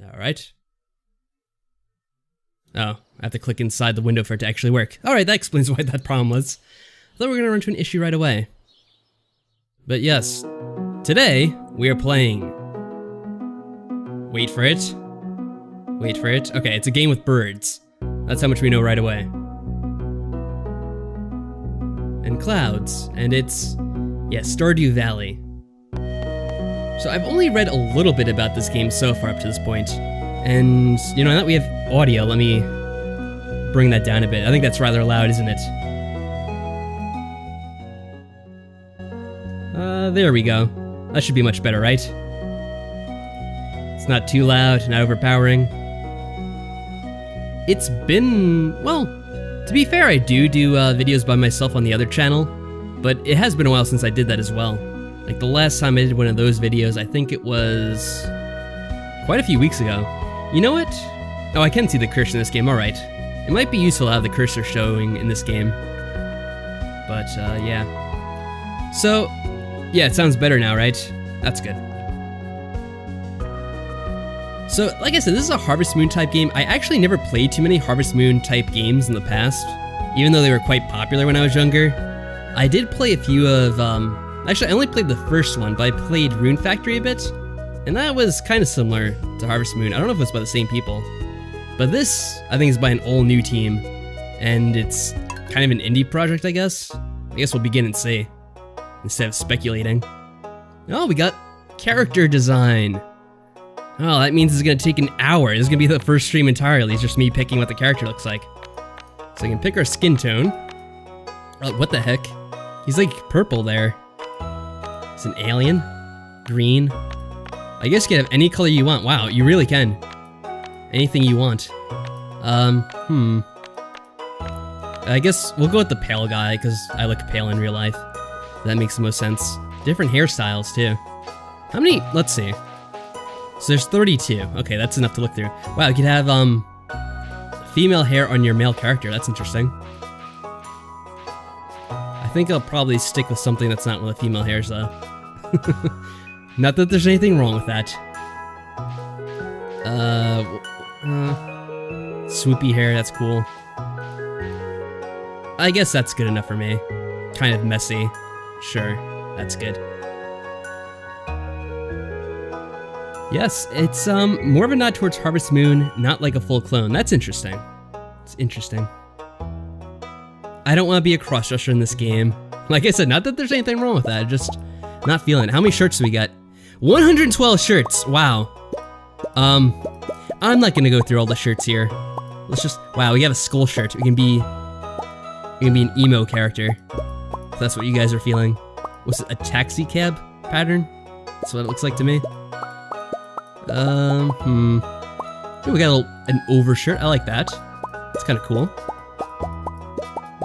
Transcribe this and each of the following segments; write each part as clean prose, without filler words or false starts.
Alright. Oh, I have to click inside the window for it to actually work. Alright, that explains why that problem was. I thought we were gonna run into an issue right away. But yes, today we are playing... Wait for it. Wait for it. Okay, it's a game with birds. That's how much we know right away. And clouds, and it's... yeah, Stardew Valley. So I've only read a little bit about this game so far up to this point. And, you know, now that we have audio, let me bring that down a bit. I think that's rather loud, isn't it? There we go. That should be much better, right? It's not too loud, not overpowering. It's been, well, to be fair, I do videos by myself on the other channel, but it has been a while since I did that as well. Like the last time I did one of those videos, I think it was quite a few weeks ago. You know what? Oh, I can see the cursor in this game, alright. It might be useful to have the cursor showing in this game. But, yeah. So, yeah, it sounds better now, right? That's good. So, like I said, this is a Harvest Moon type game. I actually never played too many Harvest Moon type games in the past, even though they were quite popular when I was younger. I did play a few of, actually I only played the first one, but I played Rune Factory a bit, and that was kind of similar to Harvest Moon. I don't know if it's by the same people, but this, I think, is by an all-new team, and it's kind of an indie project, I guess. I guess we'll begin and see, instead of speculating. Oh, we got character design. Oh, that means it's gonna take an hour. This is gonna be the first stream entirely. It's just me picking what the character looks like. So we can pick our skin tone. Oh, what the heck? He's like purple there. It's an alien. Green. I guess you can have any color you want. Wow, you really can. Anything you want. I guess we'll go with the pale guy, because I look pale in real life. That makes the most sense. Different hairstyles, too. How many? Let's see. So there's 32. Okay, that's enough to look through. Wow, you could have, female hair on your male character. That's interesting. I think I'll probably stick with something that's not one of the female hairs, though. Not that there's anything wrong with that. Swoopy hair, that's cool. I guess that's good enough for me. Kind of messy. Sure, that's good. Yes, it's more of a nod towards Harvest Moon, not like a full clone. That's interesting. It's interesting. I don't want to be a cross-dresser in this game. Like I said, not that there's anything wrong with that, just not feeling it. How many shirts do we got? 112 shirts, wow. I'm not gonna go through all the shirts here. Let's just, wow, we have a skull shirt. We can be an emo character. If that's what you guys are feeling. Was it a taxi cab pattern? That's what it looks like to me. Here we got an overshirt. I like that. It's kind of cool.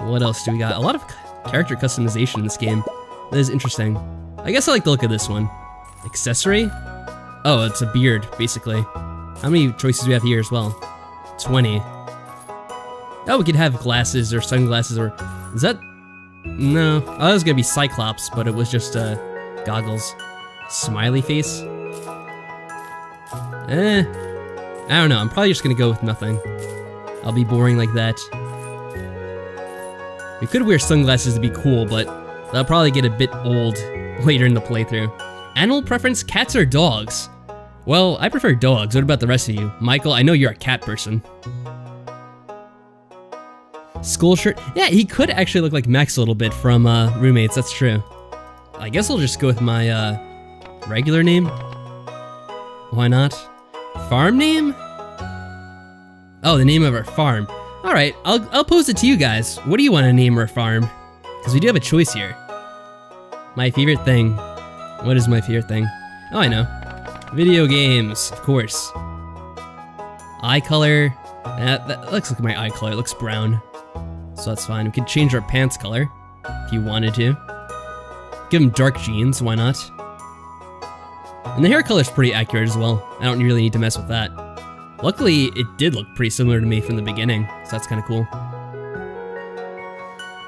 What else do we got? A lot of character customization in this game. That is interesting. I guess I like the look of this one. Accessory? Oh, it's a beard, basically. How many choices do we have here as well? 20. Oh, we could have glasses or sunglasses or... Is that... No. Oh, that was gonna be Cyclops, but it was just, goggles. Smiley face? I don't know. I'm probably just gonna go with nothing. I'll be boring like that. We could wear sunglasses to be cool, but that'll probably get a bit old later in the playthrough. Animal preference, cats or dogs? Well, I prefer dogs. What about the rest of you? Michael, I know you're a cat person. Skull shirt? Yeah, he could actually look like Max a little bit from Roommates, that's true. I guess I'll just go with my regular name. Why not? Farm name? Oh, the name of our farm. Alright, I'll pose it to you guys. What do you want to name our farm? Because we do have a choice here. My favorite thing. What is my favorite thing? Oh, I know. Video games, of course. Eye color. That looks like my eye color. It looks brown. So that's fine. We could change our pants color if you wanted to. Give them dark jeans, why not? And the hair color is pretty accurate as well. I don't really need to mess with that. Luckily, it did look pretty similar to me from the beginning, so that's kind of cool.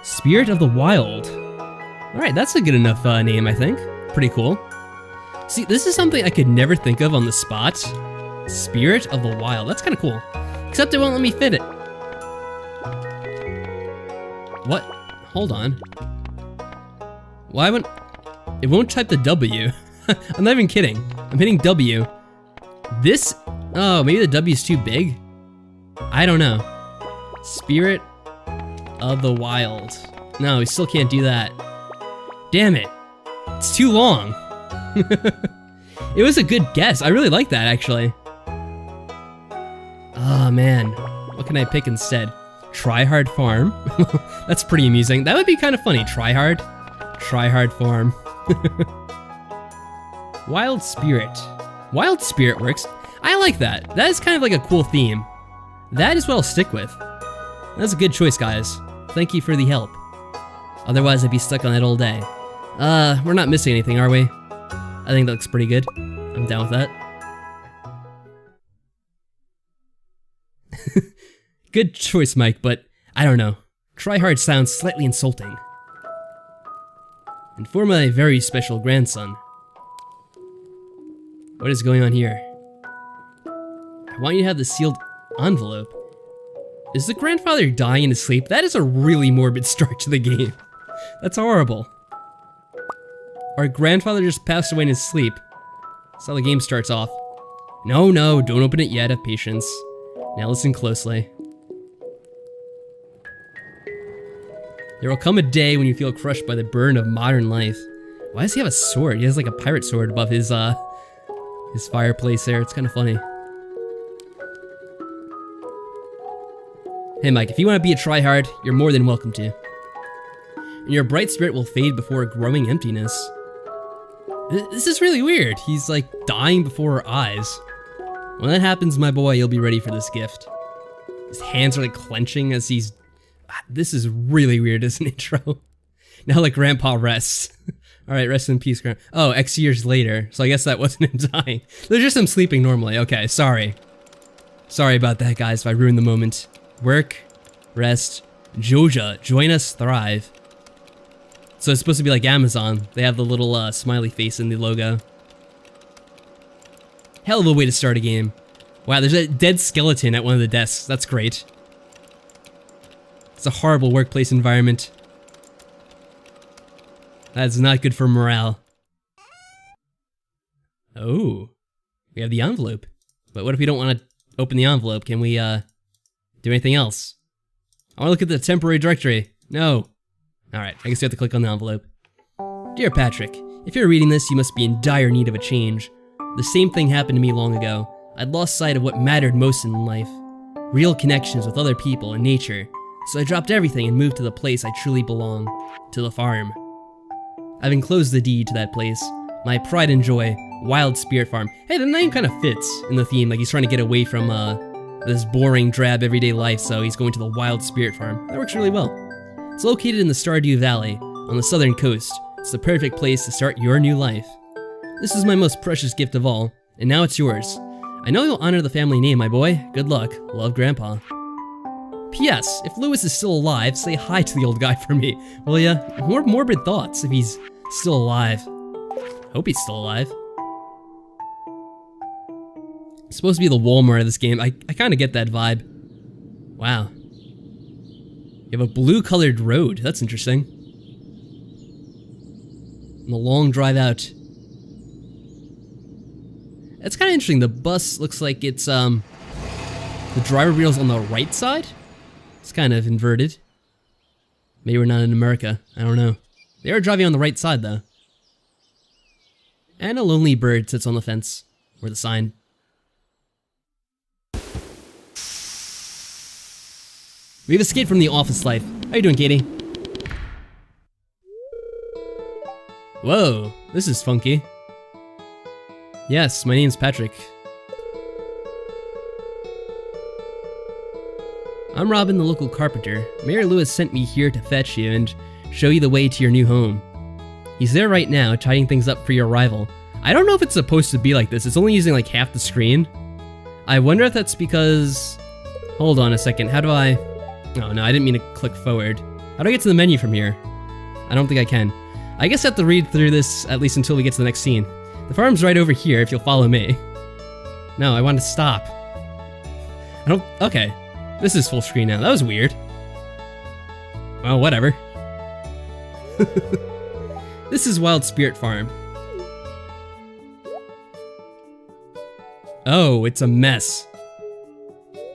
Spirit of the Wild. Alright, that's a good enough name, I think. Pretty cool. See, this is something I could never think of on the spot, Spirit of the Wild. That's kind of cool. Except it won't let me fit it. What? Hold on. Why wouldn't... It won't type the W. I'm not even kidding. I'm hitting W. This... Oh, maybe the W is too big? I don't know. Spirit of the Wild. No, we still can't do that. Damn it. It's too long. It was a good guess. I really like that, actually. Oh, man. What can I pick instead? Try Hard Farm. That's pretty amusing. That would be kind of funny. Try Hard Farm. Wild Spirit. Wild Spirit works. I like that. That is kind of like a cool theme. That is what I'll stick with. That's a good choice, guys. Thank you for the help. Otherwise, I'd be stuck on it all day. We're not missing anything, are we? I think that looks pretty good. I'm down with that. Good choice, Mike, but I don't know. Try Hard sounds slightly insulting. And for my very special grandson. What is going on here? I want you to have the sealed envelope. Is the grandfather dying in his sleep? That is a really morbid start to the game. That's horrible. Our grandfather just passed away in his sleep. That's how the game starts off. No, don't open it yet, have patience. Now listen closely. There will come a day when you feel crushed by the burden of modern life. Why does he have a sword? He has like a pirate sword above his fireplace there. It's kind of funny. Hey Mike, if you want to be a tryhard, you're more than welcome to. And your bright spirit will fade before a growing emptiness. This is really weird. He's like dying before our eyes. When that happens, my boy, you'll be ready for this gift. His hands are like clenching as he's... This is really weird as an intro. Now let Grandpa rest. Alright, rest in peace, Grandpa. Oh, X years later. So I guess that wasn't him dying. There's just him sleeping normally. Okay, sorry. Sorry about that, guys, if I ruined the moment. Work, rest, Joja, join us, thrive. So it's supposed to be like Amazon. They have the little smiley face in the logo. Hell of a way to start a game. Wow, there's a dead skeleton at one of the desks. That's great. It's a horrible workplace environment. That's not good for morale. Oh, we have the envelope. But what if we don't want to open the envelope? Can we do anything else? I want to look at the temporary directory. No. Alright, I guess we have to click on the envelope. Dear Patrick, if you're reading this, you must be in dire need of a change. The same thing happened to me long ago. I'd lost sight of what mattered most in life. Real connections with other people and nature. So I dropped everything and moved to the place I truly belong. To the farm. I've enclosed the deed to that place. My pride and joy, Wild Spirit Farm. Hey, the name kind of fits in the theme, like he's trying to get away from this boring, drab, everyday life, so he's going to the Wild Spirit Farm. That works really well. It's located in the Stardew Valley, on the southern coast. It's the perfect place to start your new life. This is my most precious gift of all, and now it's yours. I know you'll honor the family name, my boy. Good luck. Love, Grandpa. P.S. If Lewis is still alive, say hi to the old guy for me, will ya? More morbid thoughts if he's still alive. Hope he's still alive. It's supposed to be the Walmart of this game. I kind of get that vibe. Wow. You have a blue-colored road. That's interesting. And a long drive out. That's kind of interesting. The bus looks like it's, the driver wheel's on the right side? It's kind of inverted. Maybe we're not in America. I don't know. They are driving on the right side, though. And a lonely bird sits on the fence. Or the sign. We've escaped from the office life. How you doing, Katie? Whoa, this is funky. Yes, my name's Patrick. I'm Robin, the local carpenter. Mayor Lewis sent me here to fetch you and show you the way to your new home. He's there right now, tidying things up for your arrival. I don't know if it's supposed to be like this. It's only using like half the screen. I wonder if that's because... Hold on a second, how do I... Oh no, I didn't mean to click forward. How do I get to the menu from here? I don't think I can. I guess I have to read through this at least until we get to the next scene. The farm's right over here if you'll follow me. No, I want to stop. I don't... Okay. This is full screen now. That was weird. Well, whatever. This is Wild Spirit Farm. Oh, it's a mess.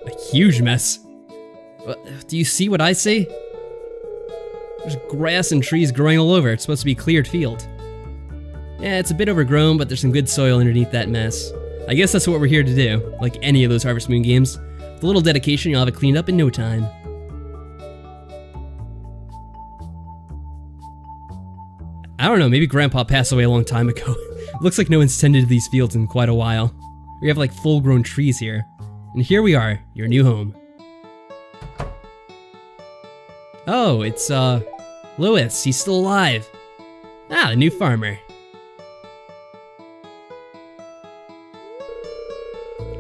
A huge mess. Do you see what I see? There's grass and trees growing all over. It's supposed to be a cleared field. Yeah, it's a bit overgrown, but there's some good soil underneath that mess. I guess that's what we're here to do, like any of those Harvest Moon games. With a little dedication, you'll have it cleaned up in no time. I don't know, maybe Grandpa passed away a long time ago. Looks like no one's tended to these fields in quite a while. We have like full-grown trees here. And here we are, your new home. Oh, it's, Lewis. He's still alive. Ah, the new farmer.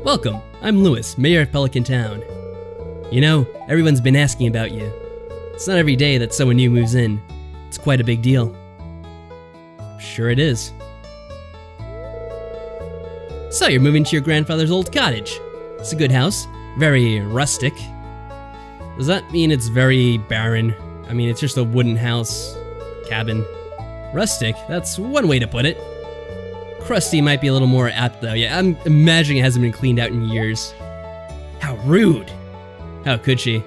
Welcome, I'm Lewis, mayor of Pelican Town. You know, everyone's been asking about you. It's not every day that someone new moves in. It's quite a big deal. Sure it is. So you're moving to your grandfather's old cottage. It's a good house, very rustic. Does that mean it's very barren? I mean, it's just a wooden house, cabin. Rustic, that's one way to put it. Crusty might be a little more apt though. Yeah, I'm imagining it hasn't been cleaned out in years. How rude! How could she?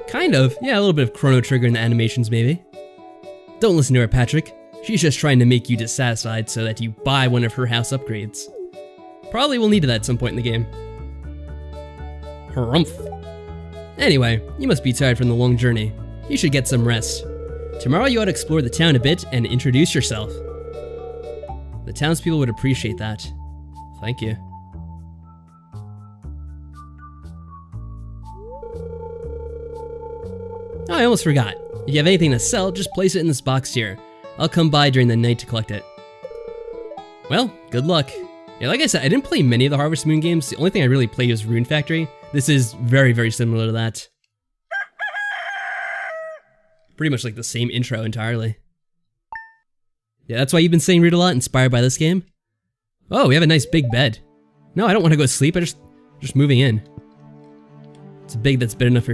Kind of. Yeah, a little bit of Chrono Trigger in the animations maybe. Don't listen to her, Patrick. She's just trying to make you dissatisfied so that you buy one of her house upgrades. Probably will need that at some point in the game. Harumph. Anyway, you must be tired from the long journey. You should get some rest. Tomorrow you ought to explore the town a bit and introduce yourself. The townspeople would appreciate that. Thank you. Oh, I almost forgot. If you have anything to sell, just place it in this box here. I'll come by during the night to collect it. Well, good luck. Yeah, like I said, I didn't play many of the Harvest Moon games. The only thing I really played was Rune Factory. This is very, very similar to that. Pretty much like the same intro entirely. Yeah, that's why you've been saying read a lot, inspired by this game? Oh, we have a nice big bed. No, I don't want to go to sleep, just moving in. It's big, that's big enough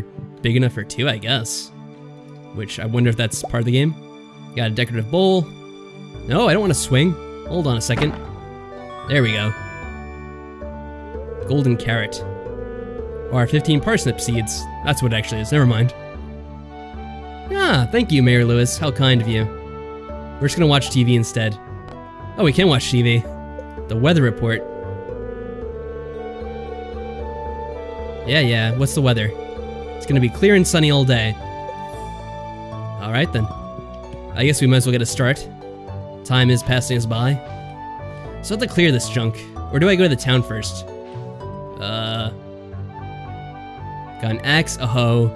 for two, I guess. Which, I wonder if that's part of the game. Got a decorative bowl. No, I don't want to swing. Hold on a second. There we go. Golden carrot. Or 15 parsnip seeds. That's what it actually is, never mind. Ah, thank you, Mayor Lewis. How kind of you. We're just gonna watch TV instead. Oh, we can watch TV. The weather report. Yeah, what's the weather? It's gonna be clear and sunny all day. Alright then. I guess we might as well get a start. Time is passing us by. So I have to clear this junk. Or do I go to the town first? Got an axe, a hoe.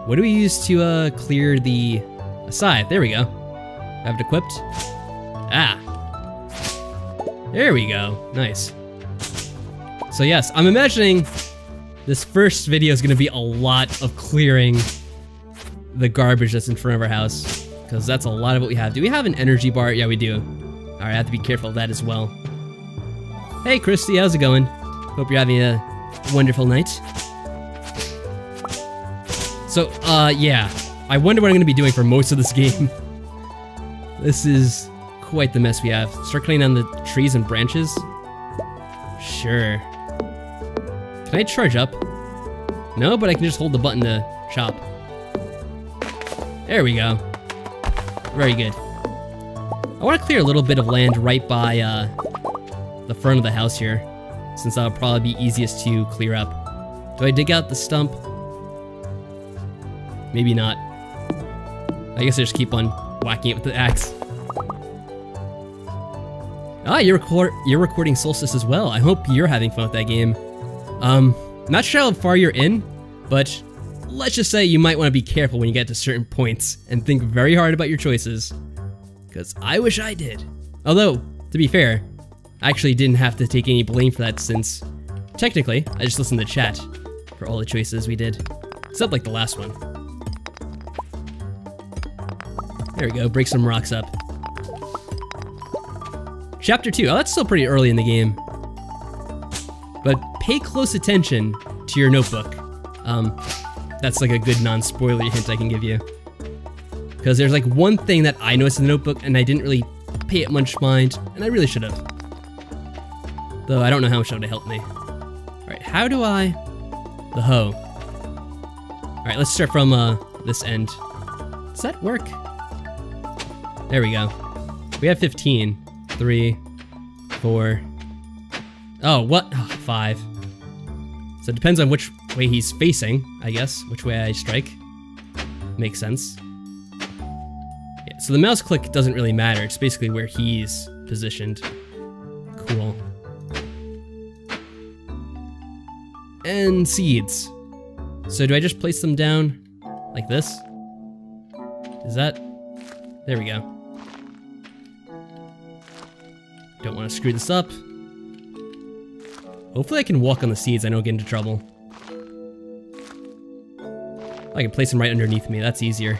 What do we use to clear a scythe? There we go. Have it equipped. Ah. There we go. Nice. So yes, I'm imagining this first video is going to be a lot of clearing the garbage that's in front of our house. Because that's a lot of what we have. Do we have an energy bar? Yeah, we do. Alright, I have to be careful of that as well. Hey, Christy, how's it going? Hope you're having a wonderful night. So, yeah. I wonder what I'm going to be doing for most of this game. This is quite the mess we have. Start cutting down the trees and branches? Sure. Can I charge up? No, but I can just hold the button to chop. There we go. Very good. I want to clear a little bit of land right by the front of the house here, since that'll probably be easiest to clear up. Do I dig out the stump? Maybe not. I guess I just keep on whacking it with the axe. Ah, you're recording Solstice as well. I hope you're having fun with that game. Not sure how far you're in, but let's just say you might want to be careful when you get to certain points and think very hard about your choices. Because I wish I did. Although, to be fair, I actually didn't have to take any blame for that since, technically, I just listened to chat for all the choices we did. Except like the last one. There we go, break some rocks up. Chapter 2. Oh, that's still pretty early in the game. But pay close attention to your notebook. That's like a good non-spoiler hint I can give you. Because there's like one thing that I noticed in the notebook and I didn't really pay it much mind, and I really should have. Though I don't know how much that would help me. Alright, how do I... The hoe. Alright, let's start from this end. Does that work? There we go. We have 15. 3, 4. Oh, what? Oh, 5. So it depends on which way he's facing, I guess. Which way I strike. Makes sense. Yeah, so the mouse click doesn't really matter. It's basically where he's positioned. Cool. And seeds. So do I just place them down like this? Is that... There we go. Don't want to screw this up. Hopefully I can walk on the seeds, I don't get into trouble. I can place them right underneath me, that's easier.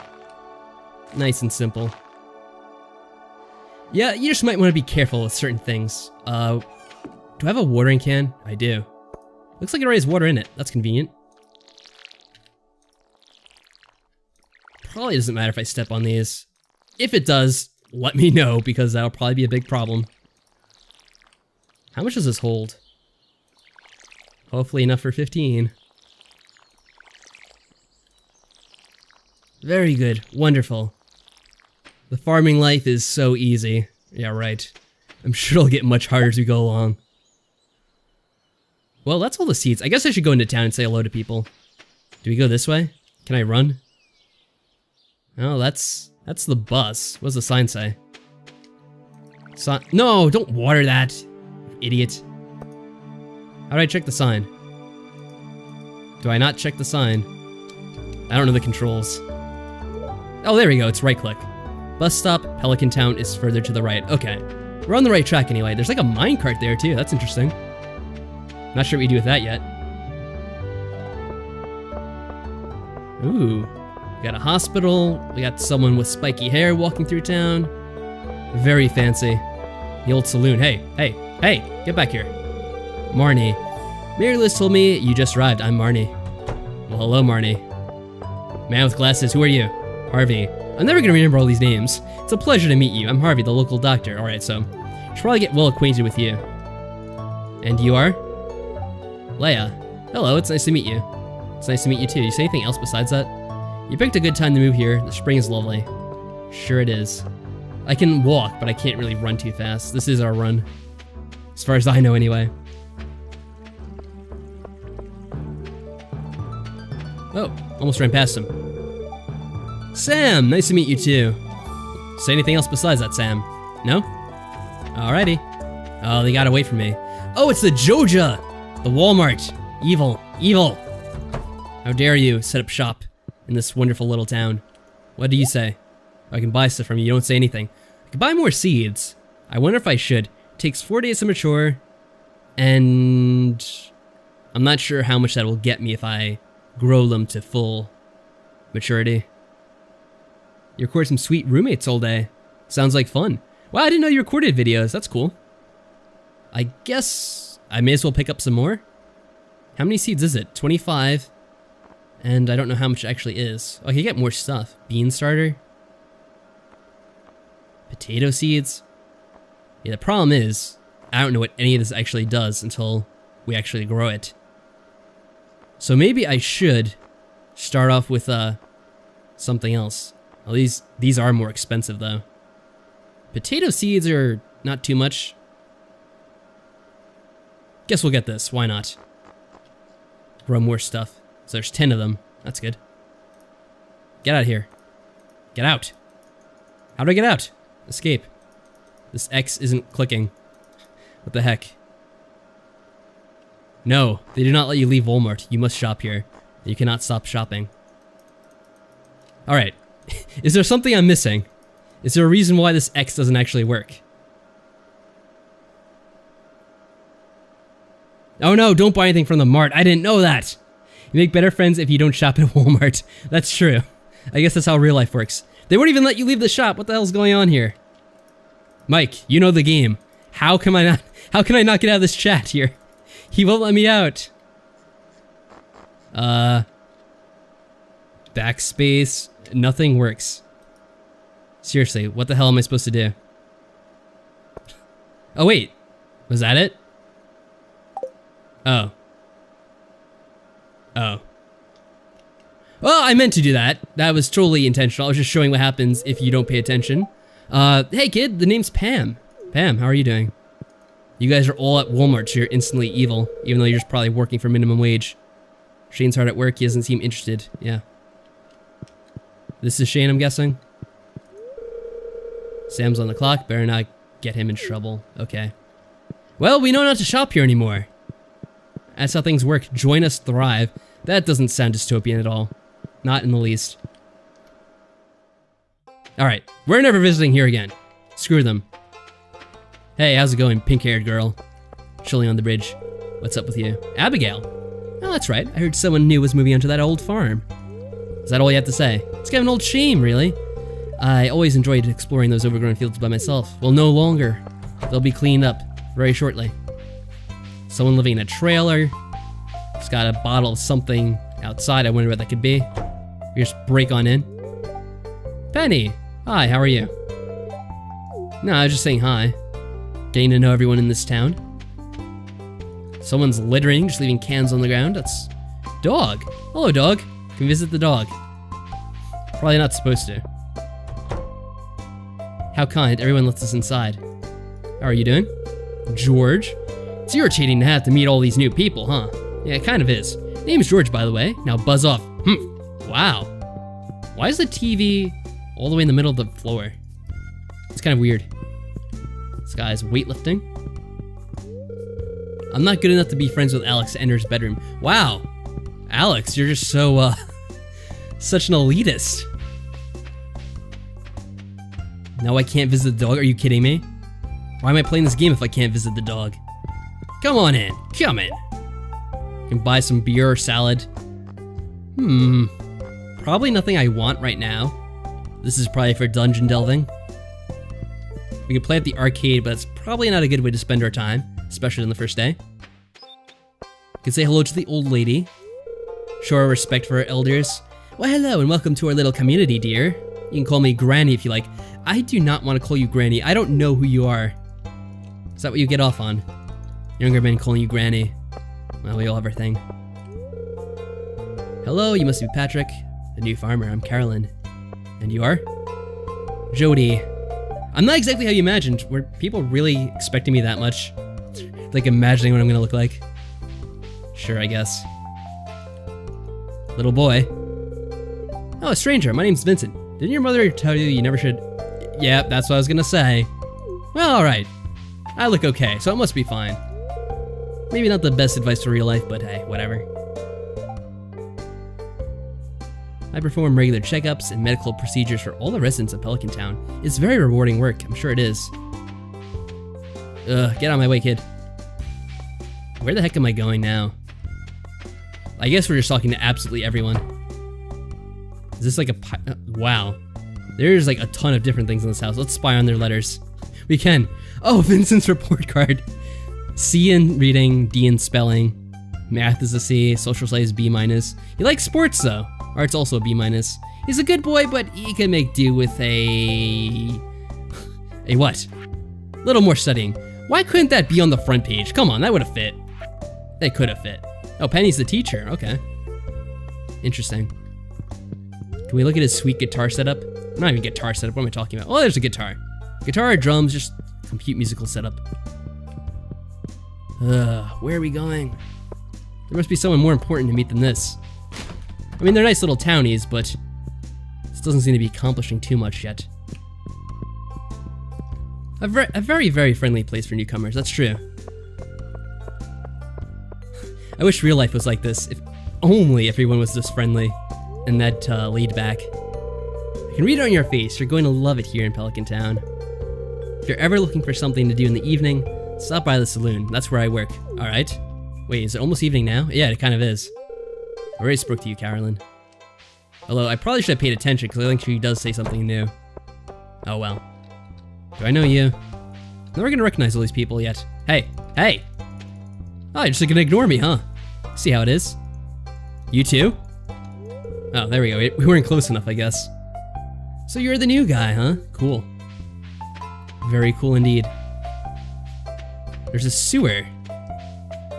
Nice and simple. Yeah, you just might want to be careful with certain things. Do I have a watering can? I do. Looks like it already has water in it, that's convenient. Probably doesn't matter if I step on these. If it does, let me know, because that'll probably be a big problem. How much does this hold? Hopefully enough for 15. Very good. Wonderful. The farming life is so easy. Yeah, right. I'm sure it'll get much harder as we go along. Well, that's all the seeds. I guess I should go into town and say hello to people. Do we go this way? Can I run? Oh, that's the bus. What does the sign say? No, don't water that. Idiot. How do I check the sign? Do I not check the sign? I don't know the controls. Oh, there we go, it's right click. Bus stop, Pelican Town is further to the right. Okay. We're on the right track anyway. There's like a minecart there too, that's interesting. Not sure what we do with that yet. Ooh. We got a hospital, we got someone with spiky hair walking through town. Very fancy. The old saloon. Hey, get back here. Marnie. Mary Liz told me you just arrived. I'm Marnie. Well, hello, Marnie. Man with glasses, who are you? Harvey. I'm never gonna remember all these names. It's a pleasure to meet you. I'm Harvey, the local doctor. Alright, so I should probably get well acquainted with you. And you are? Leia. Hello, it's nice to meet you. It's nice to meet you too. You say anything else besides that? You picked a good time to move here. The spring is lovely. Sure it is. I can walk, but I can't really run too fast. This is our run. As far as I know, anyway. Oh, almost ran past him. Sam, nice to meet you too. Say anything else besides that, Sam? No? Alrighty. Oh, they got away from me. Oh, it's the Joja! The Walmart. Evil. Evil. How dare you set up shop in this wonderful little town. What do you say? I can buy stuff from you, you don't say anything. I can buy more seeds. I wonder if I should. It takes 4 days to mature, and I'm not sure how much that will get me if I grow them to full maturity. You record some sweet roommates all day. Sounds like fun. Wow, I didn't know you recorded videos, that's cool. I guess I may as well pick up some more. How many seeds is it? 25. And I don't know how much it actually is. Oh, I can get more stuff. Bean starter. Potato seeds. Yeah, the problem is, I don't know what any of this actually does until we actually grow it. So maybe I should start off with something else. Well, these are more expensive though. Potato seeds are not too much. Guess we'll get this, why not? Grow more stuff. So there's 10 of them, that's good. Get out of here. Get out. How do I get out? Escape. This X isn't clicking. What the heck? No, they do not let you leave Walmart. You must shop here. You cannot stop shopping. Alright. Is there something I'm missing? Is there a reason why this X doesn't actually work? Oh no, don't buy anything from the mart. I didn't know that. You make better friends if you don't shop at Walmart. That's true. I guess that's how real life works. They won't even let you leave the shop. What the hell's going on here? Mike, you know the game. How can I not get out of this chat here? He won't let me out. Backspace, nothing works. Seriously, what the hell am I supposed to do? Oh wait, was that it? Oh. Oh. Well, I meant to do that. That was totally intentional. I was just showing what happens if you don't pay attention. Hey kid, the name's Pam. Pam, how are you doing? You guys are all at Walmart, so you're instantly evil, even though you're just probably working for minimum wage. Shane's hard at work, he doesn't seem interested. Yeah. This is Shane, I'm guessing? Sam's on the clock, better not get him in trouble. Okay. Well, we know not to shop here anymore. That's how things work. Join us, thrive. That doesn't sound dystopian at all. Not in the least. Alright, we're never visiting here again. Screw them. Hey, how's it going, pink-haired girl? Chilling on the bridge. What's up with you? Abigail. Oh, that's right. I heard someone new was moving onto that old farm. Is that all you have to say? It's kind of an old shame, really. I always enjoyed exploring those overgrown fields by myself. Well, no longer. They'll be cleaned up very shortly. Someone living in a trailer. Just got a bottle of something outside. I wonder what that could be. We just break on in. Penny. Hi, how are you? No, I was just saying hi. Getting to know everyone in this town. Someone's littering, just leaving cans on the ground. That's... Dog. Hello, dog. Can visit the dog. Probably not supposed to. How kind. Everyone lets us inside. How are you doing? George. It's irritating to have to meet all these new people, huh? Yeah, it kind of is. Name's George, by the way. Now buzz off. Wow. Why is the TV all the way in the middle of the floor? It's kind of weird. This guy's weightlifting. I'm not good enough to be friends with Alex to enter his bedroom. Wow. Alex, you're just so, such an elitist. Now I can't visit the dog? Are you kidding me? Why am I playing this game if I can't visit the dog? Come on in. Come in. You can buy some beer or salad. Probably nothing I want right now. This is probably for dungeon delving. We can play at the arcade, but it's probably not a good way to spend our time, especially on the first day. We can say hello to the old lady. Show our respect for our elders. Well, hello and welcome to our little community, dear. You can call me Granny if you like. I do not want to call you Granny. I don't know who you are. Is that what you get off on? Younger men calling you Granny. Well, we all have our thing. Hello, you must be Patrick, the new farmer. I'm Carolyn. And you are? Jody. I'm not exactly how you imagined. Were people really expecting me that much? Like imagining what I'm gonna look like? Sure, I guess. Little boy. Oh, a stranger. My name's Vincent. Didn't your mother tell you you never should... Yeah, that's what I was gonna say. Well, alright. I look okay, so it must be fine. Maybe not the best advice for real life, but hey, whatever. I perform regular checkups and medical procedures for all the residents of Pelican Town. It's very rewarding work, I'm sure it is. Ugh, get out of my way, kid. Where the heck am I going now? I guess we're just talking to absolutely everyone. Is this like a wow. There's like a ton of different things in this house. Let's spy on their letters. We can. Oh, Vincent's report card. C in reading, D in spelling. Math is a C, social studies B-. He likes sports though. Art's also a B-. He's a good boy, but he can make do with a what? Little more studying. Why couldn't that be on the front page? Come on, that would have fit. That could have fit. Oh, Penny's the teacher, okay. Interesting. Can we look at his sweet guitar setup? Not even guitar setup, what am I talking about? Oh, there's a guitar. Guitar or drums, just compute musical setup. Where are we going? There must be someone more important to meet than this. I mean, they're nice little townies, but this doesn't seem to be accomplishing too much yet. A very, very friendly place for newcomers, that's true. I wish real life was like this, if only everyone was this friendly and that laid back. I can read it on your face, you're going to love it here in Pelican Town. If you're ever looking for something to do in the evening, stop by the saloon, that's where I work. Alright. Wait, is it almost evening now? Yeah, it kind of is. I already spoke to you, Carolyn. Although, I probably should have paid attention, because I think she does say something new. Oh well. Do I know you? never gonna recognize all these people yet. Hey, hey! Oh, you're just gonna ignore me, huh? See how it is? You too? Oh, there we go. We weren't close enough, I guess. So you're the new guy, huh? Cool. Very cool indeed. There's a sewer.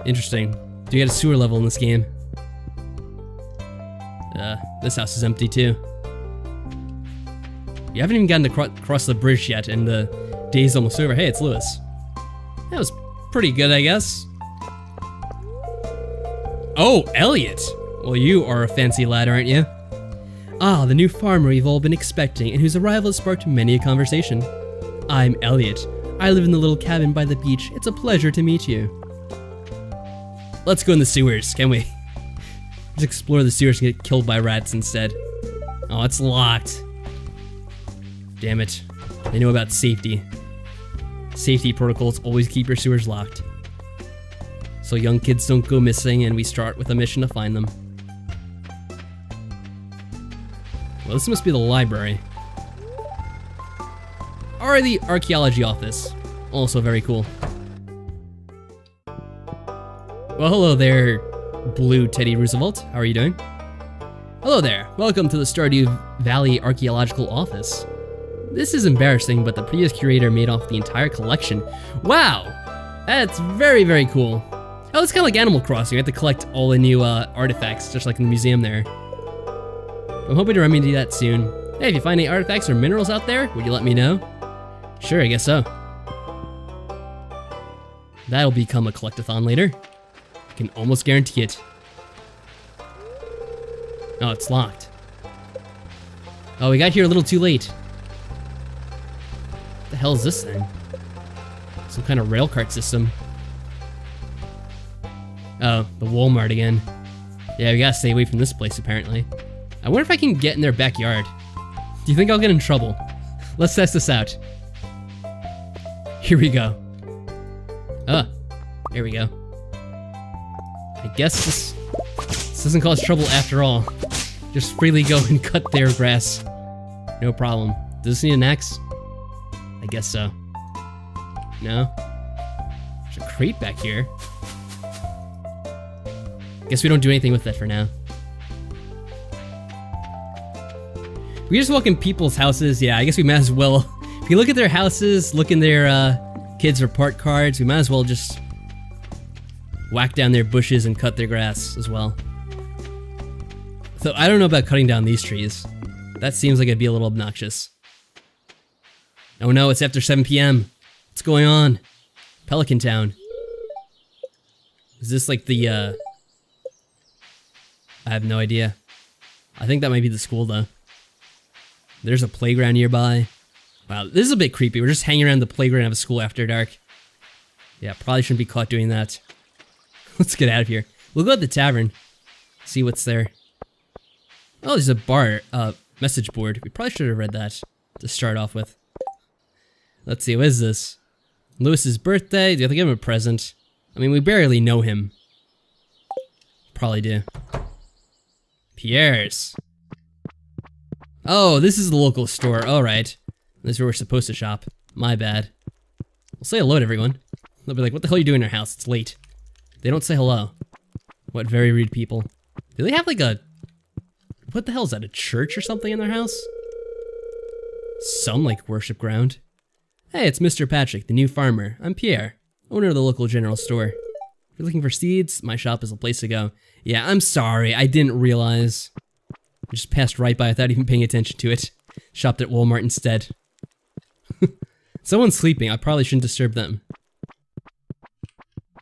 Interesting. Do you get a sewer level in this game? This house is empty too. You haven't even gotten to cross the bridge yet, and the day's almost over. Hey, it's Lewis. That was pretty good, I guess. Oh, Elliot! Well, you are a fancy lad, aren't you? Ah, the new farmer we've all been expecting, and whose arrival has sparked many a conversation. I'm Elliot. I live in the little cabin by the beach. It's a pleasure to meet you. Let's go in the sewers, can we? Just explore the sewers and get killed by rats instead. Oh, it's locked. Damn it. They know about safety. Safety protocols always keep your sewers locked. So young kids don't go missing, and we start with a mission to find them. Well, this must be the library. Or the archaeology office. Also very cool. Well, hello there, Blue Teddy Roosevelt. How are you doing? Hello there. Welcome to the Stardew Valley Archaeological Office. This is embarrassing, but the previous curator made off the entire collection. Wow! That's very, very cool. Oh, it's kind of like Animal Crossing. You have to collect all the new artifacts, just like in the museum there. I'm hoping to remedy that soon. Hey, if you find any artifacts or minerals out there, would you let me know? Sure, I guess so. That'll become a collectathon later. I can almost guarantee it. Oh, it's locked. Oh, we got here a little too late. What the hell is this thing? Some kind of rail cart system. Oh, the Walmart again. Yeah, we gotta stay away from this place, apparently. I wonder if I can get in their backyard. Do you think I'll get in trouble? Let's test this out. Here we go. Here we go. I guess this doesn't cause trouble after all. Just freely go and cut their grass. No problem. Does this need an axe? I guess so. No? There's a crate back here. Guess we don't do anything with that for now. We just walk in people's houses. Yeah, I guess we might as well. If you look at their houses, look in their kids' report cards, we might as well just whack down their bushes and cut their grass as well. So I don't know about cutting down these trees. That seems like it'd be a little obnoxious. Oh no, it's after 7 p.m. What's going on? Pelican Town. Is this like the, I have no idea. I think that might be the school though. There's a playground nearby. Wow, this is a bit creepy. We're just hanging around the playground of a school after dark. Yeah, probably shouldn't be caught doing that. Let's get out of here. We'll go to the tavern. See what's there. Oh, there's a bar, message board. We probably should have read that to start off with. Let's see, what is this? Lewis's birthday. Do you have to give him a present? I mean, we barely know him. Probably do. Pierre's. Oh, this is the local store. Alright. This is where we're supposed to shop. My bad. We'll say hello to everyone. They'll be like, what the hell are you doing in our house? It's late. They don't say hello. What very rude people. Do they have like a... What the hell is that? A church or something in their house? Some like worship ground. Hey, it's Mr. Patrick, the new farmer. I'm Pierre, owner of the local general store. If you're looking for seeds, my shop is a place to go. Yeah, I'm sorry. I didn't realize. I just passed right by without even paying attention to it. Shopped at Walmart instead. Someone's sleeping. I probably shouldn't disturb them.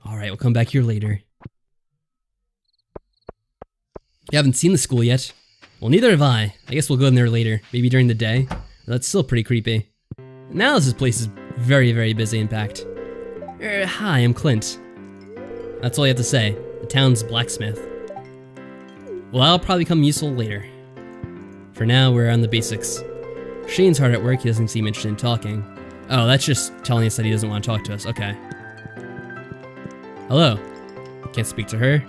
Alright, we'll come back here later. You haven't seen the school yet? Well, neither have I. I guess we'll go in there later. Maybe during the day. That's still pretty creepy. Now this place is very, very busy and packed. Hi, I'm Clint. That's all you have to say. The town's blacksmith. Well, I'll probably become useful later. For now, we're on the basics. Shane's hard at work. He doesn't seem interested in talking. Oh, that's just telling us that he doesn't want to talk to us. Okay. Hello. Can't speak to her.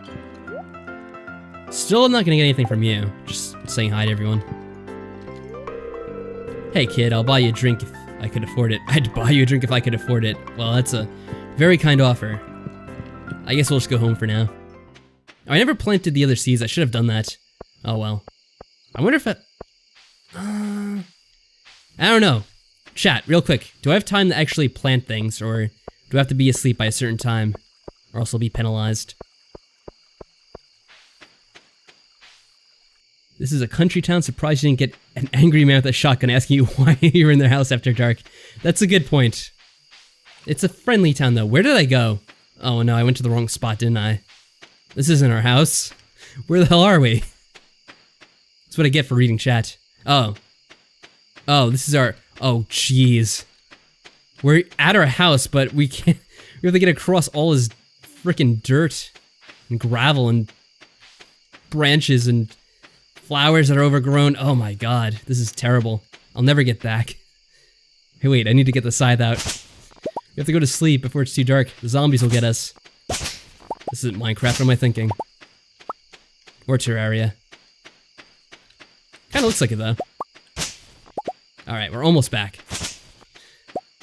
Still not gonna get anything from you. Just saying hi to everyone. Hey kid, I'll buy you a drink I could afford it. I'd buy you a drink if I could afford it. Well, that's a very kind offer. I guess we'll just go home for now. Oh, I never planted the other seeds. I should have done that. Oh well. I wonder if I don't know. Chat, real quick. Do I have time to actually plant things, or do I have to be asleep by a certain time, or else I'll be penalized? This is a country town. Surprised you didn't get an angry man with a shotgun asking you why you're in their house after dark. That's a good point. It's a friendly town, though. Where did I go? Oh no, I went to the wrong spot, didn't I? This isn't our house. Where the hell are we? That's what I get for reading chat. Oh. Oh, this is our... Oh, jeez. We're at our house, but we can't... We have to get across all this frickin' dirt and gravel and branches and flowers that are overgrown. Oh my god, this is terrible. I'll never get back. Hey, wait, I need to get the scythe out. We have to go to sleep before it's too dark. The zombies will get us. This isn't Minecraft, what am I thinking? Or Terraria. Kinda looks like it, though. Alright, we're almost back.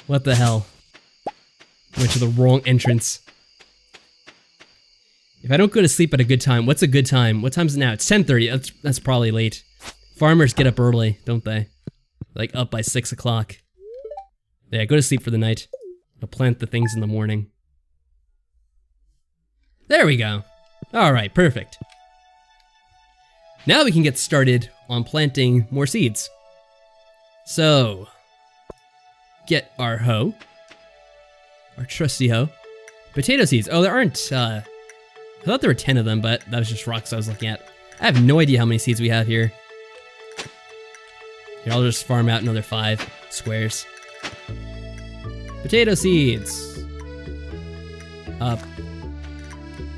What the hell? Went to the wrong entrance. If I don't go to sleep at a good time, what's a good time? What time is it now? It's 10:30. That's probably late. Farmers get up early, don't they? Like, up by 6 o'clock. Yeah, go to sleep for the night. I'll plant the things in the morning. There we go. Alright, perfect. Now we can get started on planting more seeds. So, get our hoe. Our trusty hoe. Potato seeds. Oh, there aren't, I thought there were 10 of them, but that was just rocks I was looking at. I have no idea how many seeds we have here. Here, I'll just farm out another 5 squares. Potato seeds.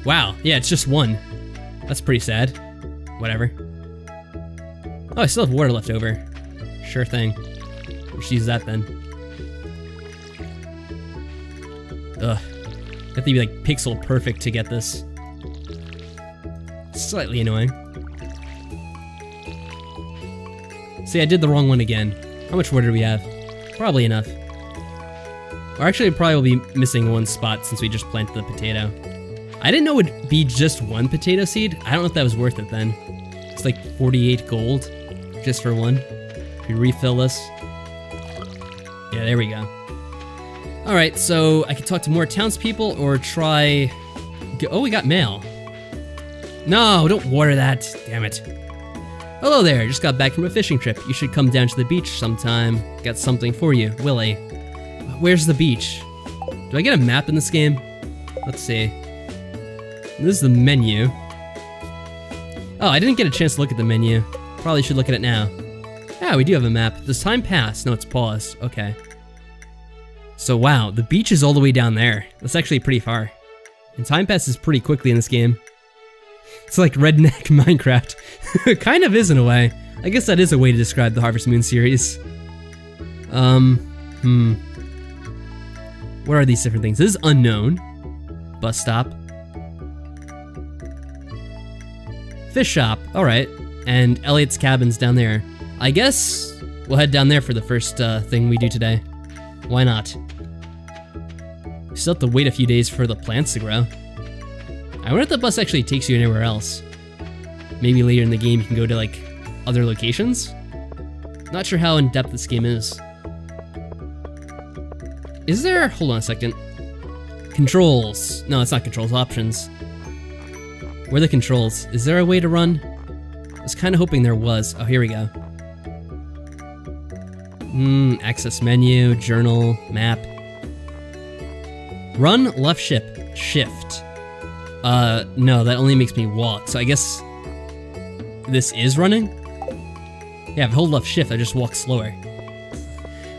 Wow, yeah, it's just 1. That's pretty sad. Whatever. Oh, I still have water left over. Sure thing. We'll just use that then. Ugh. Have to be like pixel perfect to get this. Slightly annoying. See, I did the wrong one again. How much water do we have? Probably enough. Or actually, I probably will be missing 1 spot since we just planted the potato. I didn't know it would be just 1 potato seed. I don't know if that was worth it then. It's like 48 gold just for 1. If we refill this. Yeah, there we go. Alright, so I could talk to more townspeople or try... Oh, we got mail. No, don't water that. Damn it. Hello there, just got back from a fishing trip. You should come down to the beach sometime. Got something for you, Willie. Where's the beach? Do I get a map in this game? Let's see. This is the menu. Oh, I didn't get a chance to look at the menu. Probably should look at it now. Yeah, we do have a map. Does time pass? No, it's paused. Okay. So wow, the beach is all the way down there. That's actually pretty far. And time passes pretty quickly in this game. It's like redneck Minecraft. It kind of is in a way. I guess that is a way to describe the Harvest Moon series. What are these different things? This is unknown. Bus stop. Fish shop, alright. And Elliot's cabin's down there. I guess we'll head down there for the first thing we do today. Why not? We still have to wait a few days for the plants to grow. I wonder if the bus actually takes you anywhere else. Maybe later in the game you can go to like other locations? Not sure how in depth this game is. Is there, hold on a second. Controls. No, it's not controls, options. Where are the controls? Is there a way to run? I was kind of hoping there was. Oh, here we go. Access menu, journal, map. Run, left shift. No, that only makes me walk, so I guess this is running? Yeah, if I hold left shift, I just walk slower.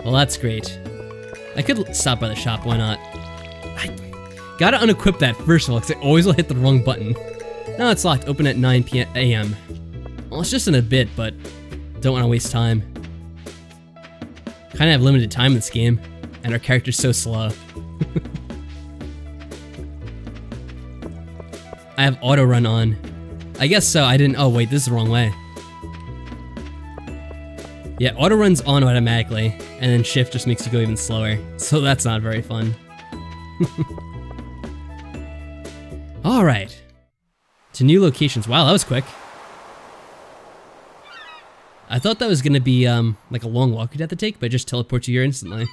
Well, that's great. I could stop by the shop, why not? I gotta unequip that first of all, because I always will hit the wrong button. No, it's locked. Open at 9 a.m. Well, it's just in a bit, but don't want to waste time. Kind of have limited time in this game, and our character's so slow. I have auto run on. I guess so. I didn't. Oh wait, this is the wrong way. Yeah, auto runs on automatically, and then shift just makes you go even slower. So that's not very fun. Alright. To new locations. Wow, that was quick. I thought that was gonna be like a long walk you'd have to take, but it just teleports you here instantly.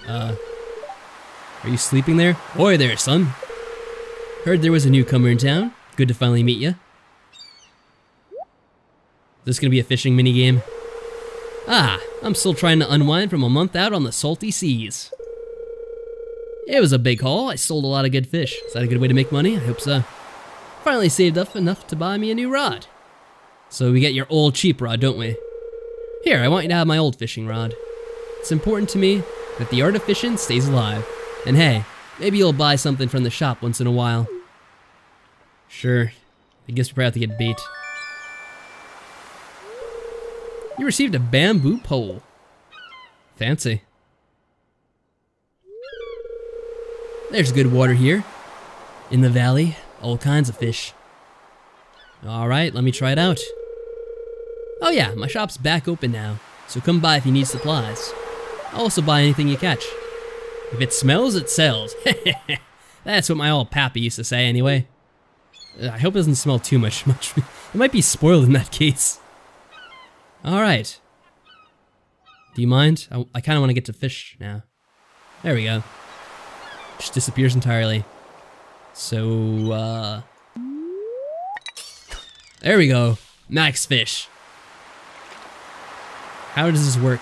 Are you sleeping there? Oi there, son. Heard there was a newcomer in town. Good to finally meet ya. Is this gonna be a fishing minigame? Ah, I'm still trying to unwind from a month out on the salty seas. It was a big haul. I sold a lot of good fish. Is that a good way to make money? I hope so. Finally saved up enough to buy me a new rod. So we get your old cheap rod, don't we? Here, I want you to have my old fishing rod. It's important to me that the art of fishing stays alive. And hey, maybe you'll buy something from the shop once in a while. Sure. I guess we probably have to get bait. You received a bamboo pole. Fancy. There's good water here. In the valley, all kinds of fish. Alright, let me try it out. Oh yeah, my shop's back open now, so come by if you need supplies. I'll also buy anything you catch. If it smells, it sells. That's what my old pappy used to say anyway. I hope it doesn't smell too much. It might be spoiled in that case. Alright. Do you mind? I kind of want to get to fish now. There we go. Just disappears entirely. So, there we go. Max fish. How does this work?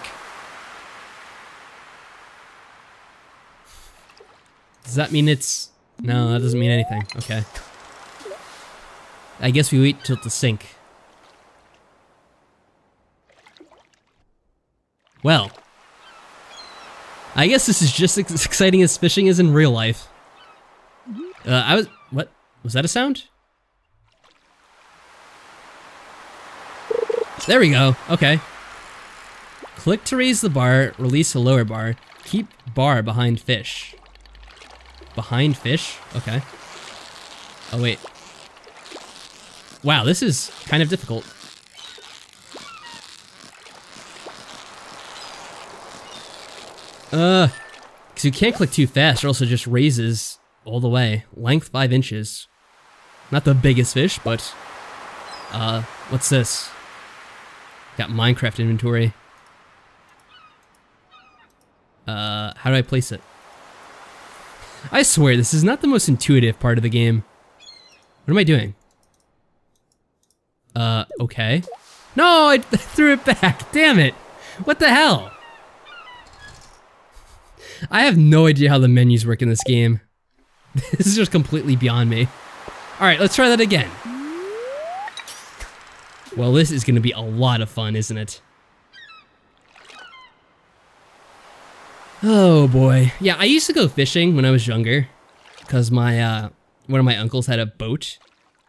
Does that mean it's... No, that doesn't mean anything. Okay. I guess we wait till the sink. Well. I guess this is just as exciting as fishing is in real life. What? Was that a sound? There we go. Okay. Click to raise the bar, release a lower bar. Keep bar behind fish. Behind fish? Okay. Oh, wait. Wow, this is kind of difficult. Because you can't click too fast or else it just raises all the way. Length 5 inches. Not the biggest fish, but... what's this? Got Minecraft inventory. How do I place it? I swear, this is not the most intuitive part of the game. What am I doing? Okay. No, I threw it back. Damn it. What the hell? I have no idea how the menus work in this game. This is just completely beyond me. Alright, let's try that again. Well, this is gonna be a lot of fun, isn't it? Oh boy. Yeah, I used to go fishing when I was younger. Because my, one of my uncles had a boat.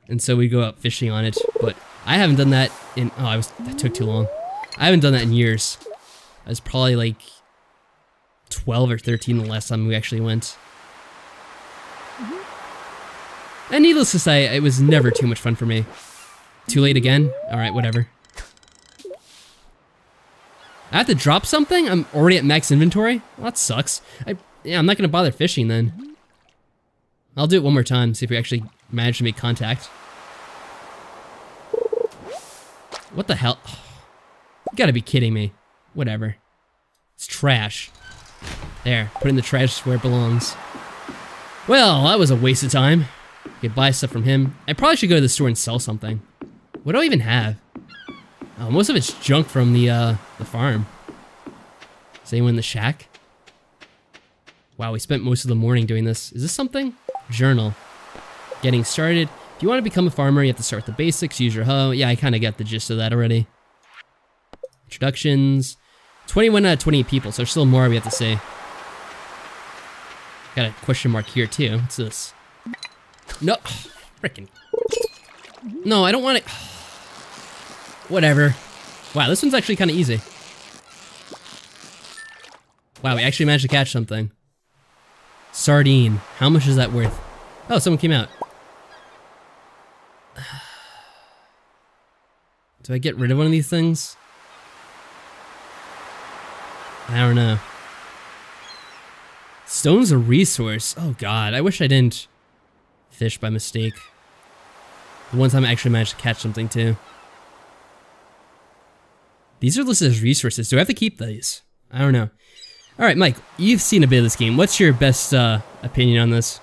And so we'd go out fishing on it. But I haven't done that in... Oh, that took too long. I haven't done that in years. I was probably like 12 or 13 the last time we actually went. And needless to say, it was never too much fun for me. Too late again? Alright, whatever. I have to drop something? I'm already at max inventory? Well, that sucks. Yeah, I'm not gonna bother fishing then. I'll do it one more time, see if we actually manage to make contact. What the hell? You gotta be kidding me. Whatever. It's trash. There, put it in the trash where it belongs. Well, that was a waste of time. Could buy stuff from him. I probably should go to the store and sell something. What do I even have? Oh, most of it's junk from the farm. Is anyone in the shack? Wow, we spent most of the morning doing this. Is this something? Journal. Getting started. If you want to become a farmer, you have to start with the basics, use your hoe. Yeah, I kind of got the gist of that already. Introductions. 21 out of 28 people, so there's still more we have to see. Got a question mark here too. What's this? No, frickin'. No, I don't want it. Whatever. Wow, this one's actually kind of easy. Wow, we actually managed to catch something. Sardine. How much is that worth? Oh, someone came out. Do I get rid of one of these things? I don't know. Stone's a resource. Oh god, I wish I didn't fish by mistake. The one time I actually managed to catch something too. These are listed as resources. Do I have to keep these? I don't know. Alright, Mike, you've seen a bit of this game. What's your best opinion on this?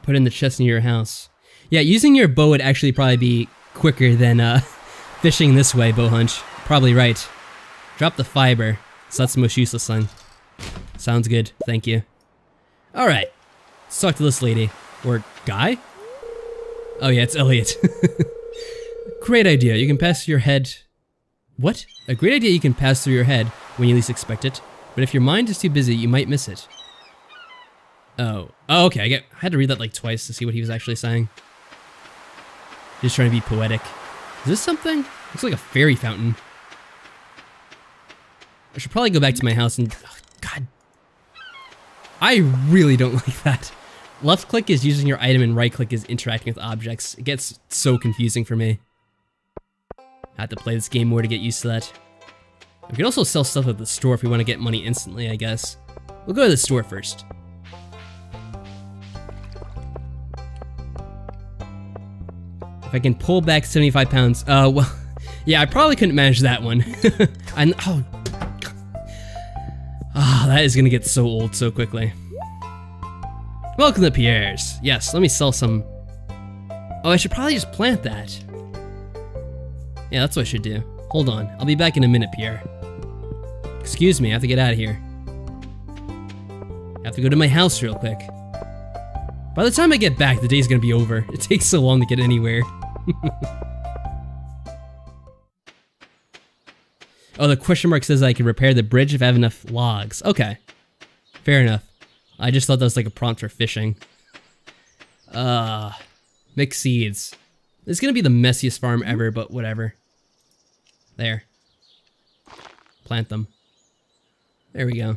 Put in the chest near your house. Yeah, using your bow would actually probably be quicker than fishing this way, bow hunch. Probably right. Drop the fiber. So that's the most useless thing. Sounds good. Thank you. Alright. Let's talk to this lady. Or guy? Oh yeah, it's Elliot. Great idea. You can pass through your head... What? A great idea you can pass through your head when you least expect it. But if your mind is too busy, you might miss it. Oh. Oh, okay. I had to read that like twice to see what he was actually saying. Just trying to be poetic. Is this something? Looks like a fairy fountain. I should probably go back to my house and... Oh, God. I really don't like that. Left click is using your item and right click is interacting with objects. It gets so confusing for me. I have to play this game more to get used to that. We can also sell stuff at the store if we want to get money instantly, I guess. We'll go to the store first. If I can pull back 75 pounds, well, yeah, I probably couldn't manage that one. And, oh, that is gonna get so old so quickly. Welcome to Pierre's. Yes, let me sell some. Oh, I should probably just plant that. Yeah, that's what I should do. Hold on, I'll be back in a minute, Pierre. Excuse me, I have to get out of here. I have to go to my house real quick. By the time I get back, the day's gonna be over. It takes so long to get anywhere. Oh, the question mark says I can repair the bridge if I have enough logs. Okay. Fair enough. I just thought that was like a prompt for fishing. Mixed seeds. This is gonna be the messiest farm ever, but whatever. There. Plant them. There we go.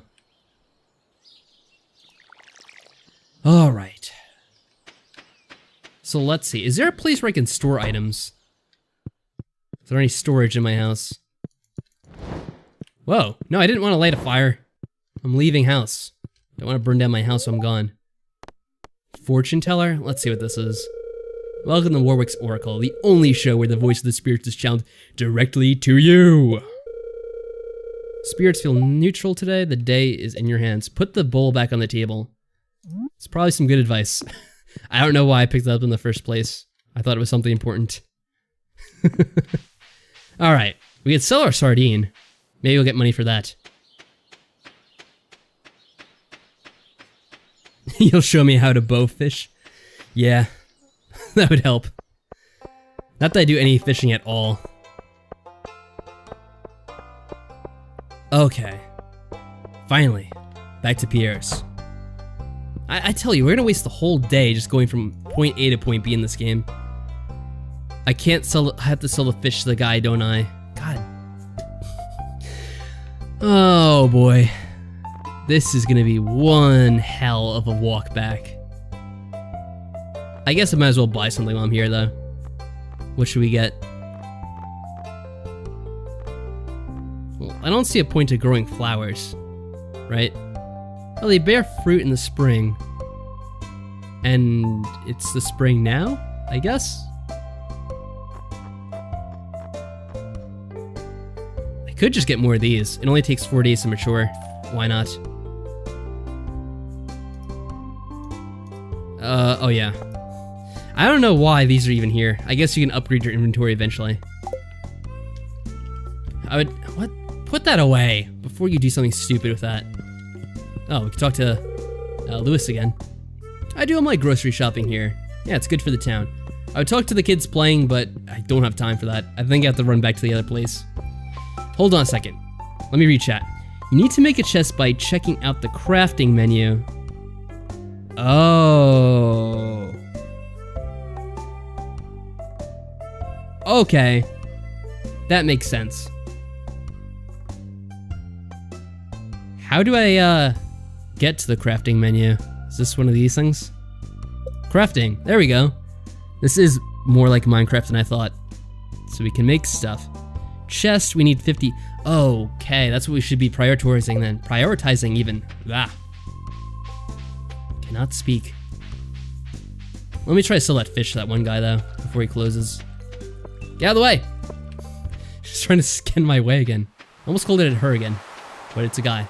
Alright. So let's see. Is there a place where I can store items? Is there any storage in my house? Whoa. No, I didn't want to light a fire. I'm leaving house. Don't want to burn down my house while I'm gone. Fortune teller? Let's see what this is. Welcome to Warwick's Oracle, the only show where the voice of the spirits is channeled directly to you. Spirits feel neutral today. The day is in your hands. Put the bowl back on the table. It's probably some good advice. I don't know why I picked that up in the first place. I thought it was something important. Alright, we could sell our sardine. Maybe we'll get money for that. You'll show me how to bow fish? Yeah, that would help. Not that I do any fishing at all. Okay. Finally, back to Pierre's. I tell you, we're gonna waste the whole day just going from point A to point B in this game. I can't sell. I have to sell the fish to the guy, don't I? God. Oh boy. This is gonna be one hell of a walk back. I guess I might as well buy something while I'm here though. What should we get? Well, I don't see a point to growing flowers, right? Oh, they bear fruit in the spring. And it's the spring now, I guess? I could just get more of these. It only takes 4 days to mature. Why not? Oh yeah. I don't know why these are even here. I guess you can upgrade your inventory eventually. What? Put that away before you do something stupid with that. Oh, we can talk to Lewis again. I do all my grocery shopping here. Yeah, it's good for the town. I would talk to the kids playing, but I don't have time for that. I think I have to run back to the other place. Hold on a second. Let me read chat. You need to make a chest by checking out the crafting menu. Oh. Okay. That makes sense. How do I, get to the crafting menu? Is this one of these things? Crafting. There we go. This is more like Minecraft than I thought. So we can make stuff. chest, we need 50. Okay, that's what we should be prioritizing then. Prioritizing even. Ah. Cannot speak. Let me try to sell that fish to that one guy though, before he closes. Get out of the way! She's trying to skin my way again. Almost called it her again, but it's a guy.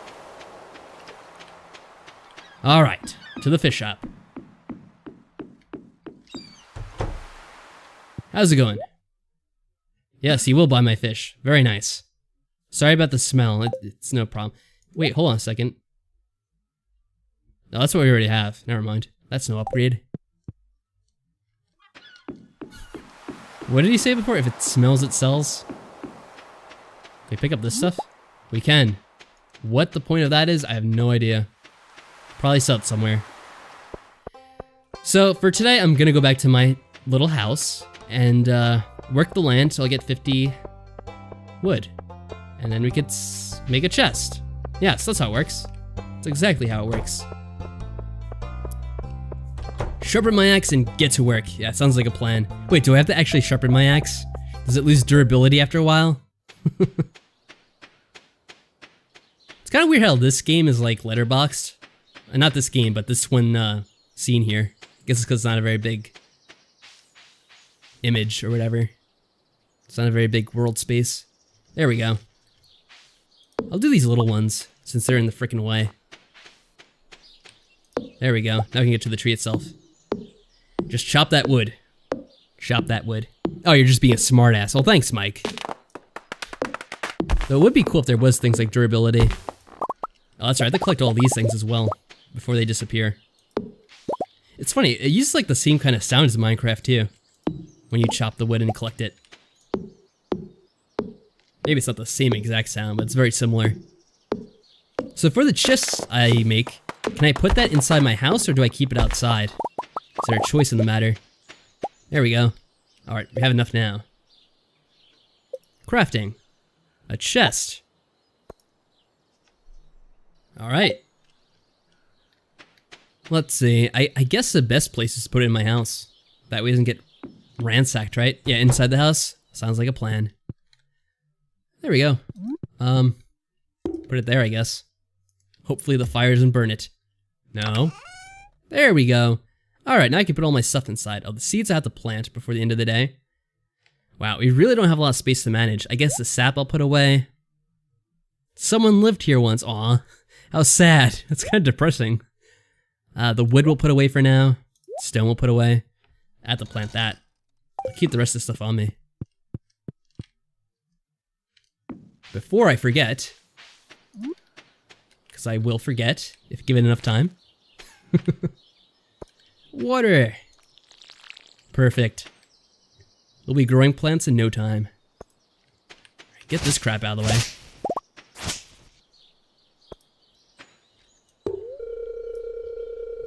Alright, to the fish shop. How's it going? Yes, he will buy my fish. Very nice. Sorry about the smell, it's no problem. Wait, hold on a second. No, that's what we already have. Never mind. That's no upgrade. What did he say before? If it smells, it sells? Can we pick up this stuff? We can. What the point of that is, I have no idea. Probably sell it somewhere. So for today, I'm gonna go back to my little house and work the land till I get 50 wood. And then we could make a chest. Yes, that's how it works. That's exactly how it works. Sharpen my axe and get to work. Yeah, sounds like a plan. Wait, do I have to actually sharpen my axe? Does it lose durability after a while? It's kind of weird how this game is like letterboxed. Not this game, but this one scene here. I guess it's because it's not a very big image or whatever. It's not a very big world space. There we go. I'll do these little ones since they're in the frickin' way. There we go. Now we can get to the tree itself. Just chop that wood. Chop that wood. Oh, you're just being a smartass. Well, thanks, Mike. Though it would be cool if there was things like durability. Oh, that's right. I have to collect all these things as well before they disappear. It's funny. It uses like the same kind of sound as Minecraft too, when you chop the wood and collect it. Maybe it's not the same exact sound, but it's very similar. So for the chests I make, can I put that inside my house or do I keep it outside? Is there a choice in the matter? There we go. Alright, we have enough now. Crafting. A chest. Alright. Let's see. I guess the best place is to put it in my house. That way it doesn't get ransacked, right? Yeah, inside the house. Sounds like a plan. There we go. Put it there, I guess. Hopefully the fire doesn't burn it. No. There we go. Alright, now I can put all my stuff inside. Oh, the seeds I have to plant before the end of the day. Wow, we really don't have a lot of space to manage. I guess the sap I'll put away. Someone lived here once. Aw, how sad. That's kind of depressing. The wood we'll put away for now. Stone we'll put away. I have to plant that. I'll keep the rest of the stuff on me. Before I forget, because I will forget if given enough time. Water. Perfect. We'll be growing plants in no time. Get this crap out of the way.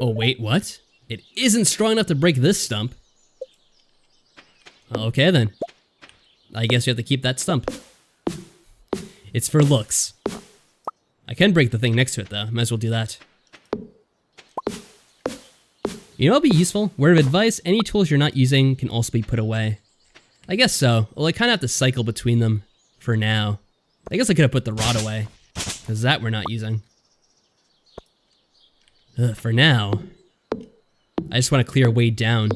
Oh wait, what? It isn't strong enough to break this stump. Okay then. I guess you have to keep that stump. It's for looks. I can break the thing next to it though, might as well do that. You know what'll be useful? Word of advice, any tools you're not using can also be put away. I guess so. Well, I kind of have to cycle between them for now. I guess I could have put the rod away, because that we're not using. For now, I just want to clear a way down,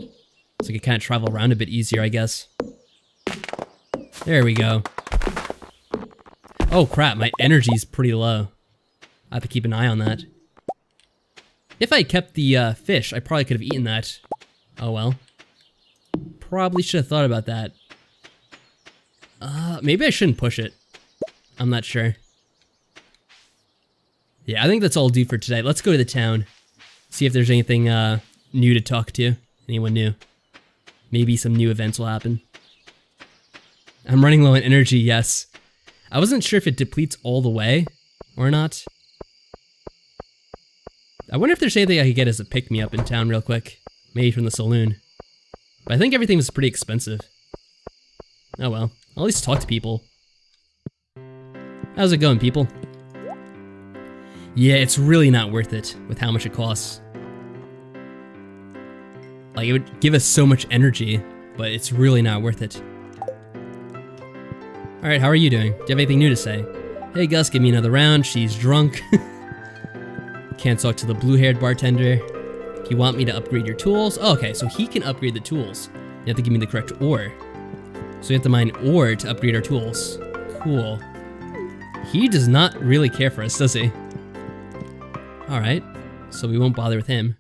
so I can kind of travel around a bit easier, I guess. There we go. Oh crap, my energy's pretty low. I have to keep an eye on that. If I kept the fish, I probably could have eaten that. Oh well. Probably should have thought about that. Maybe I shouldn't push it. I'm not sure. Yeah, I think that's all I'll do for today. Let's go to the town. See if there's anything new to talk to. Anyone new. Maybe some new events will happen. I'm running low on energy, yes. I wasn't sure if it depletes all the way or not. I wonder if there's anything I could get as a pick-me-up in town real quick. Maybe from the saloon. But I think everything was pretty expensive. Oh well, I'll at least talk to people. How's it going, people? Yeah, it's really not worth it with how much it costs. Like, it would give us so much energy, but it's really not worth it. Alright, how are you doing? Do you have anything new to say? Hey Gus, give me another round. She's drunk. Can't talk to the blue-haired bartender. You want me to upgrade your tools? Oh, okay, so he can upgrade the tools. You have to give me the correct ore. So we have to mine ore to upgrade our tools. Cool. He does not really care for us, does he? Alright, so we won't bother with him.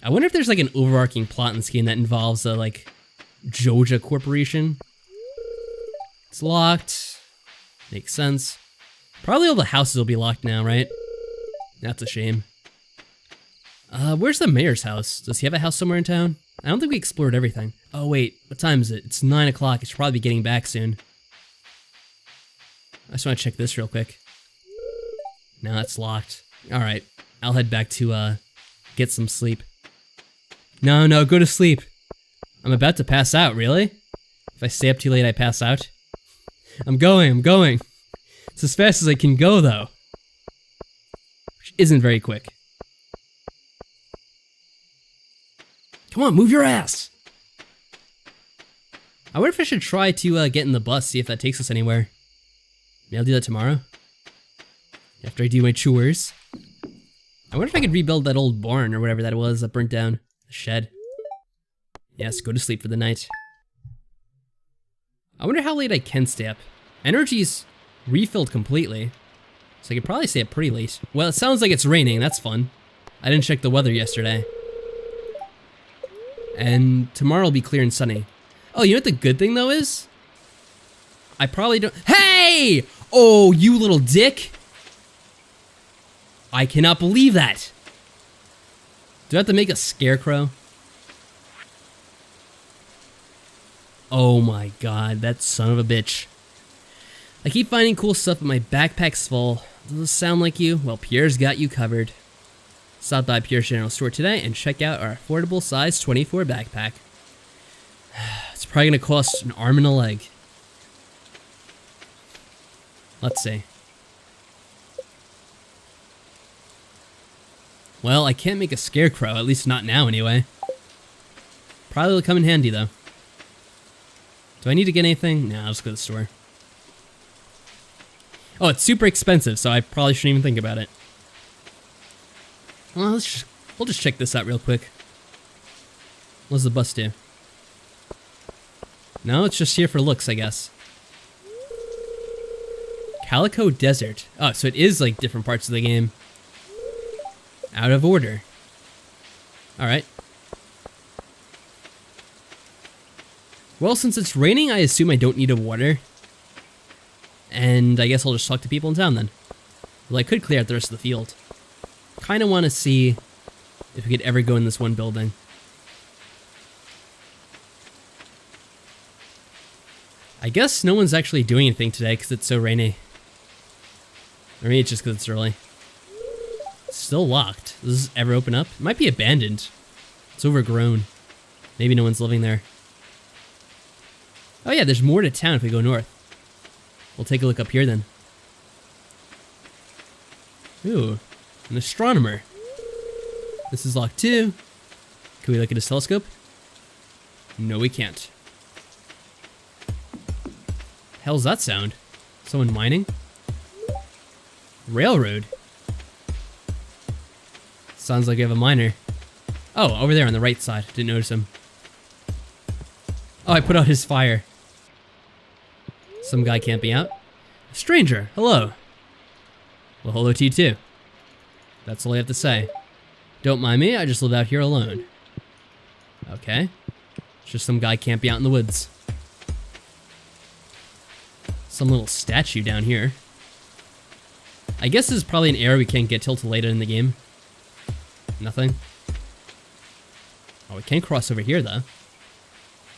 I wonder if there's like an overarching plot in this game that involves like Joja Corporation. It's locked. Makes sense. Probably all the houses will be locked now, right? That's a shame. Where's the mayor's house? Does he have a house somewhere in town? I don't think we explored everything. Oh wait, what time is it? It's 9 o'clock. It should probably be getting back soon. I just want to check this real quick. No, it's locked. Alright, I'll head back to, get some sleep. No, go to sleep. I'm about to pass out, really? If I stay up too late, I pass out? I'm going. It's as fast as I can go, though. Which isn't very quick. Come on, move your ass! I wonder if I should try to get in the bus, see if that takes us anywhere. Maybe I'll do that tomorrow. After I do my chores. I wonder if I could rebuild that old barn or whatever that was that burnt down. The shed. Yes, go to sleep for the night. I wonder how late I can stay up. Energy's refilled completely. So I could probably stay up pretty late. Well, it sounds like it's raining, that's fun. I didn't check the weather yesterday. And tomorrow will be clear and sunny. Oh, you know what the good thing though is? I probably don't— Hey! Oh, you little dick! I cannot believe that! Do I have to make a scarecrow? Oh my god, that son of a bitch. I keep finding cool stuff, but my backpack's full. Does this sound like you? Well, Pierre's got you covered. Stop by Pierre's General Store today and check out our affordable size 24 backpack. It's probably gonna cost an arm and a leg. Let's see. Well, I can't make a scarecrow, at least not now anyway. Probably will come in handy though. Do I need to get anything? No, I'll just go to the store. Oh, it's super expensive, so I probably shouldn't even think about it. Well, we'll just check this out real quick. What does the bus do? No, it's just here for looks, I guess. Calico Desert. Oh, so it is like different parts of the game. Out of order. Alright. Well, since it's raining, I assume I don't need a water. And I guess I'll just talk to people in town then. Well, I could clear out the rest of the field. Kinda want to see if we could ever go in this one building. I guess no one's actually doing anything today because it's so rainy. Or maybe it's just because it's early. It's still locked. Does this ever open up? It might be abandoned. It's overgrown. Maybe no one's living there. Oh yeah, there's more to town if we go north. We'll take a look up here then. Ooh, an astronomer. This is locked too. Can we look at his telescope? No, we can't. Hell's that sound? Someone mining? Railroad? Sounds like we have a miner. Oh, over there on the right side. Didn't notice him. Oh, I put out his fire. Some guy camping out. Stranger, hello. Well, hello to you too. That's all I have to say. Don't mind me, I just live out here alone. Okay. It's just some guy camping out in the woods. Some little statue down here. I guess this is probably an area we can't get till later in the game. Nothing. Oh, we can cross over here though.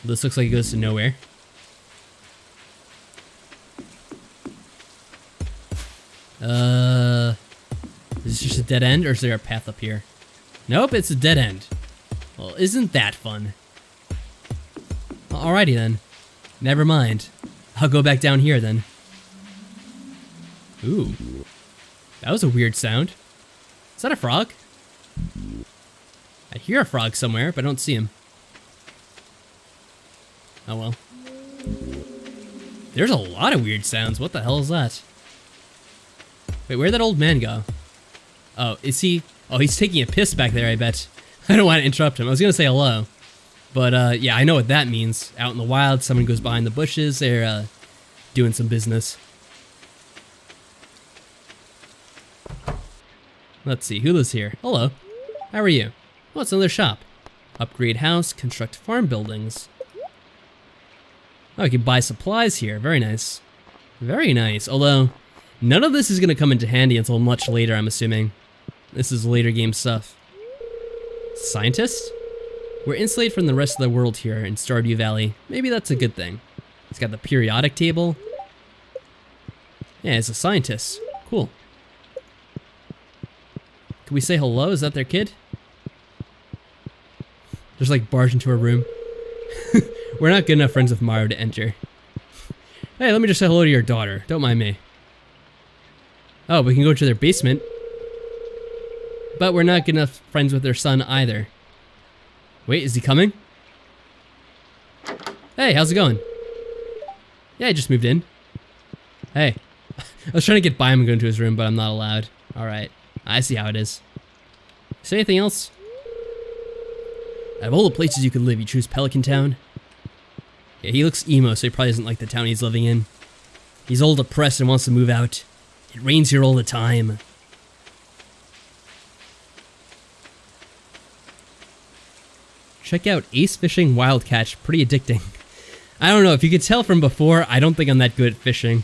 This looks like it goes to nowhere. Is this just a dead end or is there a path up here? Nope, it's a dead end. Well, isn't that fun? Alrighty then. Never mind. I'll go back down here then. Ooh. That was a weird sound. Is that a frog? I hear a frog somewhere, but I don't see him. Oh well. There's a lot of weird sounds. What the hell is that? Wait, where'd that old man go? Oh, is he? Oh, he's taking a piss back there, I bet. I don't want to interrupt him. I was going to say hello. But, yeah, I know what that means. Out in the wild, someone goes behind the bushes. They're, doing some business. Let's see, who lives here? Hello. How are you? Oh, it's another shop. Upgrade house, construct farm buildings. Oh, you can buy supplies here. Very nice. Very nice. Although, none of this is going to come into handy until much later, I'm assuming. This is later game stuff. Scientist? We're insulated from the rest of the world here in Stardew Valley. Maybe that's a good thing. It's got the periodic table. Yeah, it's a scientist. Cool. Can we say hello? Is that their kid? Just like barge into a room. We're not good enough friends with Mario to enter. Hey, let me just say hello to your daughter. Don't mind me. Oh, we can go to their basement. But we're not good enough friends with their son either. Wait, is he coming? Hey, how's it going? Yeah, I just moved in. Hey. I was trying to get by him and go into his room, but I'm not allowed. Alright. I see how it is. Say anything else? Out of all the places you could live, you choose Pelican Town? Yeah, he looks emo, so he probably doesn't like the town he's living in. He's all depressed and wants to move out. It rains here all the time. Check out Ace Fishing Wild Catch. Pretty addicting. I don't know, if you could tell from before, I don't think I'm that good at fishing.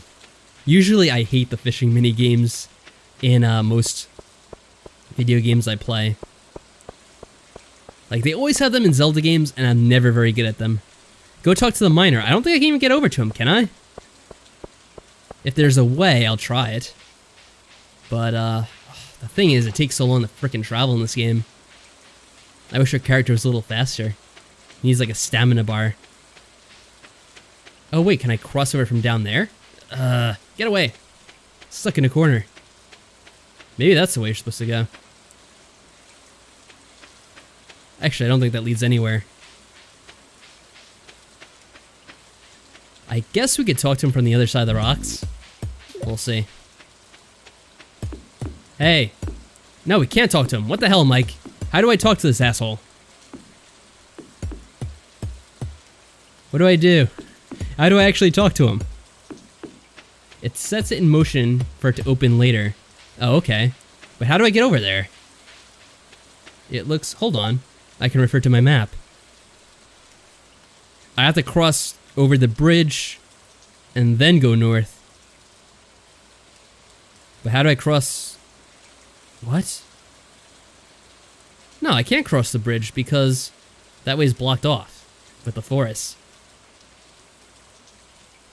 Usually I hate the fishing mini games in most video games I play. Like, they always have them in Zelda games, and I'm never very good at them. Go talk to the miner. I don't think I can even get over to him, can I? If there's a way, I'll try it. But, the thing is, it takes so long to frickin' travel in this game. I wish our character was a little faster. He needs, like, a stamina bar. Oh, wait, can I cross over from down there? Get away. Stuck in a corner. Maybe that's the way you're supposed to go. Actually, I don't think that leads anywhere. I guess we could talk to him from the other side of the rocks. We'll see. Hey. No, we can't talk to him. What the hell, Mike? How do I talk to this asshole? What do I do? How do I actually talk to him? It sets it in motion for it to open later. Oh, okay. But how do I get over there? It looks... Hold on. I can refer to my map. I have to cross over the bridge and then go north. But how do I cross... What? No, I can't cross the bridge because that way's blocked off with the forest.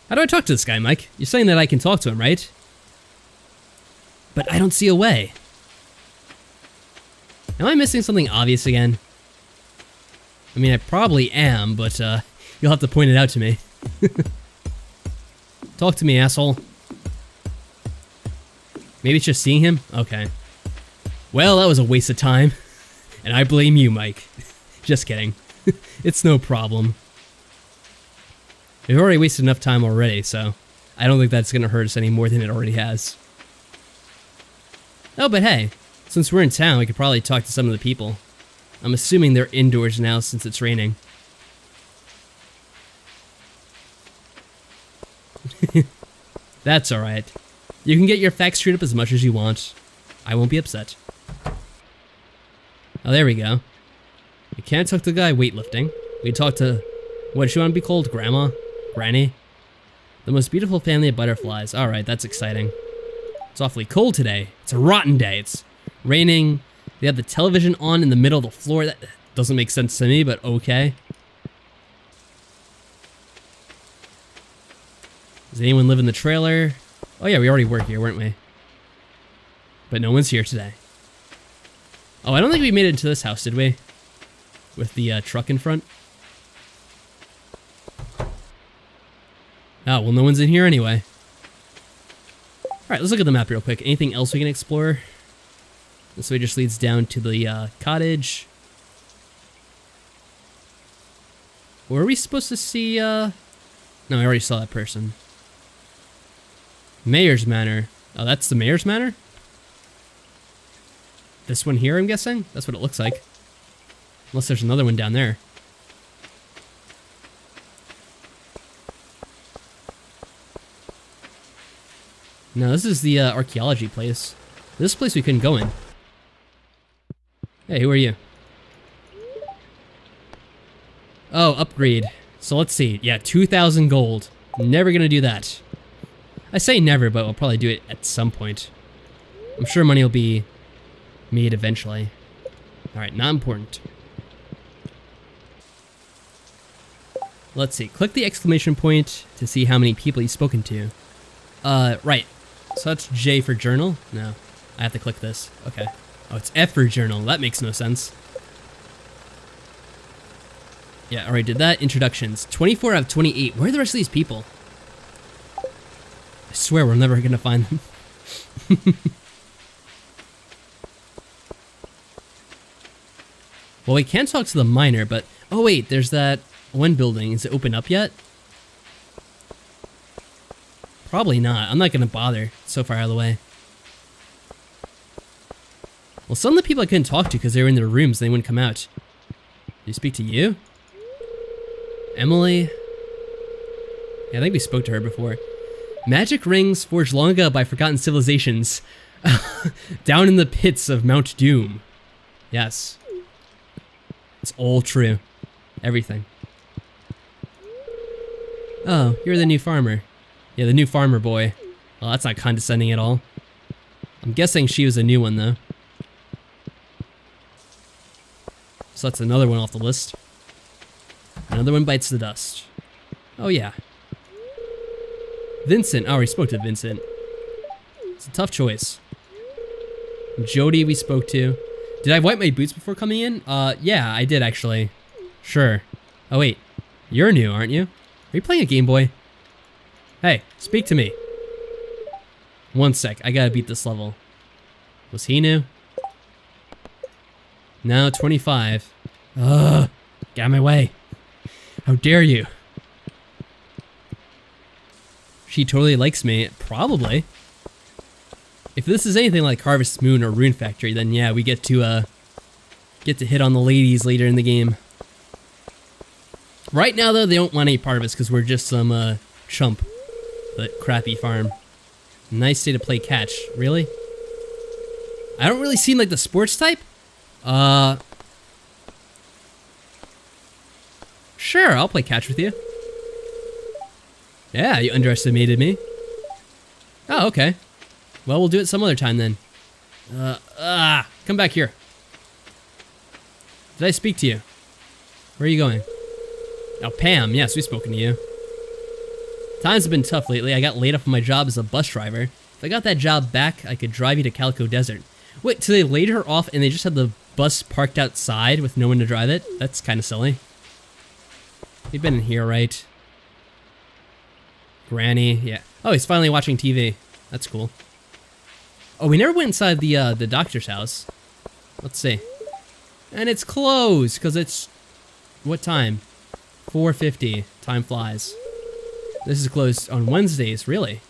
How do I talk to this guy, Mike? You're saying that I can talk to him, right? But I don't see a way. Am I missing something obvious again? I mean, I probably am, but you'll have to point it out to me. Talk to me, asshole. Maybe it's just seeing him? Okay. Well, that was a waste of time. And I blame you, Mike. Just kidding. It's no problem. We've already wasted enough time already, so I don't think that's going to hurt us any more than it already has. Oh, but hey, since we're in town, we could probably talk to some of the people. I'm assuming they're indoors now since it's raining. That's alright. You can get your facts straight up as much as you want. I won't be upset. Oh, there we go. We can't talk to the guy weightlifting. We talk to... What does she want to be called? Grandma? Granny? The most beautiful family of butterflies. Alright, that's exciting. It's awfully cold today. It's a rotten day. It's raining. They have the television on in the middle of the floor. That doesn't make sense to me, but okay. Does anyone live in the trailer? Oh yeah, we already were here, weren't we? But no one's here today. Oh, I don't think we made it into this house, did we? With the truck in front? Oh, well, no one's in here anyway. Alright, let's look at the map real quick. Anything else we can explore? This way just leads down to the cottage. Were we supposed to see... No, I already saw that person. Mayor's Manor. Oh, that's the Mayor's Manor? This one here, I'm guessing? That's what it looks like. Unless there's another one down there. No, this is the archaeology place. This place we couldn't go in. Hey, who are you? Oh, upgrade. So let's see. Yeah, 2,000 gold. Never gonna do that. I say never, but we'll probably do it at some point. I'm sure money will be made eventually. Alright, not important. Let's see. Click the exclamation point to see how many people you've spoken to. Right. So that's J for journal? No. I have to click this. Okay. Oh, it's F for journal. That makes no sense. Yeah, already did that. Introductions. 24 out of 28. Where are the rest of these people? I swear we're never gonna find them. Well, we can talk to the miner, but... Oh wait, there's that one building. Is it open up yet? Probably not. I'm not gonna bother. It's so far out of the way. Well, some of the people I couldn't talk to because they were in their rooms, they wouldn't come out. Did you speak to you? Emily? Yeah, I think we spoke to her before. Magic rings forged long ago by forgotten civilizations. Down in the pits of Mount Doom. Yes. It's all true. Everything. Oh, you're the new farmer. Yeah, the new farmer boy. Well, that's not condescending at all. I'm guessing she was a new one, though. So that's another one off the list. Another one bites the dust. Oh, yeah. Vincent. Oh, we spoke to Vincent. It's a tough choice. Jody, we spoke to. Did I wipe my boots before coming in? Yeah, I did, actually. Sure. Oh, wait. You're new, aren't you? Are you playing a Game Boy? Hey, speak to me. One sec, I gotta beat this level. Was he new? No, 25. Ugh, get out of my way. How dare you? She totally likes me. Probably. If this is anything like Harvest Moon or Rune Factory, then yeah, we get to hit on the ladies later in the game. Right now, though, they don't want any part of us because we're just some chump. That crappy farm. Nice day to play catch. Really? I don't really seem like the sports type? Sure, I'll play catch with you. Yeah, you underestimated me. Oh, okay. Well, we'll do it some other time then. Come back here. Did I speak to you? Where are you going? Oh, Pam. Yes, we've spoken to you. Times have been tough lately. I got laid off from my job as a bus driver. If I got that job back, I could drive you to Calico Desert. Wait, so they laid her off and they just had the bus parked outside with no one to drive it? That's kind of silly. You've been in here, right? Granny, yeah. Oh, he's finally watching TV. That's cool. Oh, we never went inside the doctor's house. Let's see. And it's closed, because it's... What time? 4:50. Time flies. This is closed on Wednesdays, really?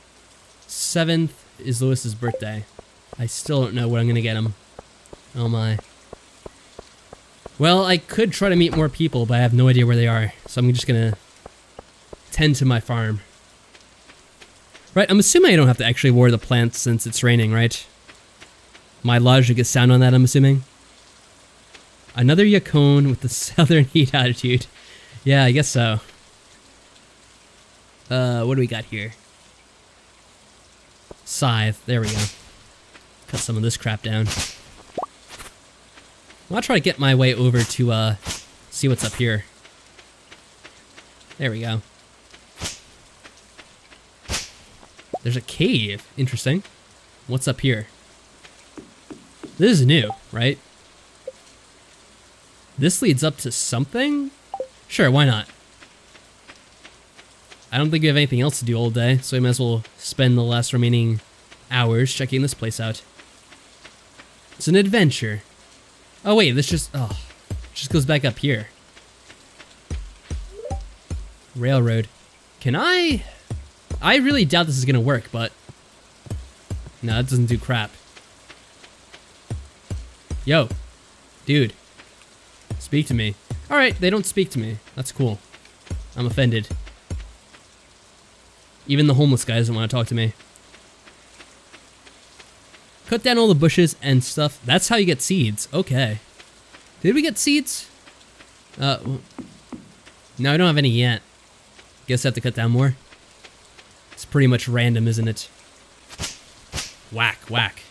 7th is Lewis's birthday. I still don't know what I'm gonna get him. Oh my. Well, I could try to meet more people, but I have no idea where they are. So I'm just gonna tend to my farm. Right, I'm assuming I don't have to actually water the plants since it's raining, right? My logic is sound on that, I'm assuming. Another Yacone with the southern heat attitude. Yeah, I guess so. What do we got here? Scythe, there we go. Cut some of this crap down. I'll try to get my way over to, see what's up here. There we go. There's a cave. Interesting. What's up here? This is new, right? This leads up to something? Sure, why not? I don't think we have anything else to do all day, so we might as well spend the last remaining hours checking this place out. It's an adventure. Oh wait, this just goes back up here. Railroad. Can I really doubt this is gonna work, but No, that doesn't do crap. Yo. Dude. Speak to me. Alright, they don't speak to me. That's cool. I'm offended. Even the homeless guy doesn't want to talk to me. Cut down all the bushes and stuff. That's how you get seeds. Okay. Did we get seeds? No, I don't have any yet. Guess I have to cut down more. It's pretty much random, isn't it? Whack, whack.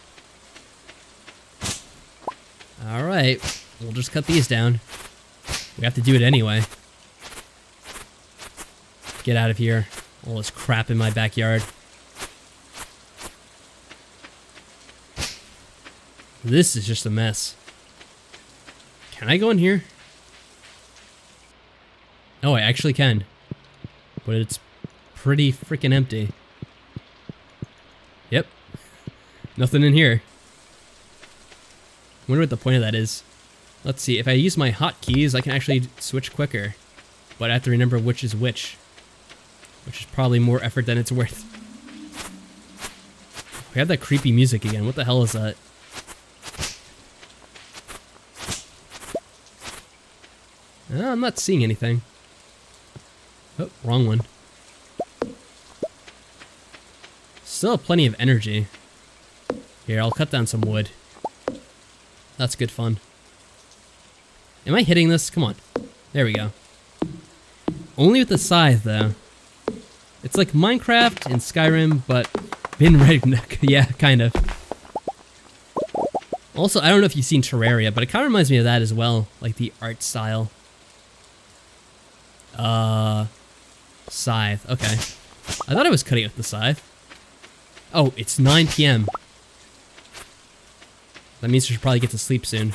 Alright, we'll just cut these down. We have to do it anyway. Get out of here. All this crap in my backyard. This is just a mess. Can I go in here? Oh, I actually can. But it's pretty freaking empty. Yep. Nothing in here. I wonder what the point of that is. Let's see, if I use my hotkeys, I can actually switch quicker. But I have to remember which is which. Which is probably more effort than it's worth. We have that creepy music again. What the hell is that? Oh, I'm not seeing anything. Oh, wrong one. Still have plenty of energy. Here, I'll cut down some wood. That's good fun. Am I hitting this? Come on. There we go. Only with the scythe, though. It's like Minecraft and Skyrim, but bin redneck. Yeah, kind of. Also, I don't know if you've seen Terraria, but it kind of reminds me of that as well. Like the art style. Scythe. Okay. I thought I was cutting with the scythe. Oh, it's 9 p.m. That means we should probably get to sleep soon.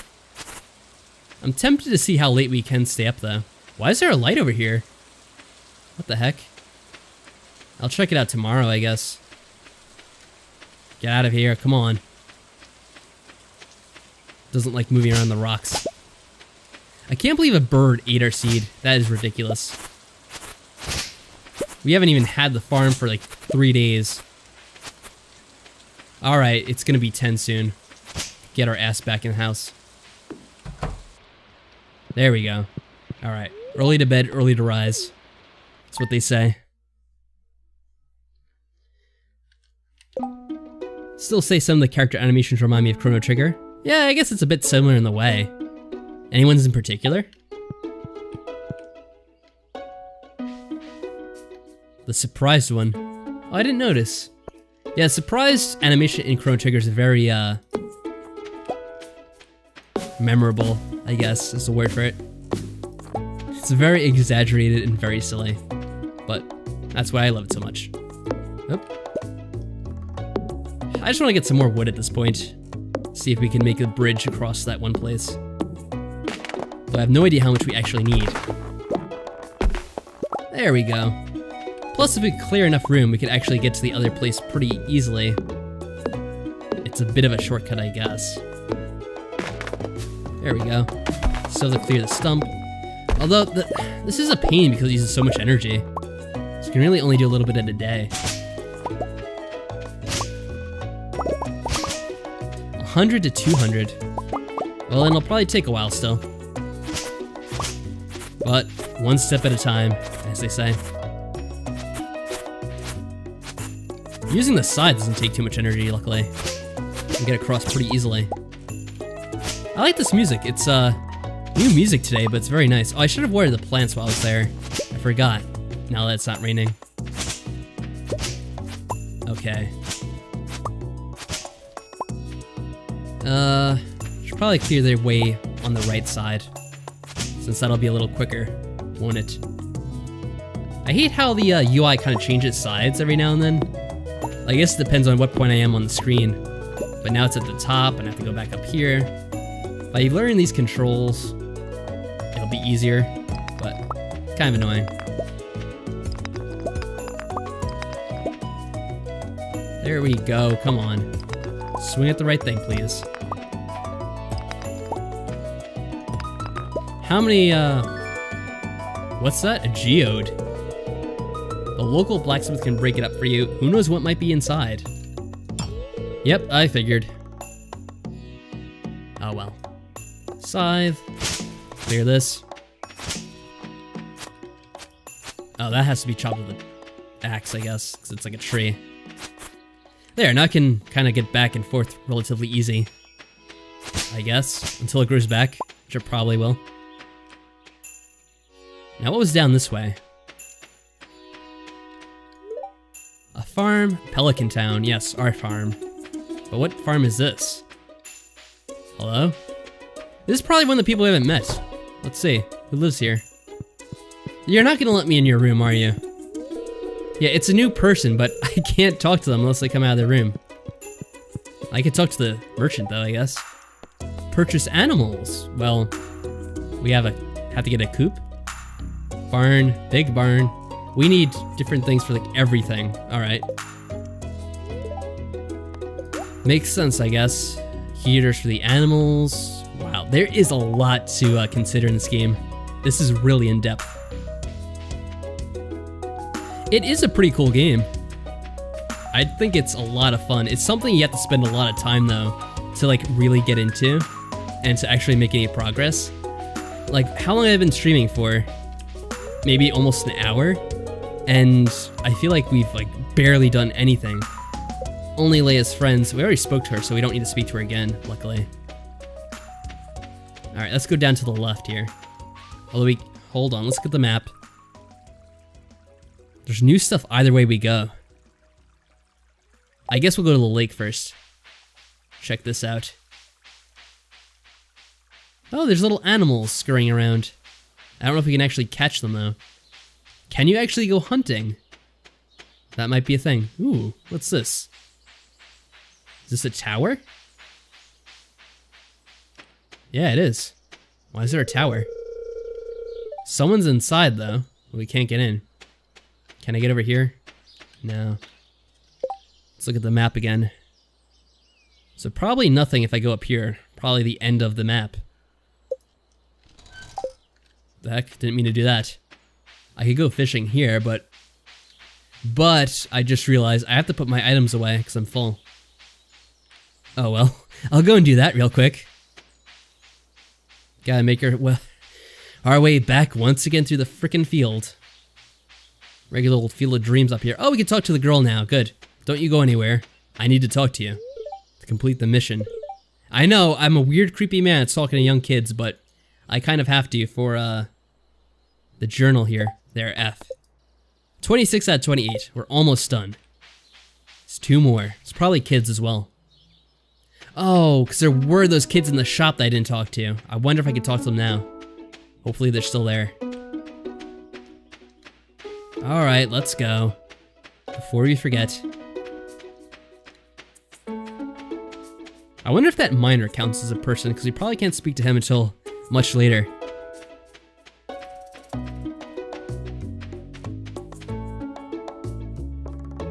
I'm tempted to see how late we can stay up, though. Why is there a light over here? What the heck? I'll check it out tomorrow, I guess. Get out of here, come on. Doesn't like moving around the rocks. I can't believe a bird ate our seed. That is ridiculous. We haven't even had the farm for like 3 days. Alright, it's gonna be 10 soon. Get our ass back in the house. There we go. Alright, early to bed, early to rise. That's what they say. Still say some of the character animations remind me of Chrono Trigger. Yeah, I guess it's a bit similar in the way. Anyone's in particular? The surprised one. Oh, I didn't notice. Yeah, surprised animation in Chrono Trigger is very, memorable, I guess is the word for it. It's very exaggerated and very silly. But that's why I love it so much. Oop. I just want to get some more wood at this point. See if we can make a bridge across that one place. Though I have no idea how much we actually need. There we go. Plus, if we clear enough room, we could actually get to the other place pretty easily. It's a bit of a shortcut, I guess. There we go. Still have to clear the stump. Although, this is a pain because it uses so much energy. So you can really only do a little bit at a day. 100 to 200. Well, then it'll probably take a while still. But, one step at a time, as they say. Using the scythe doesn't take too much energy, luckily. You can get across pretty easily. I like this music. It's, new music today, but it's very nice. Oh, I should have watered the plants while I was there. I forgot. Now that it's not raining. Okay. Should probably clear their way on the right side. Since that'll be a little quicker, won't it? I hate how the UI kind of changes sides every now and then. I guess it depends on what point I am on the screen. But now it's at the top, and I have to go back up here. By learning these controls, it'll be easier, but kind of annoying. There we go, come on. Swing at the right thing, please. How many, what's that? A geode. The local blacksmith can break it up for you. Who knows what might be inside? Yep, I figured. Oh well. Scythe. Clear this. Oh, that has to be chopped with an axe, I guess, because it's like a tree. There, now I can kind of get back and forth relatively easy. I guess, until it grows back, which it probably will. Now what was down this way? A farm, Pelican Town, yes, our farm. But what farm is this? Hello? This is probably one of the people we haven't met. Let's see, who lives here? You're not gonna let me in your room, are you? Yeah, it's a new person, but I can't talk to them unless they come out of their room. I could talk to the merchant though, I guess. Purchase animals. Well, we have to get a coop. Barn, big barn. We need different things for like everything. All right. Makes sense, I guess. Heaters for the animals. Wow, there is a lot to consider in this game. This is really in depth. It is a pretty cool game. I think it's a lot of fun. It's something you have to spend a lot of time though to like really get into and to actually make any progress. Like, how long have I been streaming for? Maybe almost an hour, and I feel like we've like barely done anything. Only Leia's friends. We already spoke to her, so we don't need to speak to her again, luckily. All right, let's go down to the left here. Although hold on, let's get the map. There's new stuff either way we go. I guess we'll go to the lake first. Check this out. Oh, there's little animals scurrying around. I don't know if we can actually catch them though. Can you actually go hunting? That might be a thing. Ooh, what's this? Is this a tower? Yeah, it is. Why is there a tower? Someone's inside though. We can't get in. Can I get over here? No. Let's look at the map again. So probably nothing if I go up here. Probably the end of the map. The heck, didn't mean to do that. I could go fishing here, but I just realized I have to put my items away because I'm full. Oh well, I'll go and do that real quick. Gotta make our way back once again through the frickin' field. Regular old field of dreams up here. Oh, we can talk to the girl now, good. Don't you go anywhere. I need to talk to you to complete the mission. I know, I'm a weird creepy man that's talking to young kids, but I kind of have to for the journal here. There, F. 26 out of 28. We're almost done. It's 2 more. It's probably kids as well. Oh, because there were those kids in the shop that I didn't talk to. I wonder if I could talk to them now. Hopefully they're still there. Alright, let's go. Before we forget. I wonder if that miner counts as a person, because we probably can't speak to him until much later.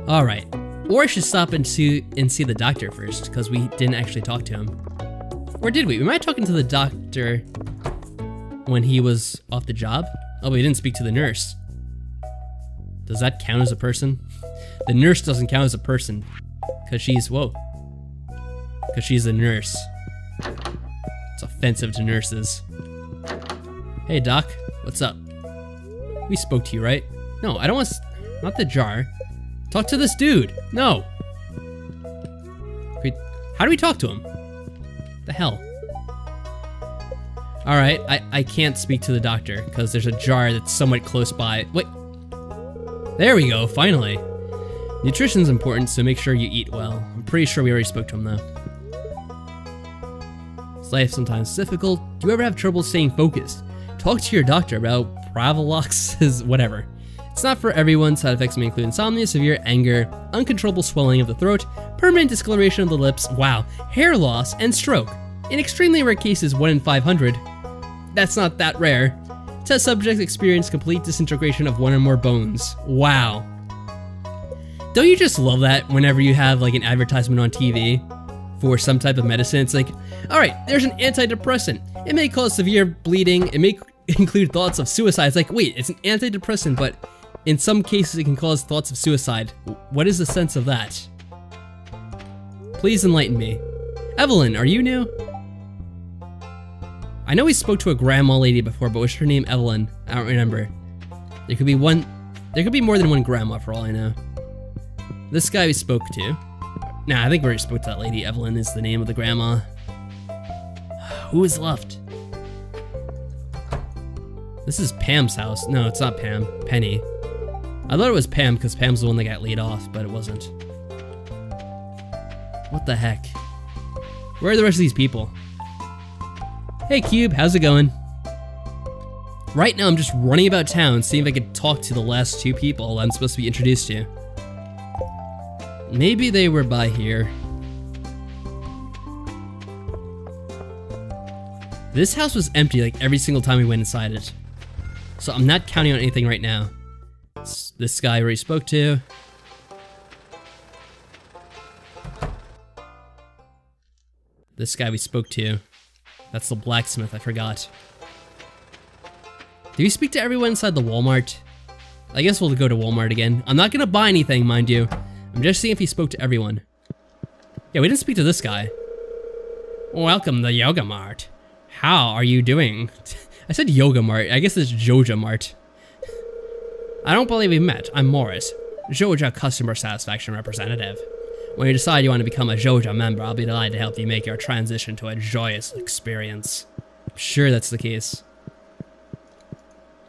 Alright, or I should stop and see the doctor first, because we didn't actually talk to him. Or did we? We might have talked to the doctor when he was off the job. Oh, but we didn't speak to the nurse. Does that count as a person? The nurse doesn't count as a person, because she's, whoa. Because she's a nurse. It's offensive to nurses. Hey doc, what's up? We spoke to you, right? No, I don't want not the jar. Talk to this dude. No. Wait, how do we talk to him? The hell? Alright, I can't speak to the doctor because there's a jar that's somewhat close by. Wait. There we go, finally. Nutrition's important, so make sure you eat well. I'm pretty sure we already spoke to him though. Is life sometimes difficult? Do you ever have trouble staying focused? Talk to your doctor about Pravalox's whatever. It's not for everyone. Side effects may include insomnia, severe anger, uncontrollable swelling of the throat, permanent discoloration of the lips, wow, hair loss, and stroke. In extremely rare cases, 1 in 500. That's not that rare. Test subjects experience complete disintegration of 1 or more bones. Wow. Don't you just love that whenever you have like an advertisement on TV for some type of medicine? It's like, alright, there's an antidepressant. It may cause severe bleeding. It may include thoughts of suicide. It's like, wait, it's an antidepressant, but in some cases it can cause thoughts of suicide. What is the sense of that? Please enlighten me. Evelyn, are you new? I know we spoke to a grandma lady before, but was her name Evelyn? I don't remember. There could be more than one grandma for all I know. This guy we spoke to. Nah, I think we already spoke to that lady. Evelyn is the name of the grandma. Who is left? This is Pam's house. No, it's not Pam. Penny. I thought it was Pam because Pam's the one that got laid off, but it wasn't. What the heck? Where are the rest of these people? Hey Cube, how's it going? Right now I'm just running about town seeing if I could talk to the last 2 people I'm supposed to be introduced to. Maybe they were by here. This house was empty like every single time we went inside it. So I'm not counting on anything right now. This guy I already spoke to. This guy we spoke to. That's the blacksmith, I forgot. Do we speak to everyone inside the Walmart? I guess we'll go to Walmart again. I'm not gonna buy anything, mind you. I'm just seeing if he spoke to everyone. Yeah, we didn't speak to this guy. Welcome to Yoga Mart. How are you doing? I said Yoga Mart. I guess it's Joja Mart. I don't believe we met. I'm Morris, Joja Customer Satisfaction Representative. When you decide you want to become a Joja member, I'll be delighted to help you make your transition to a joyous experience. I'm sure that's the case.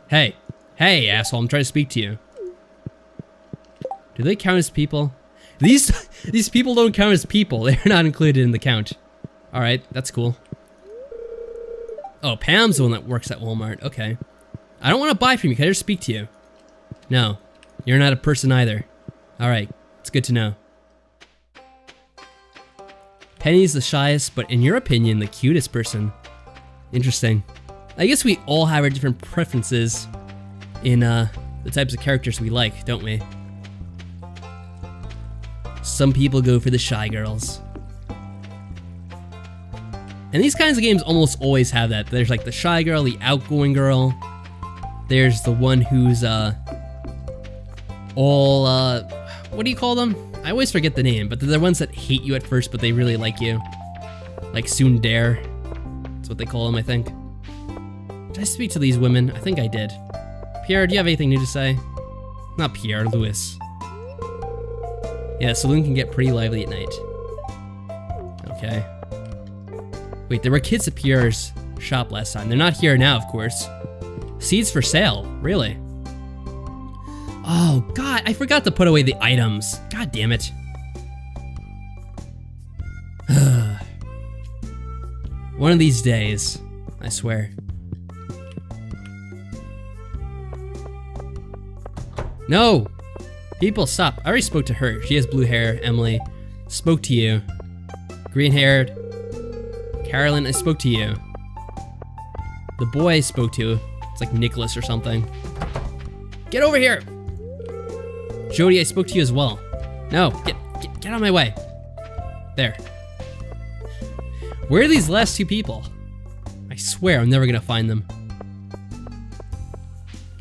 Hey, asshole, I'm trying to speak to you. Do they count as people? These people don't count as people. They're not included in the count. All right, that's cool. Oh, Pam's the one that works at Walmart. Okay. I don't want to buy from you. Can I just speak to you? No, you're not a person either. All right, it's good to know. Penny's the shyest, but in your opinion, the cutest person. Interesting. I guess we all have our different preferences in the types of characters we like, don't we? Some people go for the shy girls. And these kinds of games almost always have that. There's like the shy girl, the outgoing girl. There's the one who's what do you call them? I always forget the name, but they're the ones that hate you at first, but they really like you. Like tsundere. That's what they call them, I think. Did I speak to these women? I think I did. Pierre, do you have anything new to say? Not Pierre, Louis. Yeah, the saloon can get pretty lively at night. Okay. Wait, there were kids at Pierre's shop last time. They're not here now, of course. Seeds for sale, really? Oh, God, I forgot to put away the items. God damn it. One of these days, I swear. No! People, stop. I already spoke to her. She has blue hair. Emily. Spoke to you. Green-haired. Carolyn, I spoke to you. The boy I spoke to, it's like Nicholas or something. Get over here! Jody, I spoke to you as well. No, get out of my way. There. Where are these last 2 people? I swear I'm never gonna find them.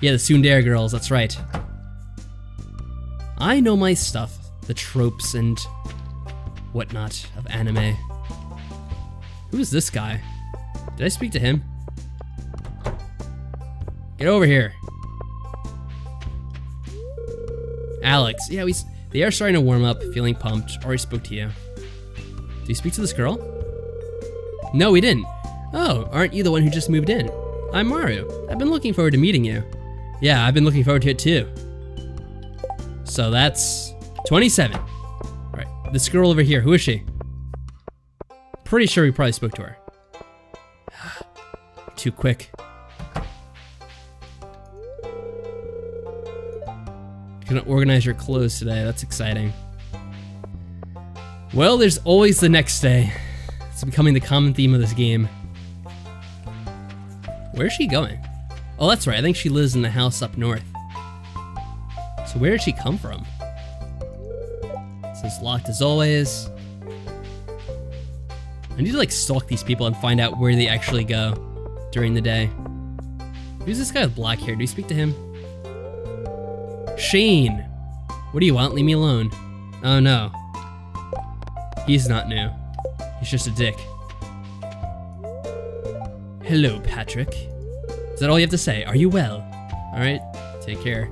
Yeah, the tsundere girls, that's right. I know my stuff, the tropes and whatnot of anime. Who's this guy? Did I speak to him? Get over here. Alex, yeah, they are starting to warm up, feeling pumped. Already spoke to you. Did you speak to this girl? No, we didn't. Oh, aren't you the one who just moved in? I'm Maru. I've been looking forward to meeting you. Yeah, I've been looking forward to it too. So that's 27. All right, this girl over here, who is she? Pretty sure we probably spoke to her. Too quick. Gonna organize your clothes today, that's exciting. Well, there's always the next day. It's becoming the common theme of this game. Where's she going? Oh, that's right, I think she lives in the house up north. So where did she come from? It says locked as always. I need to like stalk these people and find out where they actually go during the day. Who's this guy with black hair? Do you speak to him? Shane! What do you want? Leave me alone. Oh no. He's not new. He's just a dick. Hello, Patrick. Is that all you have to say? Are you well? Alright, take care.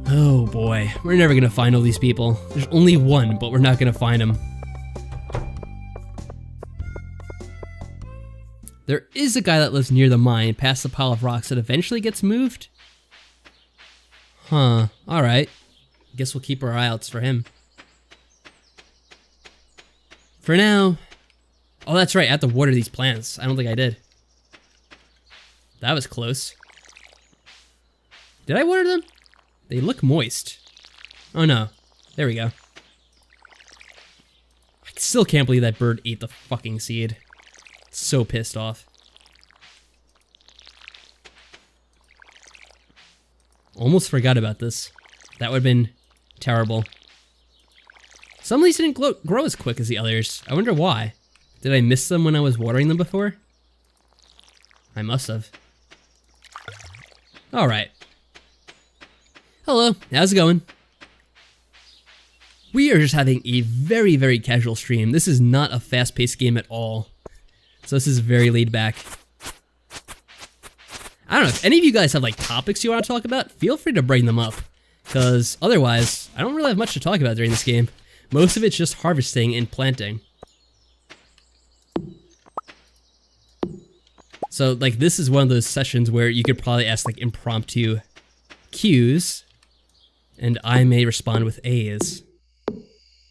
Oh boy, we're never gonna find all these people. There's only one, but we're not gonna find him. There is a guy that lives near the mine, past the pile of rocks that eventually gets moved? Huh, alright. Guess we'll keep our eye outs for him. For now... Oh, that's right, I have to water these plants. I don't think I did. That was close. Did I water them? They look moist. Oh no. There we go. I still can't believe that bird ate the fucking seed. So pissed off. Almost forgot about this. That would have been terrible. Some of these didn't grow as quick as the others. I wonder why. Did I miss them when I was watering them before? I must have. Alright. Hello, how's it going? We are just having a very, very casual stream. This is not a fast-paced game at all. So this is very laid back. I don't know, if any of you guys have like topics you want to talk about, feel free to bring them up. Because otherwise, I don't really have much to talk about during this game. Most of it's just harvesting and planting. So like this is one of those sessions where you could probably ask like impromptu Q's, and I may respond with A's.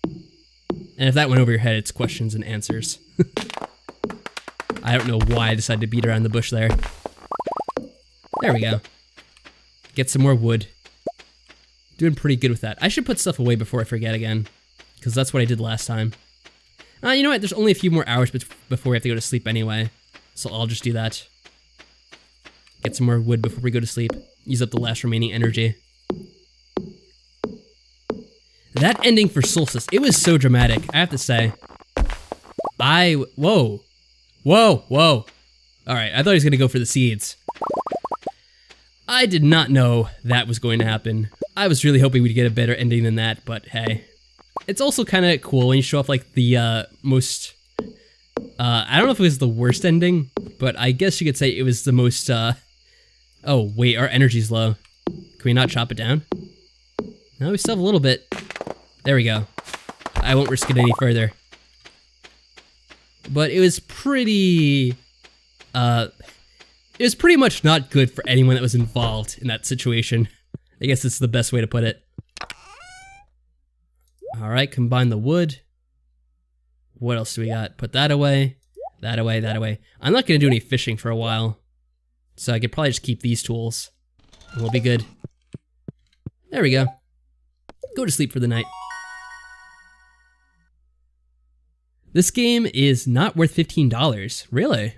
And if that went over your head, it's questions and answers. I don't know why I decided to beat around the bush there. There we go. Get some more wood. Doing pretty good with that. I should put stuff away before I forget again, because that's what I did last time. You know what? There's only a few more hours before we have to go to sleep anyway, so I'll just do that. Get some more wood before we go to sleep. Use up the last remaining energy. That ending for Solstice, it was so dramatic, I have to say. Whoa. Whoa, whoa. Alright, I thought he was gonna go for the seeds. I did not know that was going to happen. I was really hoping we'd get a better ending than that, but hey. It's also kind of cool when you show off like the most... I don't know if it was the worst ending, but I guess you could say it was the most... Oh, wait, our energy's low. Can we not chop it down? No, we still have a little bit. There we go. I won't risk it any further. But it was pretty... It was pretty much not good for anyone that was involved in that situation. I guess it's the best way to put it. Alright, combine the wood. What else do we got? Put that away. That away, that away. I'm not going to do any fishing for a while. So I could probably just keep these tools. And we'll be good. There we go. Go to sleep for the night. This game is not worth $15. Really?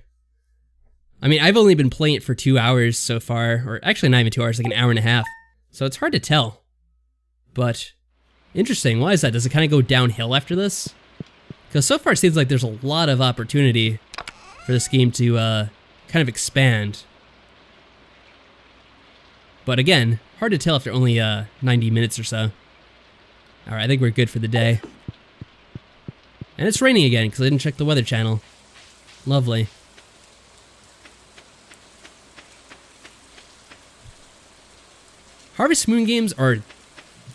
I mean, I've only been playing it for 2 hours so far, or actually not even 2 hours, like an hour and a half. So it's hard to tell. But, interesting, why is that? Does it kind of go downhill after this? Because so far it seems like there's a lot of opportunity for this game to kind of expand. But again, hard to tell after only 90 minutes or so. Alright, I think we're good for the day. And it's raining again, because I didn't check the weather channel. Lovely. Harvest Moon games are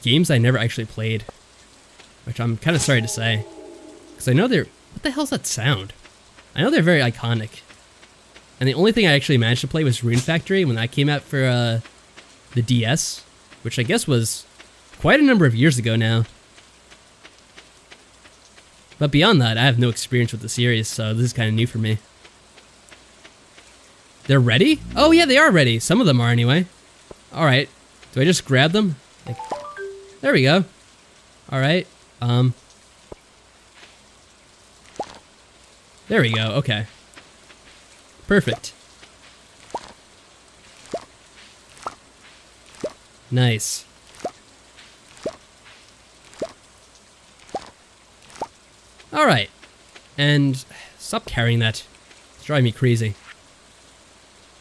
games I never actually played, which I'm kind of sorry to say, because I know they're... What the hell's that sound? I know they're very iconic, and the only thing I actually managed to play was Rune Factory when that came out for the DS, which I guess was quite a number of years ago now. But beyond that, I have no experience with the series, so this is kind of new for me. They're ready? Oh yeah, they are ready. Some of them are anyway. Alright. Do I just grab them? Like, there we go. Alright. There we go, okay. Perfect. Nice. Alright. And stop carrying that. It's driving me crazy.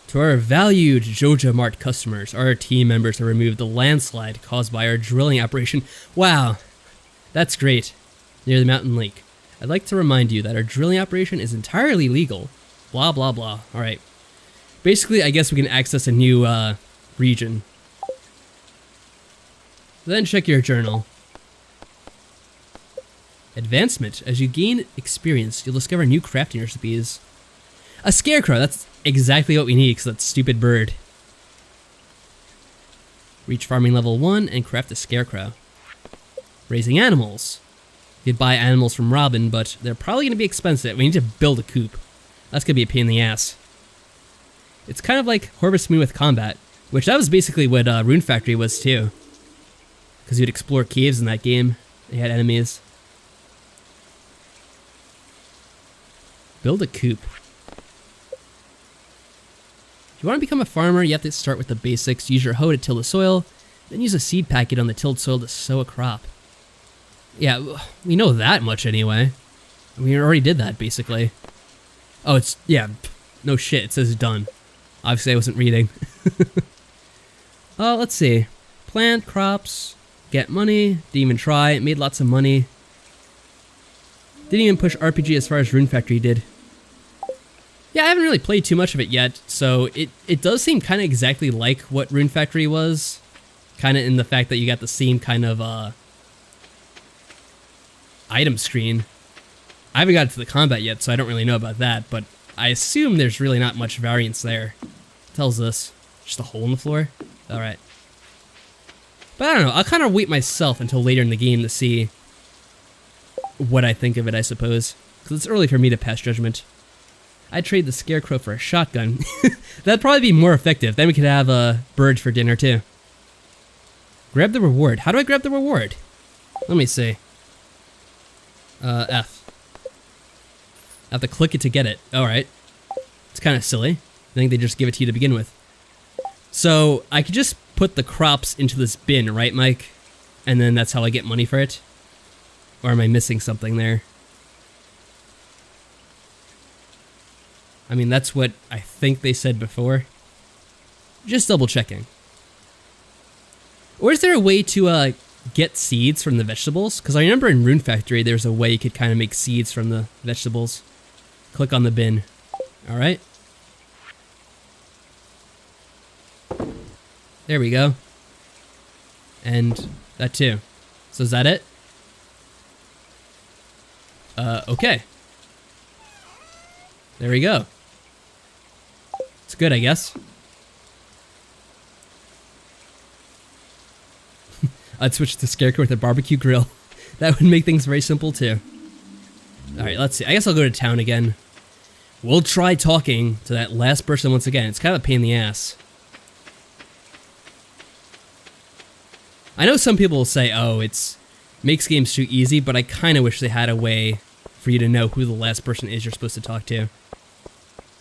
To our valued Joja Mart customers, our team members have removed the landslide caused by our drilling operation. Wow, that's great. near the mountain lake. I'd like to remind you that our drilling operation is entirely legal. Blah, blah, blah. Alright. Basically, I guess we can access a new, region. Then check your journal. Advancement. As you gain experience, you'll discover new crafting recipes. A scarecrow. That's exactly what we need, because that stupid bird. Reach farming level 1 and craft a scarecrow. Raising animals. You could buy animals from Robin, but they're probably going to be expensive. We need to build a coop. That's going to be a pain in the ass. It's kind of like Harvest Moon with combat, which that was basically what Rune Factory was too. Because you'd explore caves in that game. They had enemies. Build a coop. If you want to become a farmer, you have to start with the basics. Use your hoe to till the soil, then use a seed packet on the tilled soil to sow a crop. Yeah, we know that much anyway. We already did that, basically. Oh, it's, yeah, no shit, it says done. Obviously I wasn't reading. Let's see. Plant, crops, get money, didn't even try, made lots of money. Didn't even push RPG as far as Rune Factory did. Yeah, I haven't really played too much of it yet, so it does seem kind of exactly like what Rune Factory was. Kind of in the fact that you got the same kind of, item screen. I haven't got to the combat yet, so I don't really know about that, but I assume there's really not much variance there. It tells us just a hole in the floor? Alright. But I don't know, I'll kind of wait myself until later in the game to see what I think of it, I suppose. Because it's early for me to pass judgment. I'd trade the scarecrow for a shotgun. That'd probably be more effective. Then we could have birds for dinner too. Grab the reward. How do I grab the reward? Let me see. F. I have to click it to get it. Alright. It's kind of silly. I think they just give it to you to begin with. So, I could just put the crops into this bin, right, Mike? And then that's how I get money for it? Or am I missing something there? I mean, that's what I think they said before. Just double checking. Or is there a way to, get seeds from the vegetables? Because I remember in Rune Factory there's a way you could kind of make seeds from the vegetables. Click on the bin. Alright. There we go. And that too. So is that it? Okay. There we go. It's good, I guess. I'd switch to Scarecrow with a barbecue grill. That would make things very simple too. Alright, let's see. I guess I'll go to town again. We'll try talking to that last person once again. It's kind of a pain in the ass. I know some people will say, oh, it's makes games too easy, but I kind of wish they had a way for you to know who the last person is you're supposed to talk to.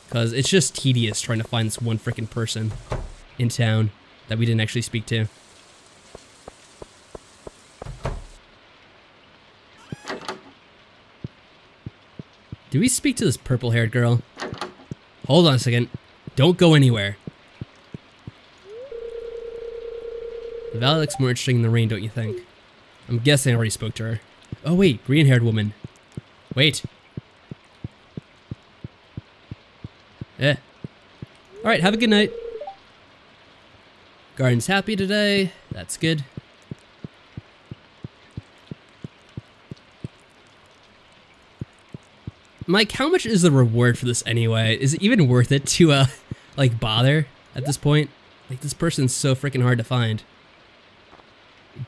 Because it's just tedious trying to find this one frickin' person in town that we didn't actually speak to. Do we speak to this purple-haired girl? Hold on a second. Don't go anywhere. The valley looks more interesting in the rain, don't you think? I'm guessing I already spoke to her. Oh wait, green-haired woman. Wait. Alright, have a good night. Garden's happy today. That's good. Mike, how much is the reward for this anyway? Is it even worth it to, like, bother at this point? Like, this person's so freaking hard to find.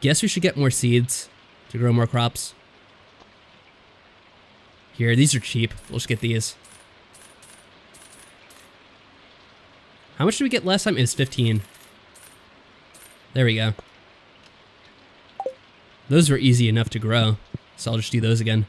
Guess we should get more seeds to grow more crops. Here, these are cheap. We'll just get these. How much did we get last time? It was 15. There we go. Those were easy enough to grow, so I'll just do those again.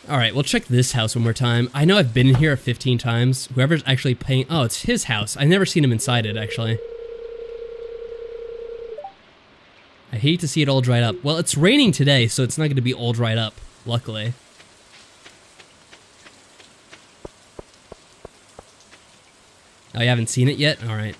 Alright, we'll check this house one more time. I know I've been in here 15 times. Whoever's actually paying... Oh, it's his house. I've never seen him inside it, actually. I hate to see it all dried up. Well, it's raining today, so it's not going to be all dried up, luckily. Oh, you haven't seen it yet? Alright.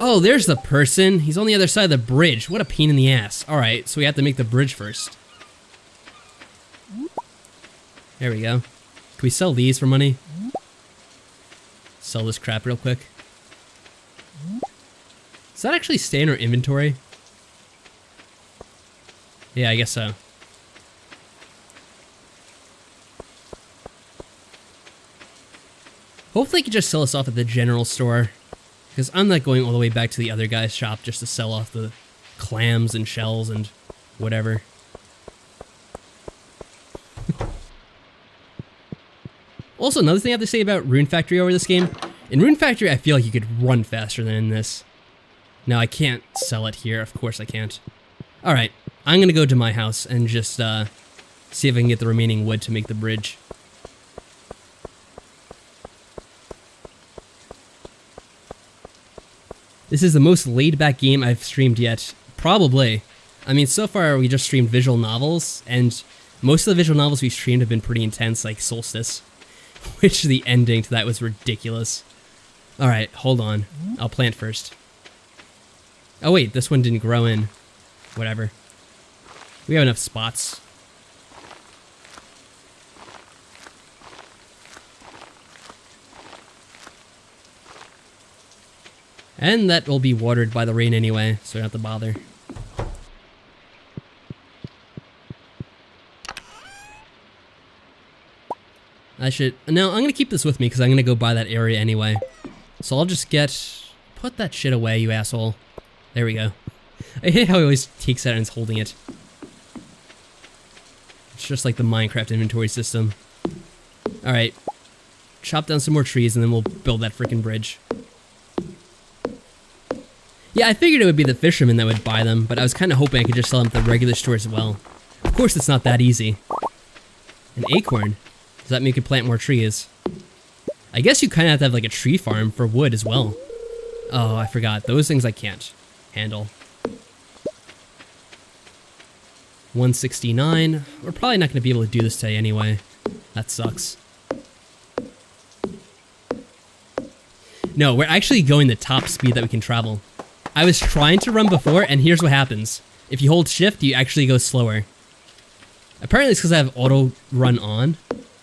Oh, there's the person. He's on the other side of the bridge. What a pain in the ass. Alright, so we have to make the bridge first. There we go. Can we sell these for money? Sell this crap real quick. Does that actually stay in our inventory? Yeah, I guess so. Hopefully he can just sell us off at the general store. Because I'm not going all the way back to the other guy's shop just to sell off the clams and shells and whatever. Also, another thing I have to say about Rune Factory over this game. In Rune Factory, I feel like you could run faster than in this. Now, I can't sell it here. Of course I can't. Alright, I'm gonna go to my house and just see if I can get the remaining wood to make the bridge. This is the most laid-back game I've streamed yet. Probably. I mean, so far we just streamed visual novels, and most of the visual novels we streamed have been pretty intense, like Solstice. Which the ending to that was ridiculous. Alright, hold on. I'll plant first. Oh wait, this one didn't grow in. Whatever. We have enough spots. And that will be watered by the rain anyway, so we don't have to bother. No, I'm gonna keep this with me because I'm gonna go by that area anyway. So I'll just put that shit away, you asshole. There we go. I hate how he always takes that and is holding it. It's just like the Minecraft inventory system. Alright. Chop down some more trees and then we'll build that freaking bridge. Yeah, I figured it would be the fishermen that would buy them, but I was kind of hoping I could just sell them at the regular store as well. Of course it's not that easy. An acorn? Does that mean you could plant more trees? I guess you kind of have to have like a tree farm for wood as well. Oh, I forgot. Those things I can't handle. 169. We're probably not going to be able to do this today anyway. That sucks. No, we're actually going the top speed that we can travel. I was trying to run before, and here's what happens. If you hold shift, you actually go slower. Apparently it's because I have auto run on.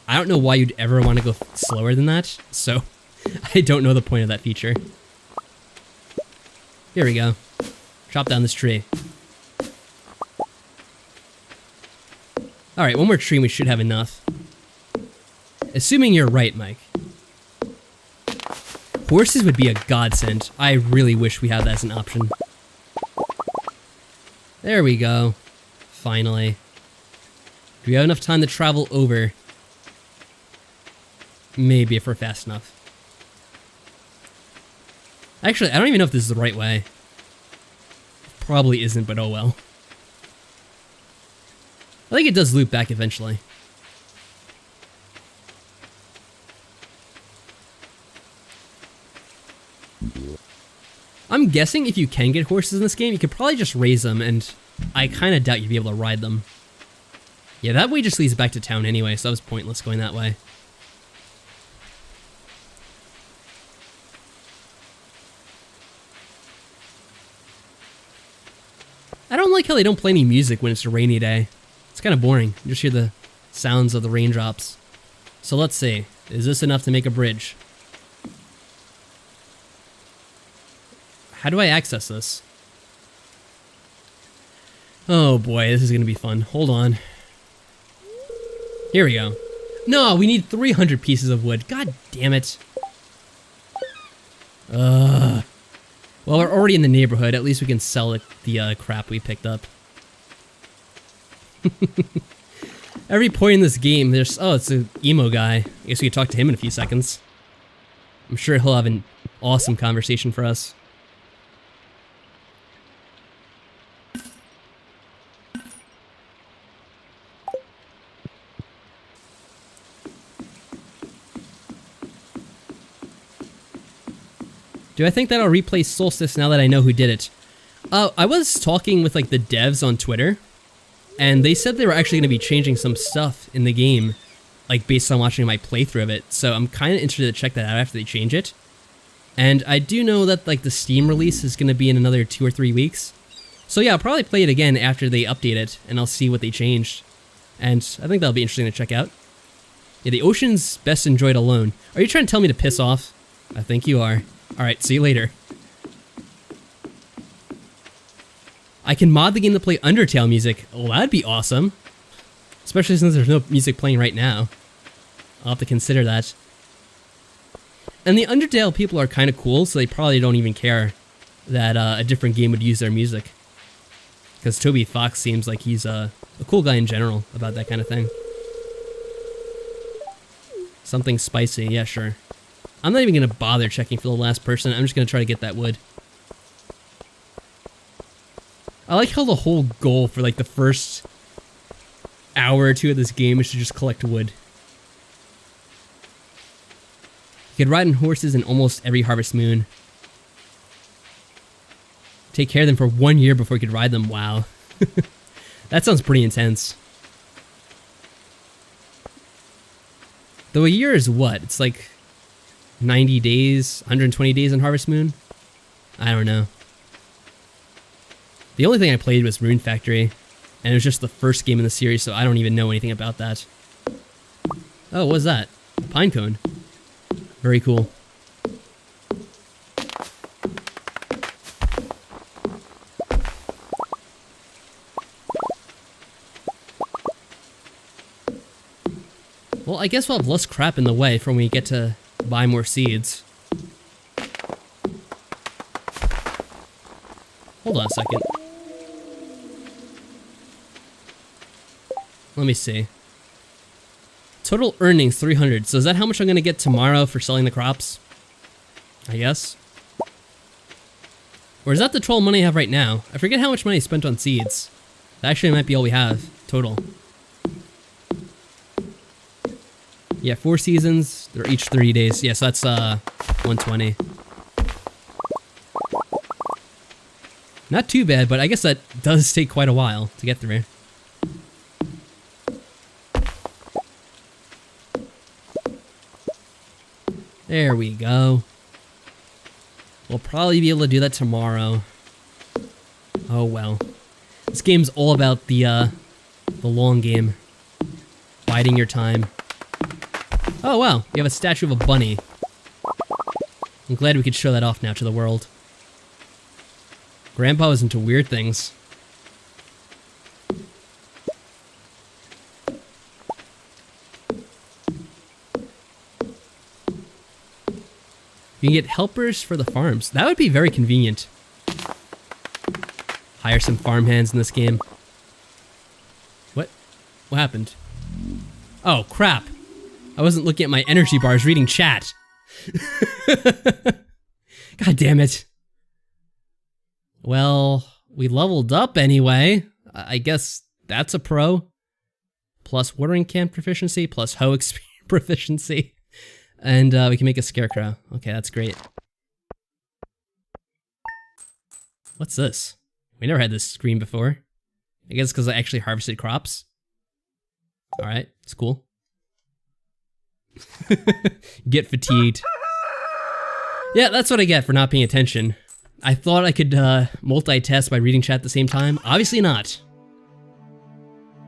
I don't know why you'd ever want to go slower than that, so I don't know the point of that feature. Here we go. Chop down this tree. Alright, one more tree and we should have enough. Assuming you're right, Mike. Horses would be a godsend. I really wish we had that as an option. There we go. Finally. Do we have enough time to travel over? Maybe if we're fast enough. Actually, I don't even know if this is the right way. Probably isn't, but oh well. I think it does loop back eventually. I'm guessing if you can get horses in this game, you could probably just raise them, and I kind of doubt you'd be able to ride them. Yeah, that way just leads back to town anyway, so that was pointless going that way. I don't like how they don't play any music when it's a rainy day. It's kind of boring. You just hear the sounds of the raindrops. So let's see. Is this enough to make a bridge? How do I access this? Oh boy, this is going to be fun. Hold on. Here we go. No, we need 300 pieces of wood. God damn it. Ugh. Well, we're already in the neighborhood. At least we can sell the crap we picked up. Every point in this game, there's... Oh, it's an emo guy. I guess we could talk to him in a few seconds. I'm sure he'll have an awesome conversation for us. Do I think that'll replace Solstice now that I know who did it? I was talking with like the devs on Twitter, and they said they were actually going to be changing some stuff in the game, like based on watching my playthrough of it. So I'm kind of interested to check that out after they change it. And I do know that like the Steam release is going to be in another 2 or 3 weeks. So yeah, I'll probably play it again after they update it, and I'll see what they changed. And I think that'll be interesting to check out. Yeah, the ocean's best enjoyed alone. Are you trying to tell me to piss off? I think you are. Alright, see you later. I can mod the game to play Undertale music. Well, that'd be awesome. Especially since there's no music playing right now. I'll have to consider that. And the Undertale people are kind of cool, so they probably don't even care that a different game would use their music. Because Toby Fox seems like he's a cool guy in general about that kind of thing. Something spicy, yeah, sure. I'm not even going to bother checking for the last person. I'm just going to try to get that wood. I like how the whole goal for like the first hour or two of this game is to just collect wood. You could ride on horses in almost every Harvest Moon. Take care of them for 1 year before you could ride them. Wow. That sounds pretty intense. Though a year is what? It's like 90 days, 120 days on Harvest Moon? I don't know. The only thing I played was Rune Factory, and it was just the first game in the series, so I don't even know anything about that. Oh, what was that? A pine cone. Very cool. Well, I guess we'll have less crap in the way for when we get to buy more seeds. Hold on a second. Let me see. Total earnings 300. So is that how much I'm gonna get tomorrow for selling the crops? I guess. Or is that the total money I have right now? I forget how much money I spent on seeds. That actually might be all we have total. Yeah, 4 seasons. They're each 30 days. Yeah, so that's 120. Not too bad, but I guess that does take quite a while to get through. There we go. We'll probably be able to do that tomorrow. Oh well. This game's all about the long game. Biding your time. Oh wow, you have a statue of a bunny. I'm glad we could show that off now to the world. Grandpa was into weird things. You can get helpers for the farms. That would be very convenient. Hire some farmhands in this game. What? What happened? Oh, crap. I wasn't looking at my energy bars, reading chat. God damn it. Well, we leveled up anyway. I guess that's a pro. Plus watering can proficiency, plus hoe proficiency. And we can make a scarecrow. Okay, that's great. What's this? We never had this screen before. I guess because I actually harvested crops. Alright, it's cool. Get fatigued. Yeah, that's what I get for not paying attention. I thought I could multitask by reading chat at the same time. Obviously not.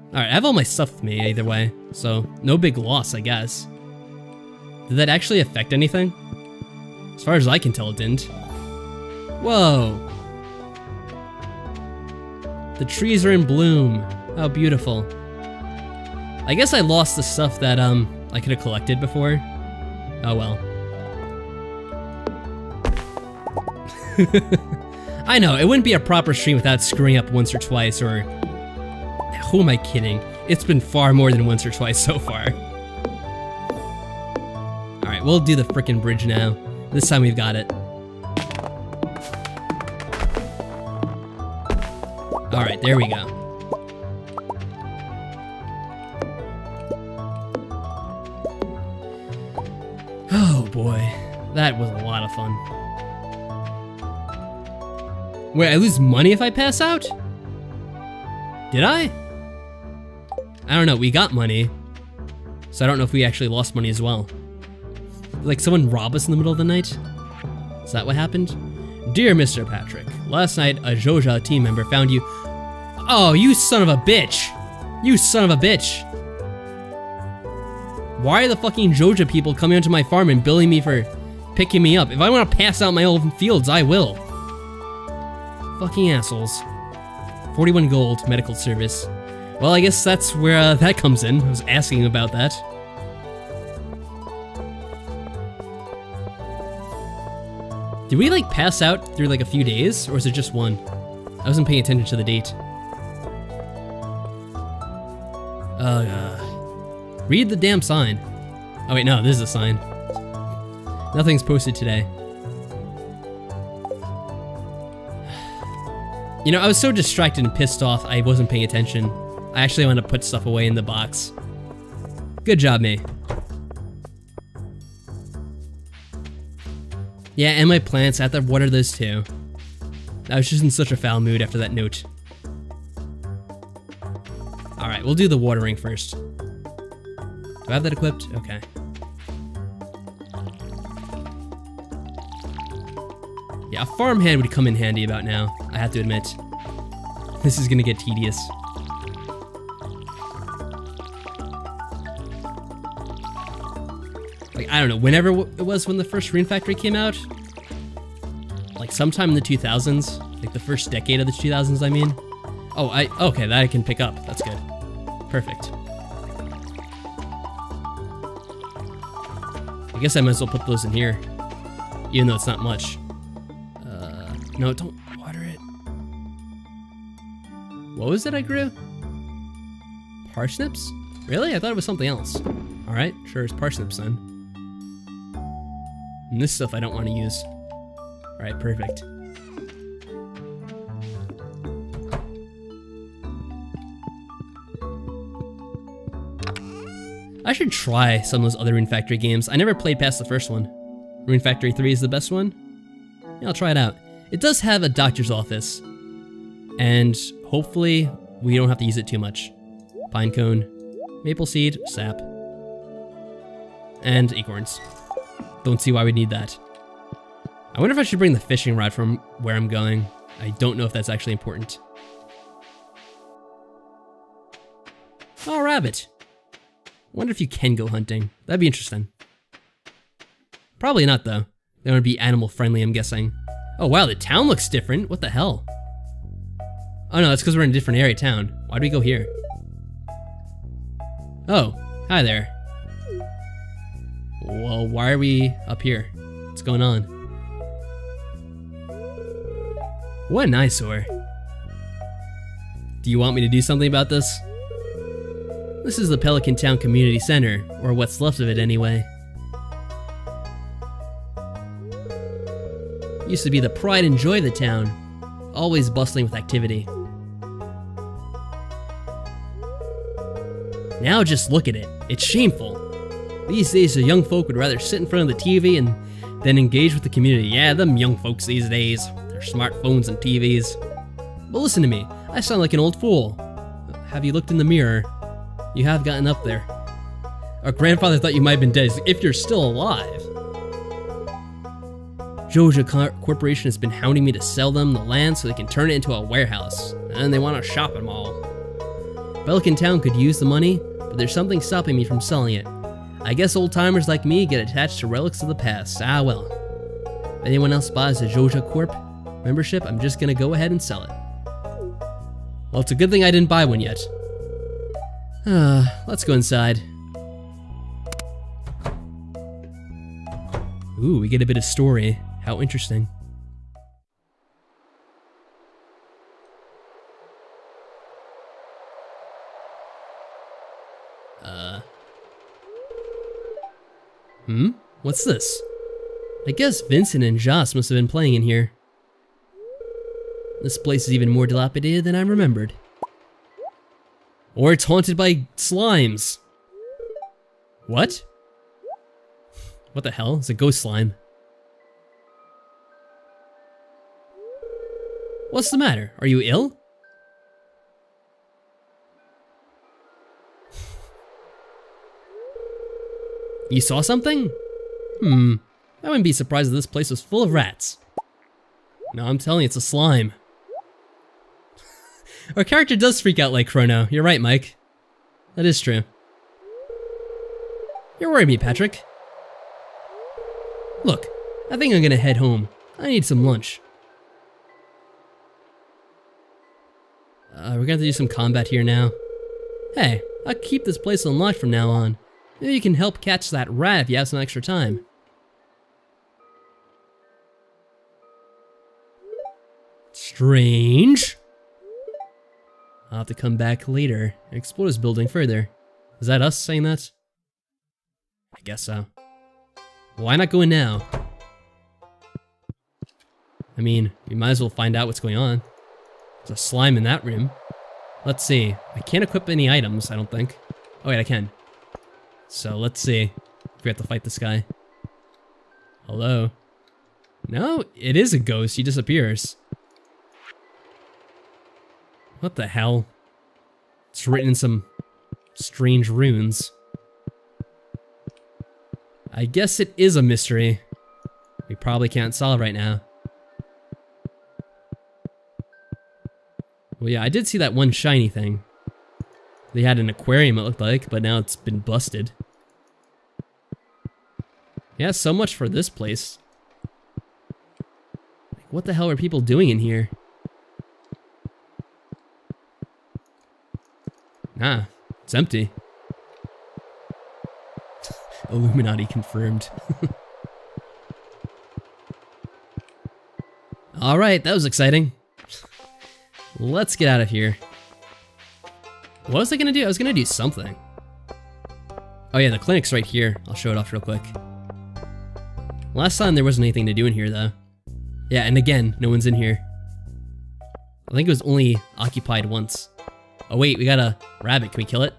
Alright, I have all my stuff with me either way, so no big loss, I guess. Did that actually affect anything? As far as I can tell, it didn't. Whoa. The trees are in bloom. How beautiful. I guess I lost the stuff that I could have collected before. Oh well. I know, it wouldn't be a proper stream without screwing up once or twice, or... Who am I kidding? It's been far more than once or twice so far. Alright, we'll do the frickin' bridge now. This time we've got it. Alright, there we go. Oh boy, that was a lot of fun. Wait, I lose money if I pass out? Did I? I don't know, we got money. So I don't know if we actually lost money as well. Like someone rob us in the middle of the night? Is that what happened? Dear Mr. Patrick, last night a Joja team member found you. Oh, you son of a bitch! You son of a bitch! Why are the fucking Joja people coming onto my farm and billing me for picking me up? If I want to pass out my old fields, I will. Fucking assholes. 41 gold, medical service. Well, I guess that's where that comes in. I was asking about that. Did we like pass out through like a few days, or is it just one? I wasn't paying attention to the date. Read the damn sign. Oh wait, no, this is a sign. Nothing's posted today. You know, I was so distracted and pissed off I wasn't paying attention. I actually wanted to put stuff away in the box. Good job, me. Yeah, and my plants, I have to water those too. I was just in such a foul mood after that note. Alright, we'll do the watering first. Do I have that equipped? Okay. Yeah, a farmhand would come in handy about now, I have to admit. This is gonna get tedious. Like, I don't know, whenever it was when the first Rune Factory came out? Like sometime in the 2000s? Like the first decade of the 2000s, I mean? Oh, okay, that I can pick up. That's good. Perfect. I guess I might as well put those in here. Even though it's not much. No, don't water it. What was it I grew? Parsnips? Really? I thought it was something else. Alright, sure, it's parsnips then. And this stuff I don't want to use. Alright, perfect. I should try some of those other Rune Factory games. I never played past the first one. Rune Factory 3 is the best one? Yeah, I'll try it out. It does have a doctor's office. And hopefully we don't have to use it too much. Pinecone, maple seed, sap, and acorns. Don't see why we need that. I wonder if I should bring the fishing rod from where I'm going. I don't know if that's actually important. Oh, rabbit. Wonder if you can go hunting. That'd be interesting. Probably not though. They would be animal friendly, I'm guessing. Oh wow, the town looks different. What the hell? Oh no, that's because we're in a different area of town. Why do we go here? Oh, hi there. Well, why are we up here? What's going on? What an eyesore. Do you want me to do something about this? This is the Pelican Town Community Center, or what's left of it anyway. Used to be the pride and joy of the town, always bustling with activity. Now just look at it, it's shameful. These days the young folk would rather sit in front of the TV and then engage with the community. Yeah, them young folks these days, their smartphones and TVs. But listen to me, I sound like an old fool. Have you looked in the mirror? You have gotten up there. Our grandfather thought you might have been dead, if you're still alive. Joja Corporation has been hounding me to sell them the land so they can turn it into a warehouse, and they want a shopping mall. Pelican Town could use the money, but there's something stopping me from selling it. I guess old-timers like me get attached to relics of the past. Ah well. If anyone else buys a Joja Corp membership, I'm just gonna go ahead and sell it. Well, it's a good thing I didn't buy one yet. Let's go inside. Ooh, we get a bit of story. How interesting. What's this? I guess Vincent and Joss must have been playing in here. This place is even more dilapidated than I remembered. Or it's haunted by slimes. What? What the hell? It's a ghost slime. What's the matter? Are you ill? You saw something? I wouldn't be surprised if this place was full of rats. No, I'm telling you, it's a slime. Our character does freak out like Chrono. You're right, Mike. That is true. You're worried me, Patrick. Look, I think I'm gonna head home. I need some lunch. We're gonna have to do some combat here now. Hey, I'll keep this place unlocked from now on. Maybe you can help catch that rat if you have some extra time. Strange. I'll have to come back later and explore this building further. Is that us saying that? I guess so. Why not go in now? I mean, we might as well find out what's going on. There's a slime in that room. Let's see. I can't equip any items, I don't think. Oh wait, I can. So let's see if we have to fight this guy. Hello? No, it is a ghost. He disappears. What the hell? It's written in some strange runes. I guess it is a mystery. We probably can't solve right now. Well, yeah, I did see that one shiny thing. They had an aquarium, it looked like, but now it's been busted. Yeah, so much for this place. Like, what the hell are people doing in here? Ah, it's empty. Illuminati confirmed. Alright, that was exciting. Let's get out of here. What was I gonna do? I was gonna do something. Oh yeah, the clinic's right here. I'll show it off real quick. Last time there wasn't anything to do in here though. Yeah, and again, no one's in here. I think it was only occupied once. Oh wait, we got a rabbit. Can we kill it?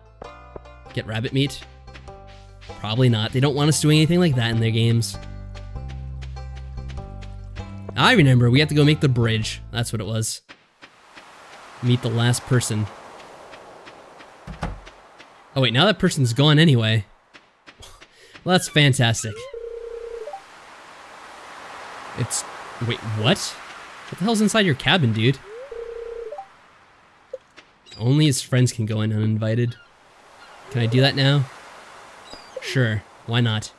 Get rabbit meat? Probably not. They don't want us doing anything like that in their games. I remember, we have to go make the bridge. That's what it was. Meet the last person. Oh wait, now that person's gone anyway. Well, that's fantastic. It's... wait, what? What the hell's inside your cabin, dude? Only his friends can go in uninvited. Can I do that now? Sure, why not?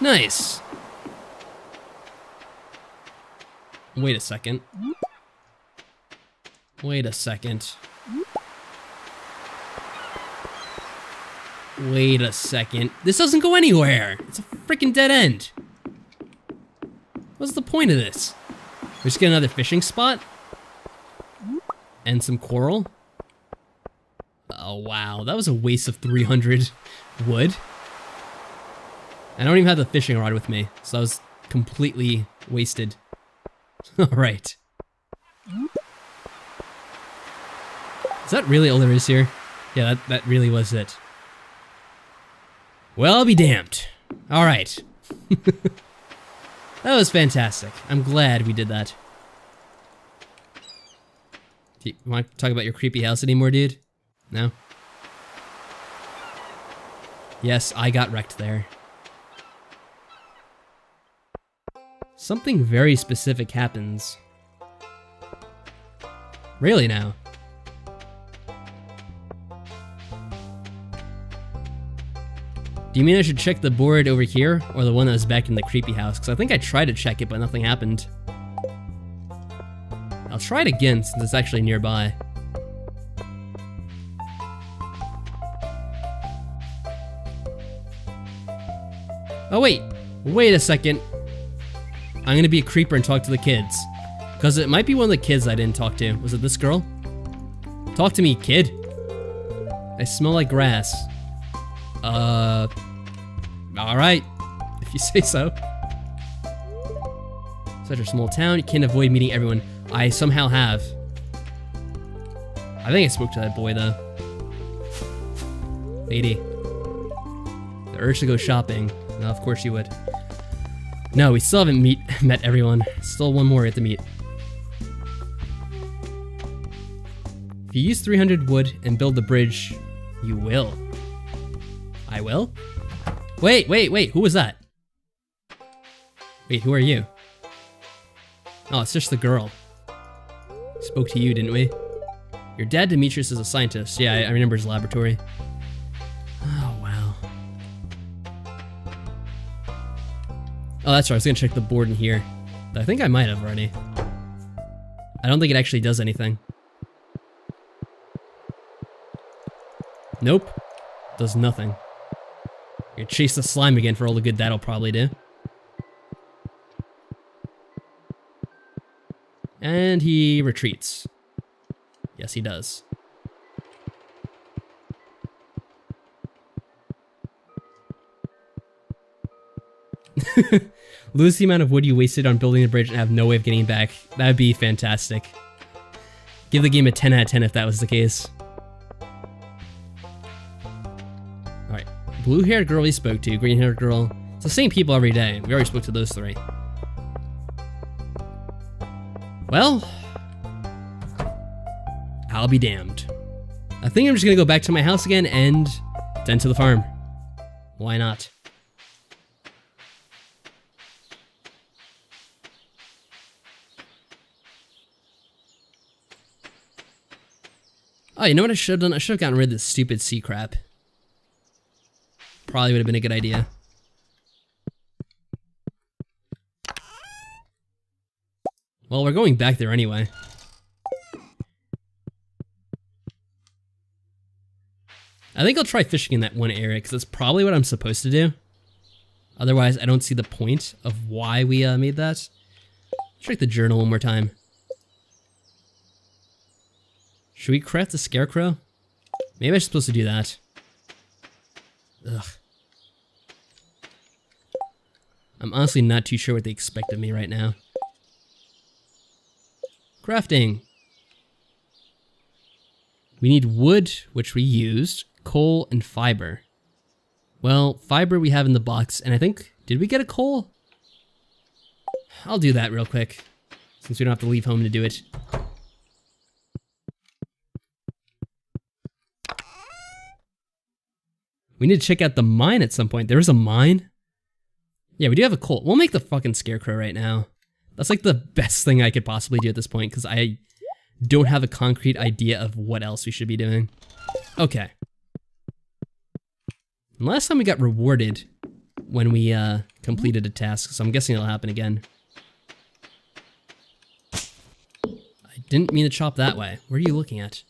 Nice! Wait a second. Wait a second. Wait a second. This doesn't go anywhere! It's a freaking dead end! What's the point of this? We just get another fishing spot? And some coral? Oh wow, that was a waste of 300 wood. I don't even have the fishing rod with me, so that was completely wasted. Alright. Is that really all there is here? Yeah, that really was it. Well, I'll be damned. Alright. That was fantastic. I'm glad we did that. Do you want to talk about your creepy house anymore, dude? No? Yes, I got wrecked there. Something very specific happens. Really now? Do you mean I should check the board over here, or the one that was back in the creepy house? Because I think I tried to check it, but nothing happened. I'll try it again, since it's actually nearby. Oh wait! Wait a second. I'm gonna be a creeper and talk to the kids. Because it might be one of the kids I didn't talk to. Was it this girl? Talk to me, kid. I smell like grass. Alright, if you say so. Such a small town, you can't avoid meeting everyone. I somehow have. I think I spoke to that boy though. Lady. The urge to go shopping. No, of course you would. No, we still haven't met everyone. Still one more we have to meet. If you use 300 wood and build the bridge, You will. I will? Wait, who was that? Wait, who are you? Oh, it's just the girl. Spoke to you, didn't we? Your dad, Demetrius, is a scientist. Yeah, I remember his laboratory. Oh, wow. Oh, that's right. I was gonna check the board in here. I think I might have already. I don't think it actually does anything. Nope. Does nothing. You chase the slime again for all the good that'll probably do. And he retreats. Yes, he does. Lose the amount of wood you wasted on building the bridge and have no way of getting it back. That would be fantastic. Give the game a 10 out of 10 if that was the case. Alright. Blue-haired girl we spoke to, green-haired girl. It's the same people every day. We already spoke to those three. Well, I'll be damned. I think I'm just gonna go back to my house again and tend to the farm. Why not? Oh, you know what I should have done? I should have gotten rid of this stupid sea crap. Probably would have been a good idea. Well, we're going back there anyway. I think I'll try fishing in that one area, because that's probably what I'm supposed to do. Otherwise, I don't see the point of why we made that. Check the journal one more time. Should we craft a scarecrow? Maybe I'm supposed to do that. Ugh. I'm honestly not too sure what they expect of me right now. Crafting. We need wood, which we used, coal, and fiber. Well, fiber we have in the box, and I think, did we get a coal? I'll do that real quick, since we don't have to leave home to do it. We need to check out the mine at some point. There is a mine? Yeah, we do have a coal. We'll make the fucking scarecrow right now. That's like the best thing I could possibly do at this point, because I don't have a concrete idea of what else we should be doing. Okay. And last time we got rewarded when we completed a task, so I'm guessing it'll happen again. I didn't mean to chop that way. Where are you looking at?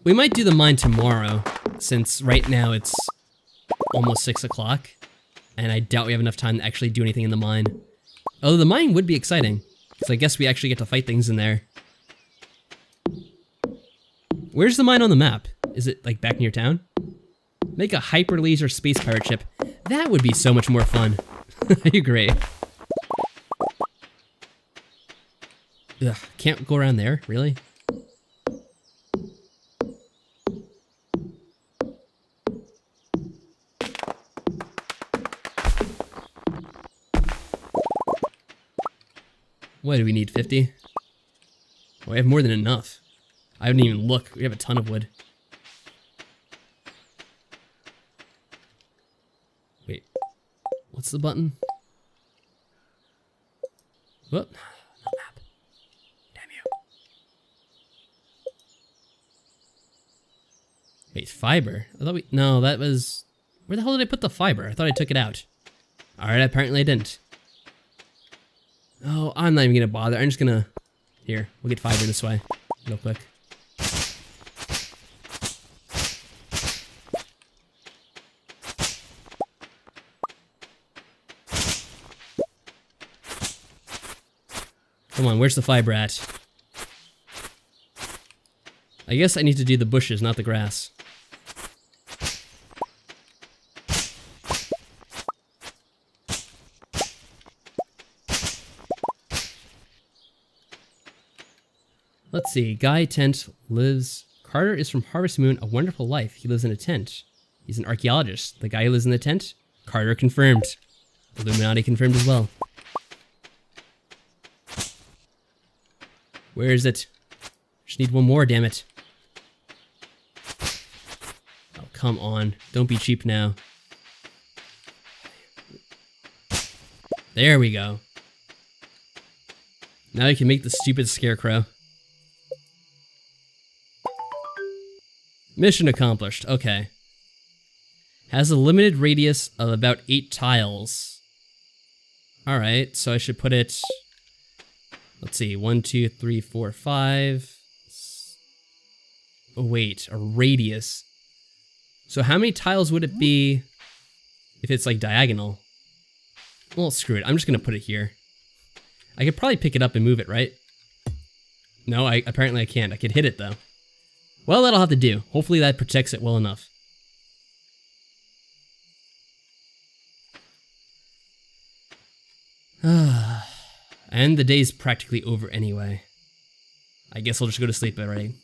We might do the mine tomorrow, since right now it's almost 6 o'clock, and I doubt we have enough time to actually do anything in the mine. Although the mine would be exciting, because I guess we actually get to fight things in there. Where's the mine on the map? Is it like back near town? Make a hyper laser space pirate ship. That would be so much more fun. I agree. Ugh, can't go around there, really? What do we need, 50? Oh, we have more than enough. I didn't even look. We have a ton of wood. Wait. What's the button? Whoop. No map. Damn you. Wait, fiber? I thought we... No, that was... Where the hell did I put the fiber? I thought I took it out. Alright, apparently I didn't. Oh, I'm not even gonna bother. I'm just gonna... Here, we'll get fiber this way. Real quick. Come on, where's the fiber at? I guess I need to do the bushes, not the grass. Let's see, Guy Tent lives... Carter is from Harvest Moon, A Wonderful Life. He lives in a tent. He's an archaeologist. The guy who lives in the tent? Carter confirmed. Illuminati confirmed as well. Where is it? Just need one more, damn it. Oh, come on. Don't be cheap now. There we go. Now you can make the stupid scarecrow. Mission accomplished. Okay. Has a limited radius of about 8 tiles. Alright, so I should put it... Let's see, 1, 2, 3, 4, 5... Oh wait, a radius. So how many tiles would it be if it's like diagonal? Well, screw it, I'm just gonna put it here. I could probably pick it up and move it, right? No, apparently I can't. I could hit it though. Well, that'll have to do. Hopefully that protects it well enough. And the day's practically over anyway. I guess I'll just go to sleep already.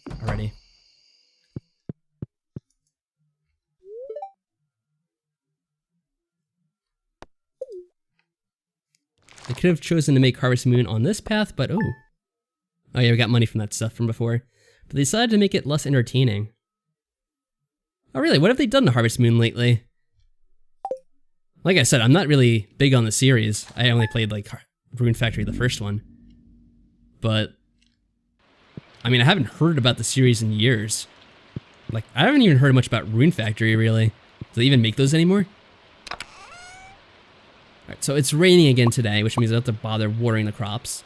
I could have chosen to make Harvest Moon on this path, but oh yeah, we got money from that stuff from before. But they decided to make it less entertaining. Oh really, what have they done to Harvest Moon lately? Like I said, I'm not really big on the series. I only played like Rune Factory, the first one. But, I mean, I haven't heard about the series in years. Like, I haven't even heard much about Rune Factory, really. Do they even make those anymore? Alright, so it's raining again today, which means I don't have to bother watering the crops.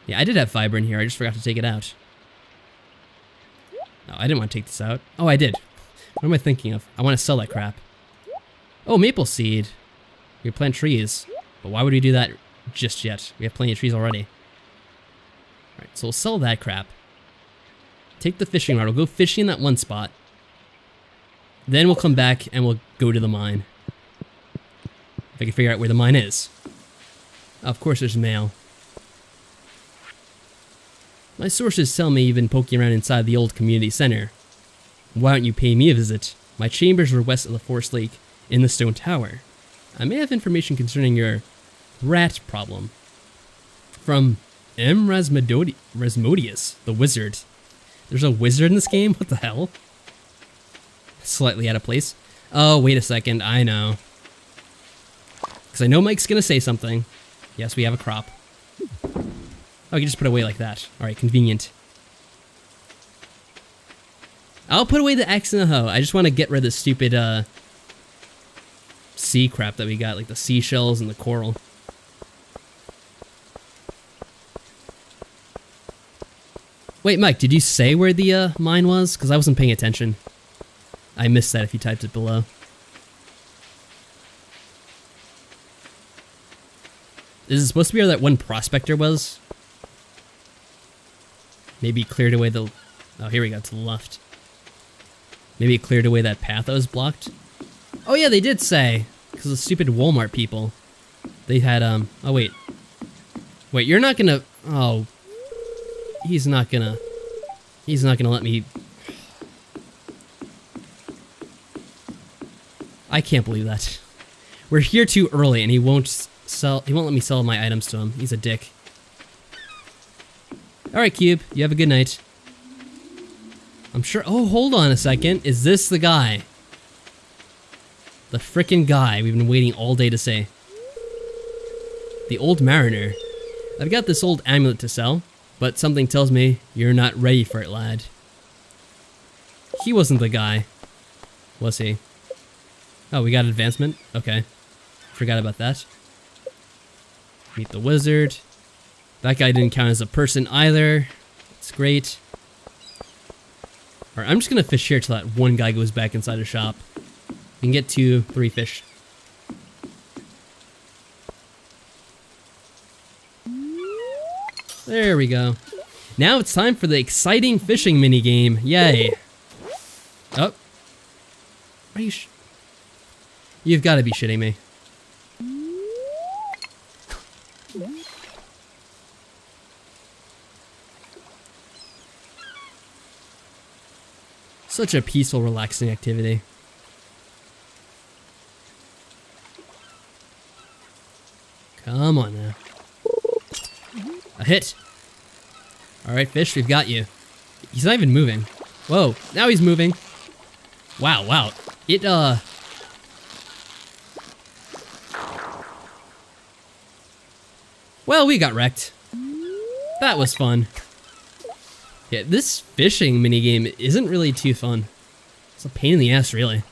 Yeah, I did have fiber in here, I just forgot to take it out. No, I didn't want to take this out. Oh, I did. What am I thinking of? I want to sell that crap. Oh, maple seed. We plant trees. But why would we do that just yet? We have plenty of trees already. Alright, so we'll sell that crap. Take the fishing rod. We'll go fishing in that one spot. Then we'll come back and we'll go to the mine. If I can figure out where the mine is. Of course there's mail. My sources tell me you've been poking around inside the old community center. Why don't you pay me a visit? My chambers are west of the Forest Lake in the stone tower. I may have information concerning your rat problem. From M. Rasmodius, the wizard. There's a wizard in this game? What the hell? Slightly out of place. Oh, wait a second. I know. Because I know Mike's going to say something. Yes, we have a crop. Oh, you can just put it away like that. Alright, convenient. I'll put away the axe and the hoe. I just want to get rid of the stupid, sea crap that we got, like the seashells and the coral. Wait, Mike, did you say where the, mine was? Because I wasn't paying attention. I missed that if you typed it below. Is it supposed to be where that one prospector was? Maybe cleared away the... Oh, here we go, to the left. Maybe it cleared away that path that was blocked? Oh yeah, they did say. Because the stupid Walmart people. They had, Oh, wait. Wait, you're not gonna... Oh. He's not gonna let me... I can't believe that. We're here too early and he won't let me sell my items to him. He's a dick. Alright, Cube, you have a good night. I'm sure... Oh, hold on a second. Is this the guy? The frickin' guy we've been waiting all day to say. The old mariner. I've got this old amulet to sell, but something tells me you're not ready for it, lad. He wasn't the guy, was he? Oh, we got advancement? Okay. Forgot about that. Meet the wizard. That guy didn't count as a person either. It's great. Alright, I'm just gonna fish here till that one guy goes back inside the shop. We can get 2, 3 fish. There we go. Now it's time for the exciting fishing minigame. Yay. Oh. Are you You've got to be shitting me. Such a peaceful, relaxing activity. Come on now. A hit. Alright, fish, we've got you. He's not even moving. Whoa, now he's moving. Wow, wow. It, well, we got wrecked. That was fun. Yeah, this fishing minigame isn't really too fun. It's a pain in the ass, really.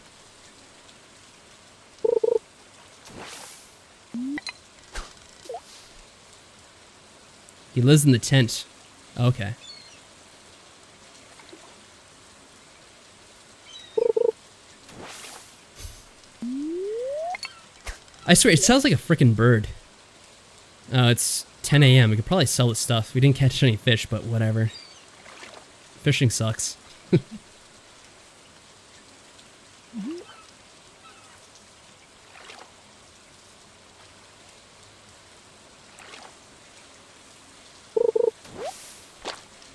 He lives in the tent. Okay. I swear, it sounds like a frickin' bird. Oh, it's 10 a.m. We could probably sell this stuff. We didn't catch any fish, but whatever. Fishing sucks.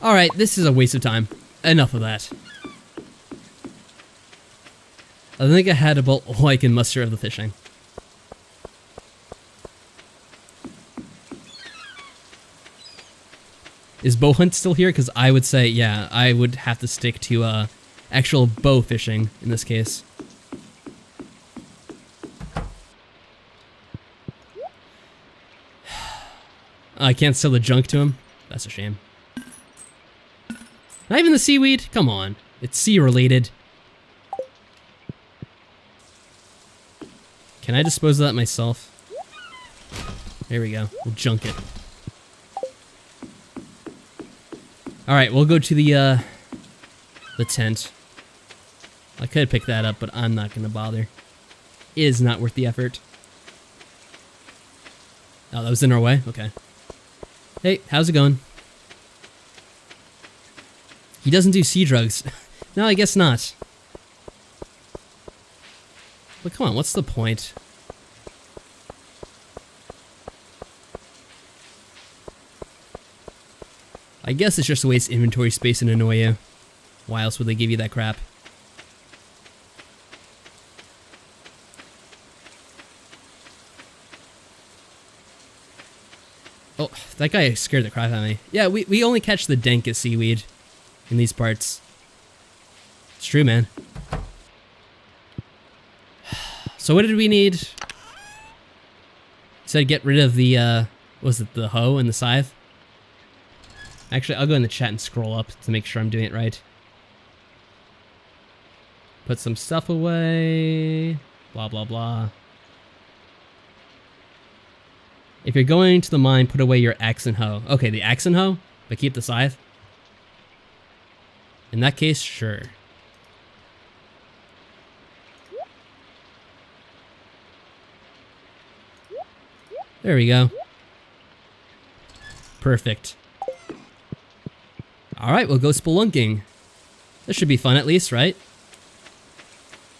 Alright, this is a waste of time. Enough of that. I think I had about all I can muster of the fishing. Is bow hunt still here? Because I would say, yeah, I would have to stick to actual bow fishing in this case. I can't sell the junk to him. That's a shame. Not even the seaweed? Come on. It's sea related. Can I dispose of that myself? There we go. We'll junk it. Alright, we'll go to the tent. I could pick that up, but I'm not gonna bother. It is not worth the effort. Oh, that was in our way? Okay. Hey, how's it going? He doesn't do sea drugs. No, I guess not. But come on, what's the point? I guess it's just to waste inventory space and annoy you. Why else would they give you that crap? Oh, that guy scared the crap out of me. Yeah, we only catch the dankest seaweed in these parts. It's true, man. So what did we need? You said get rid of the, was it the hoe and the scythe? Actually, I'll go in the chat and scroll up to make sure I'm doing it right. Put some stuff away. Blah, blah, blah. If you're going to the mine, put away your axe and hoe. Okay, the axe and hoe, but keep the scythe. In that case, sure. There we go. Perfect. Alright, we'll go spelunking. This should be fun at least, right?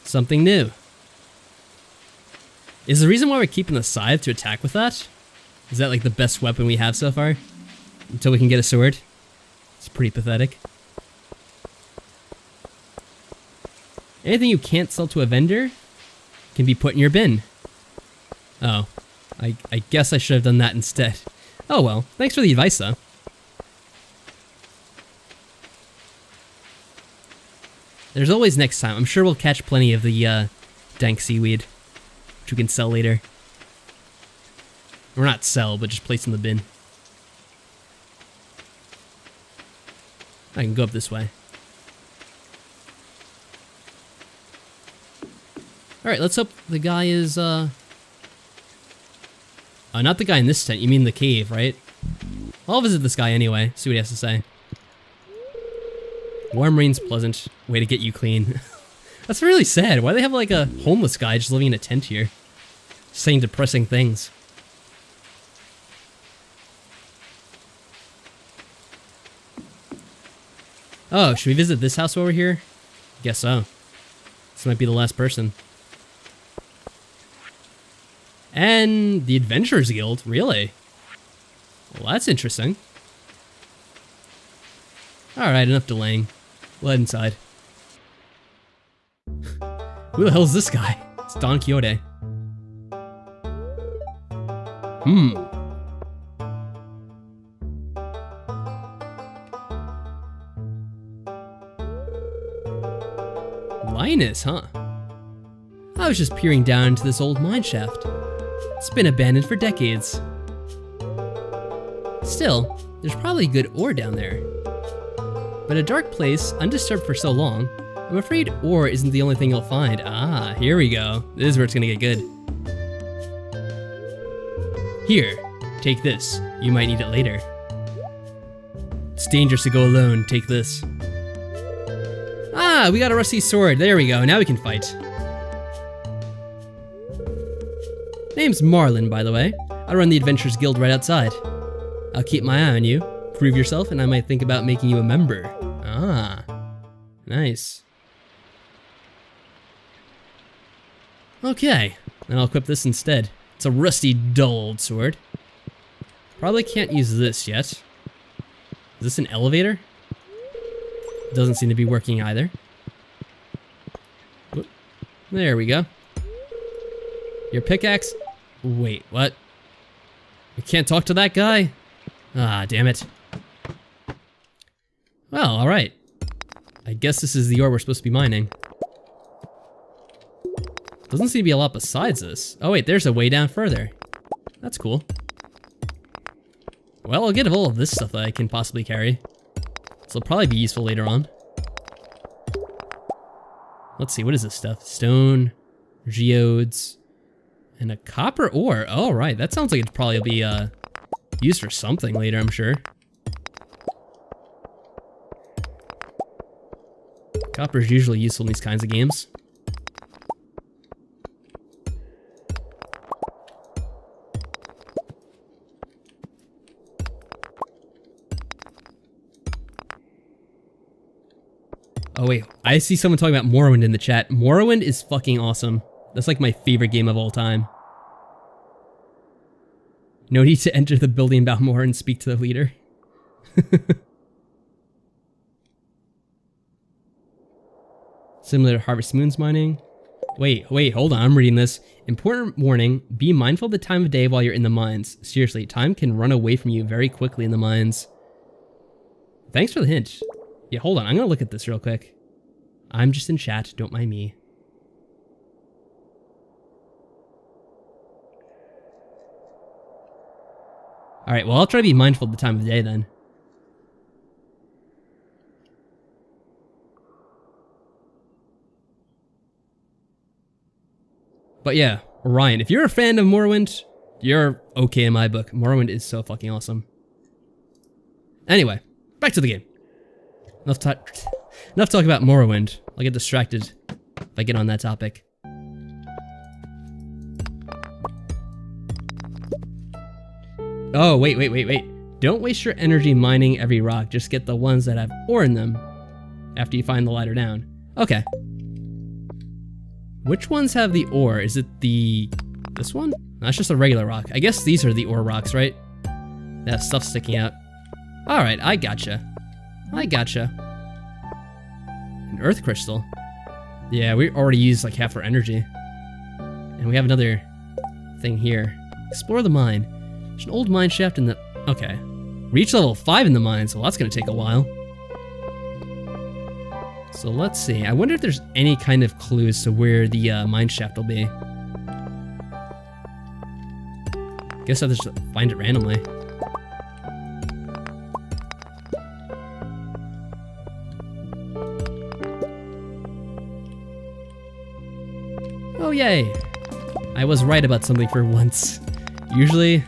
Something new. Is the reason why we're keeping the scythe to attack with that? Is that like the best weapon we have so far? Until we can get a sword? It's pretty pathetic. Anything you can't sell to a vendor can be put in your bin. Oh. I guess I should have done that instead. Oh well, thanks for the advice though. There's always next time. I'm sure we'll catch plenty of the dank seaweed, which we can sell later. Or not sell, but just place in the bin. I can go up this way. Alright, let's hope the guy is, oh, not the guy in this tent. You mean the cave, right? I'll visit this guy anyway, see what he has to say. Warm rain's pleasant. Way to get you clean. That's really sad. Why do they have like a homeless guy just living in a tent here? Saying depressing things. Oh, should we visit this house over here? Guess so. This might be the last person. And the Adventurers Guild, really? Well, that's interesting. Alright, enough delaying. We'll head inside. Who the hell is this guy? It's Don Quixote. Highness, huh? I was just peering down into this old mine shaft. It's been abandoned for decades. Still, there's probably good ore down there. But a dark place, undisturbed for so long, I'm afraid ore isn't the only thing you'll find. Ah, here we go. This is where it's gonna get good. Here, take this. You might need it later. It's dangerous to go alone. Take this. Ah, we got a rusty sword. There we go. Now we can fight. Name's Marlin, by the way. I run the Adventurers Guild right outside. I'll keep my eye on you. Prove yourself, and I might think about making you a member. Ah, nice. Okay, then I'll equip this instead. It's a rusty, dull old sword. Probably can't use this yet. Is this an elevator? Doesn't seem to be working either. Whoop. There we go. Your pickaxe? Wait, what? We can't talk to that guy? Ah, damn it. Well, alright. I guess this is the ore we're supposed to be mining. Doesn't seem to be a lot besides this. Oh wait, there's a way down further. That's cool. Well, I'll get all of this stuff that I can possibly carry. So it'll probably be useful later on. Let's see, what is this stuff? Stone, geodes, and a copper ore. Oh, right, that sounds like it'd probably be used for something later, I'm sure. Copper is usually useful in these kinds of games. Oh wait, I see someone talking about Morrowind in the chat. Morrowind is fucking awesome. That's like my favorite game of all time. No need to enter the building Balmore and speak to the leader. Similar to Harvest Moon's mining. Wait, hold on, I'm reading this. Important warning, be mindful of the time of day while you're in the mines. Seriously, time can run away from you very quickly in the mines. Thanks for the hint. Yeah, hold on, I'm gonna look at this real quick. I'm just in chat, don't mind me. Alright, well I'll try to be mindful of the time of day then. But yeah, Ryan, if you're a fan of Morrowind, you're okay in my book. Morrowind is so fucking awesome. Anyway, back to the game. Enough talk about Morrowind. I'll get distracted if I get on that topic. Oh, wait. Don't waste your energy mining every rock. Just get the ones that have ore in them after you find the ladder down. Okay. Which ones have the ore? Is it this one? That's just a regular rock. I guess these are the ore rocks, right? That stuff sticking out. Alright, I gotcha. An earth crystal. Yeah, we already used like half our energy. And we have another thing here. Explore the mine. There's an old mine shaft in the... Okay. Reach level 5 in the mine, so that's gonna take a while. So let's see. I wonder if there's any kind of clues to where the mine shaft will be. Guess I'll just find it randomly. Oh yay! I was right about something for once. Usually,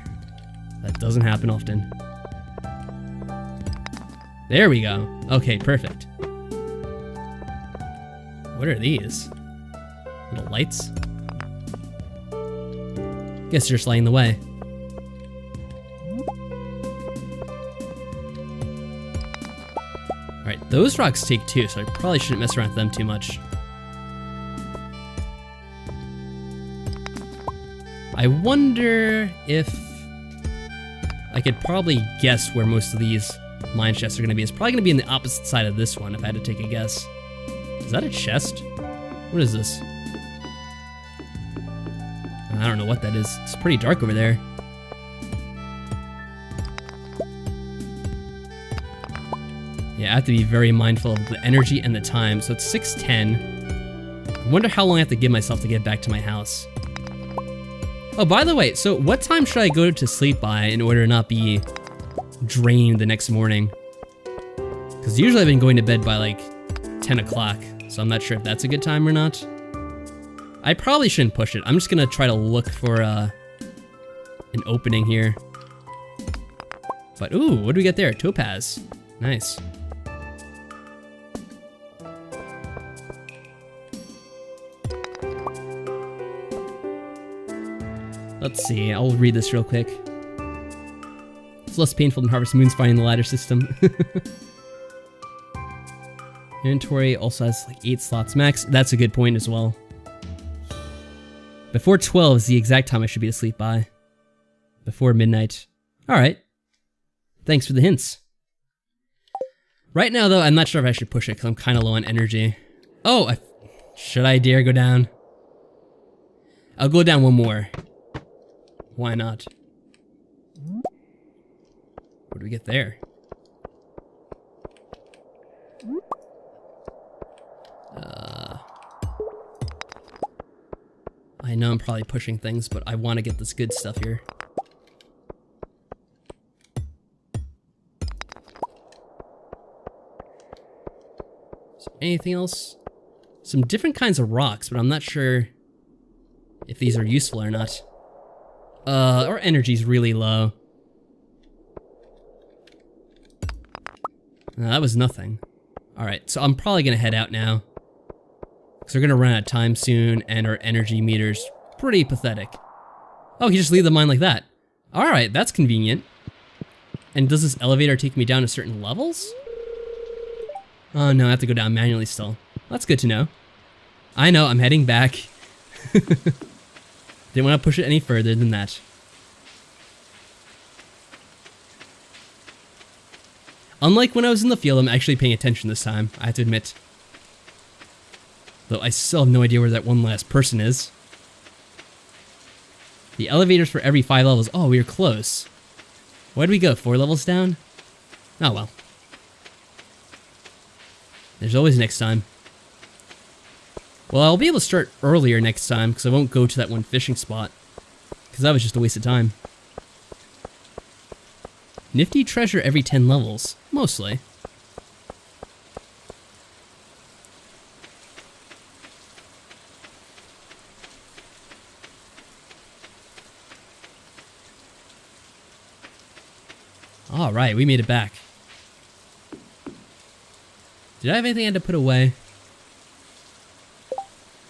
that doesn't happen often. There we go. Okay, perfect. What are these? Little lights? Guess you're just lighting the way. Alright, those rocks take 2, so I probably shouldn't mess around with them too much. I wonder if... I could probably guess where most of these mine chests are going to be. It's probably going to be on the opposite side of this one, if I had to take a guess. Is that a chest? What is this? I don't know what that is. It's pretty dark over there. Yeah, I have to be very mindful of the energy and the time. So it's 6:10. I wonder how long I have to give myself to get back to my house. Oh, by the way, so what time should I go to sleep by in order to not be drained the next morning? Because usually I've been going to bed by like 10 o'clock, so I'm not sure if that's a good time or not. I probably shouldn't push it. I'm just gonna try to look for an opening here. But ooh, what do we get there? Topaz. Nice. Let's see, I'll read this real quick. It's less painful than Harvest Moon's finding the ladder system. Inventory also has like 8 slots max. That's a good point as well. Before 12 is the exact time I should be asleep by. Before midnight. Alright. Thanks for the hints. Right now though, I'm not sure if I should push it because I'm kind of low on energy. Oh, should I dare go down? I'll go down one more. Why not? What do we get there? I know I'm probably pushing things, but I want to get this good stuff here. Is there anything else? Some different kinds of rocks, but I'm not sure if these are useful or not. Our energy's really low. No, that was nothing. Alright, so I'm probably gonna head out now. Because we're gonna run out of time soon, and our energy meter's pretty pathetic. Oh, he just leave the mine like that. Alright, that's convenient. And does this elevator take me down to certain levels? Oh no, I have to go down manually still. That's good to know. I know, I'm heading back. Didn't want to push it any further than that. Unlike when I was in the field, I'm actually paying attention this time, I have to admit. Though I still have no idea where that one last person is. The elevators for every 5 levels. Oh, we were close. Where'd we go? 4 levels down? Oh well. There's always next time. Well, I'll be able to start earlier next time, because I won't go to that one fishing spot. Because that was just a waste of time. Nifty treasure every 10 levels. Mostly. Alright, we made it back. Did I have anything I had to put away?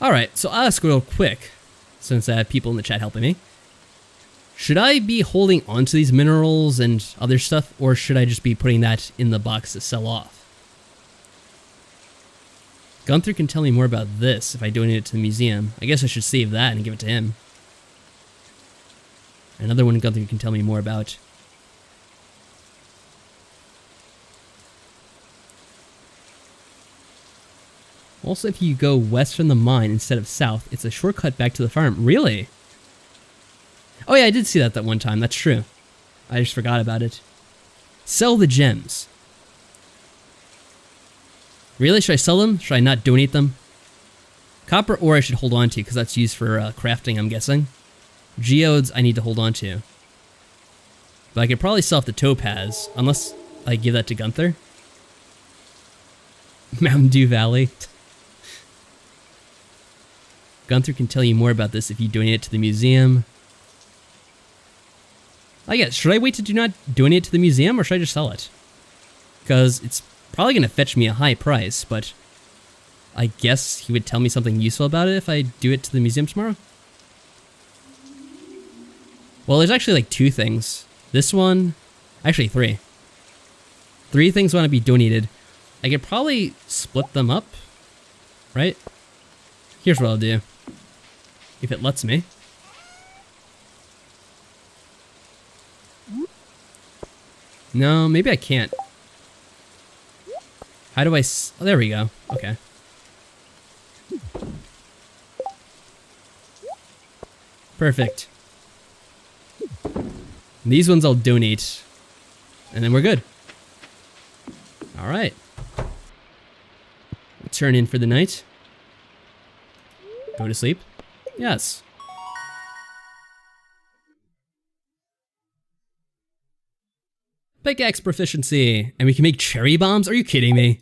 Alright, so I'll ask real quick, since I have people in the chat helping me. Should I be holding onto these minerals and other stuff, or should I just be putting that in the box to sell off? Gunther can tell me more about this if I donate it to the museum. I guess I should save that and give it to him. Another one Gunther can tell me more about. Also, if you go west from the mine instead of south, it's a shortcut back to the farm. Really? Oh yeah, I did see that one time. That's true. I just forgot about it. Sell the gems. Really? Should I sell them? Should I not donate them? Copper ore I should hold on to, because that's used for crafting, I'm guessing. Geodes I need to hold on to. But I could probably sell off the topaz, unless I give that to Gunther. Mountain Dew Valley. Gunther can tell you more about this if you donate it to the museum. I guess, should I wait to do not donate it to the museum, or should I just sell it? Because it's probably going to fetch me a high price, but I guess he would tell me something useful about it if I do it to the museum tomorrow. Well, there's actually like 2 things. This one, actually 3. 3 things want to be donated. I could probably split them up, right? Here's what I'll do. If it lets me. No, maybe I can't. How do I oh, there we go. Okay. Perfect. These ones I'll donate. And then we're good. Alright. Turn in for the night. Go to sleep? Yes. Pickaxe proficiency, and we can make cherry bombs? Are you kidding me?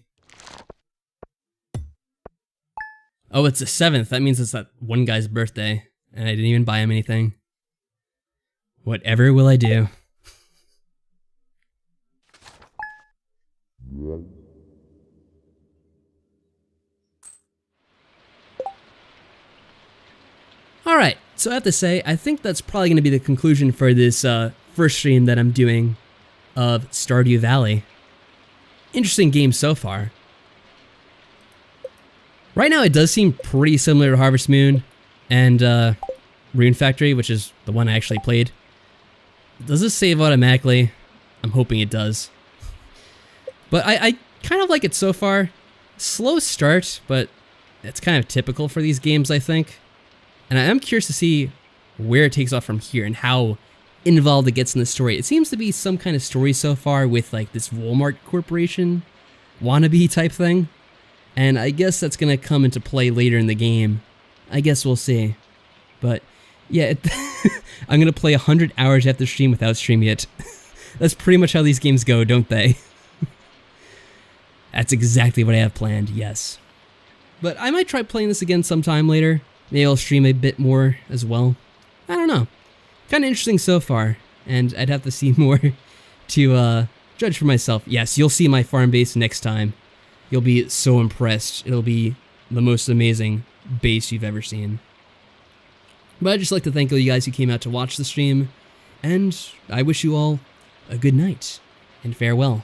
Oh, it's the 7th. That means it's that one guy's birthday, and I didn't even buy him anything. Whatever will I do? Alright, so I have to say, I think that's probably going to be the conclusion for this first stream that I'm doing of Stardew Valley. Interesting game so far. Right now it does seem pretty similar to Harvest Moon and Rune Factory, which is the one I actually played. Does this save automatically? I'm hoping it does. But I kind of like it so far. Slow start, but it's kind of typical for these games, I think. And I am curious to see where it takes off from here and how involved it gets in the story. It seems to be some kind of story so far with like this Walmart Corporation wannabe type thing. And I guess that's going to come into play later in the game. I guess we'll see. But yeah, I'm going to play 100 hours after stream without streaming it. That's pretty much how these games go, don't they? That's exactly what I have planned, yes. But I might try playing this again sometime later. Maybe I'll stream a bit more as well. I don't know. Kind of interesting so far, and I'd have to see more to judge for myself. Yes, you'll see my farm base next time. You'll be so impressed. It'll be the most amazing base you've ever seen. But I'd just like to thank all you guys who came out to watch the stream, and I wish you all a good night, and farewell.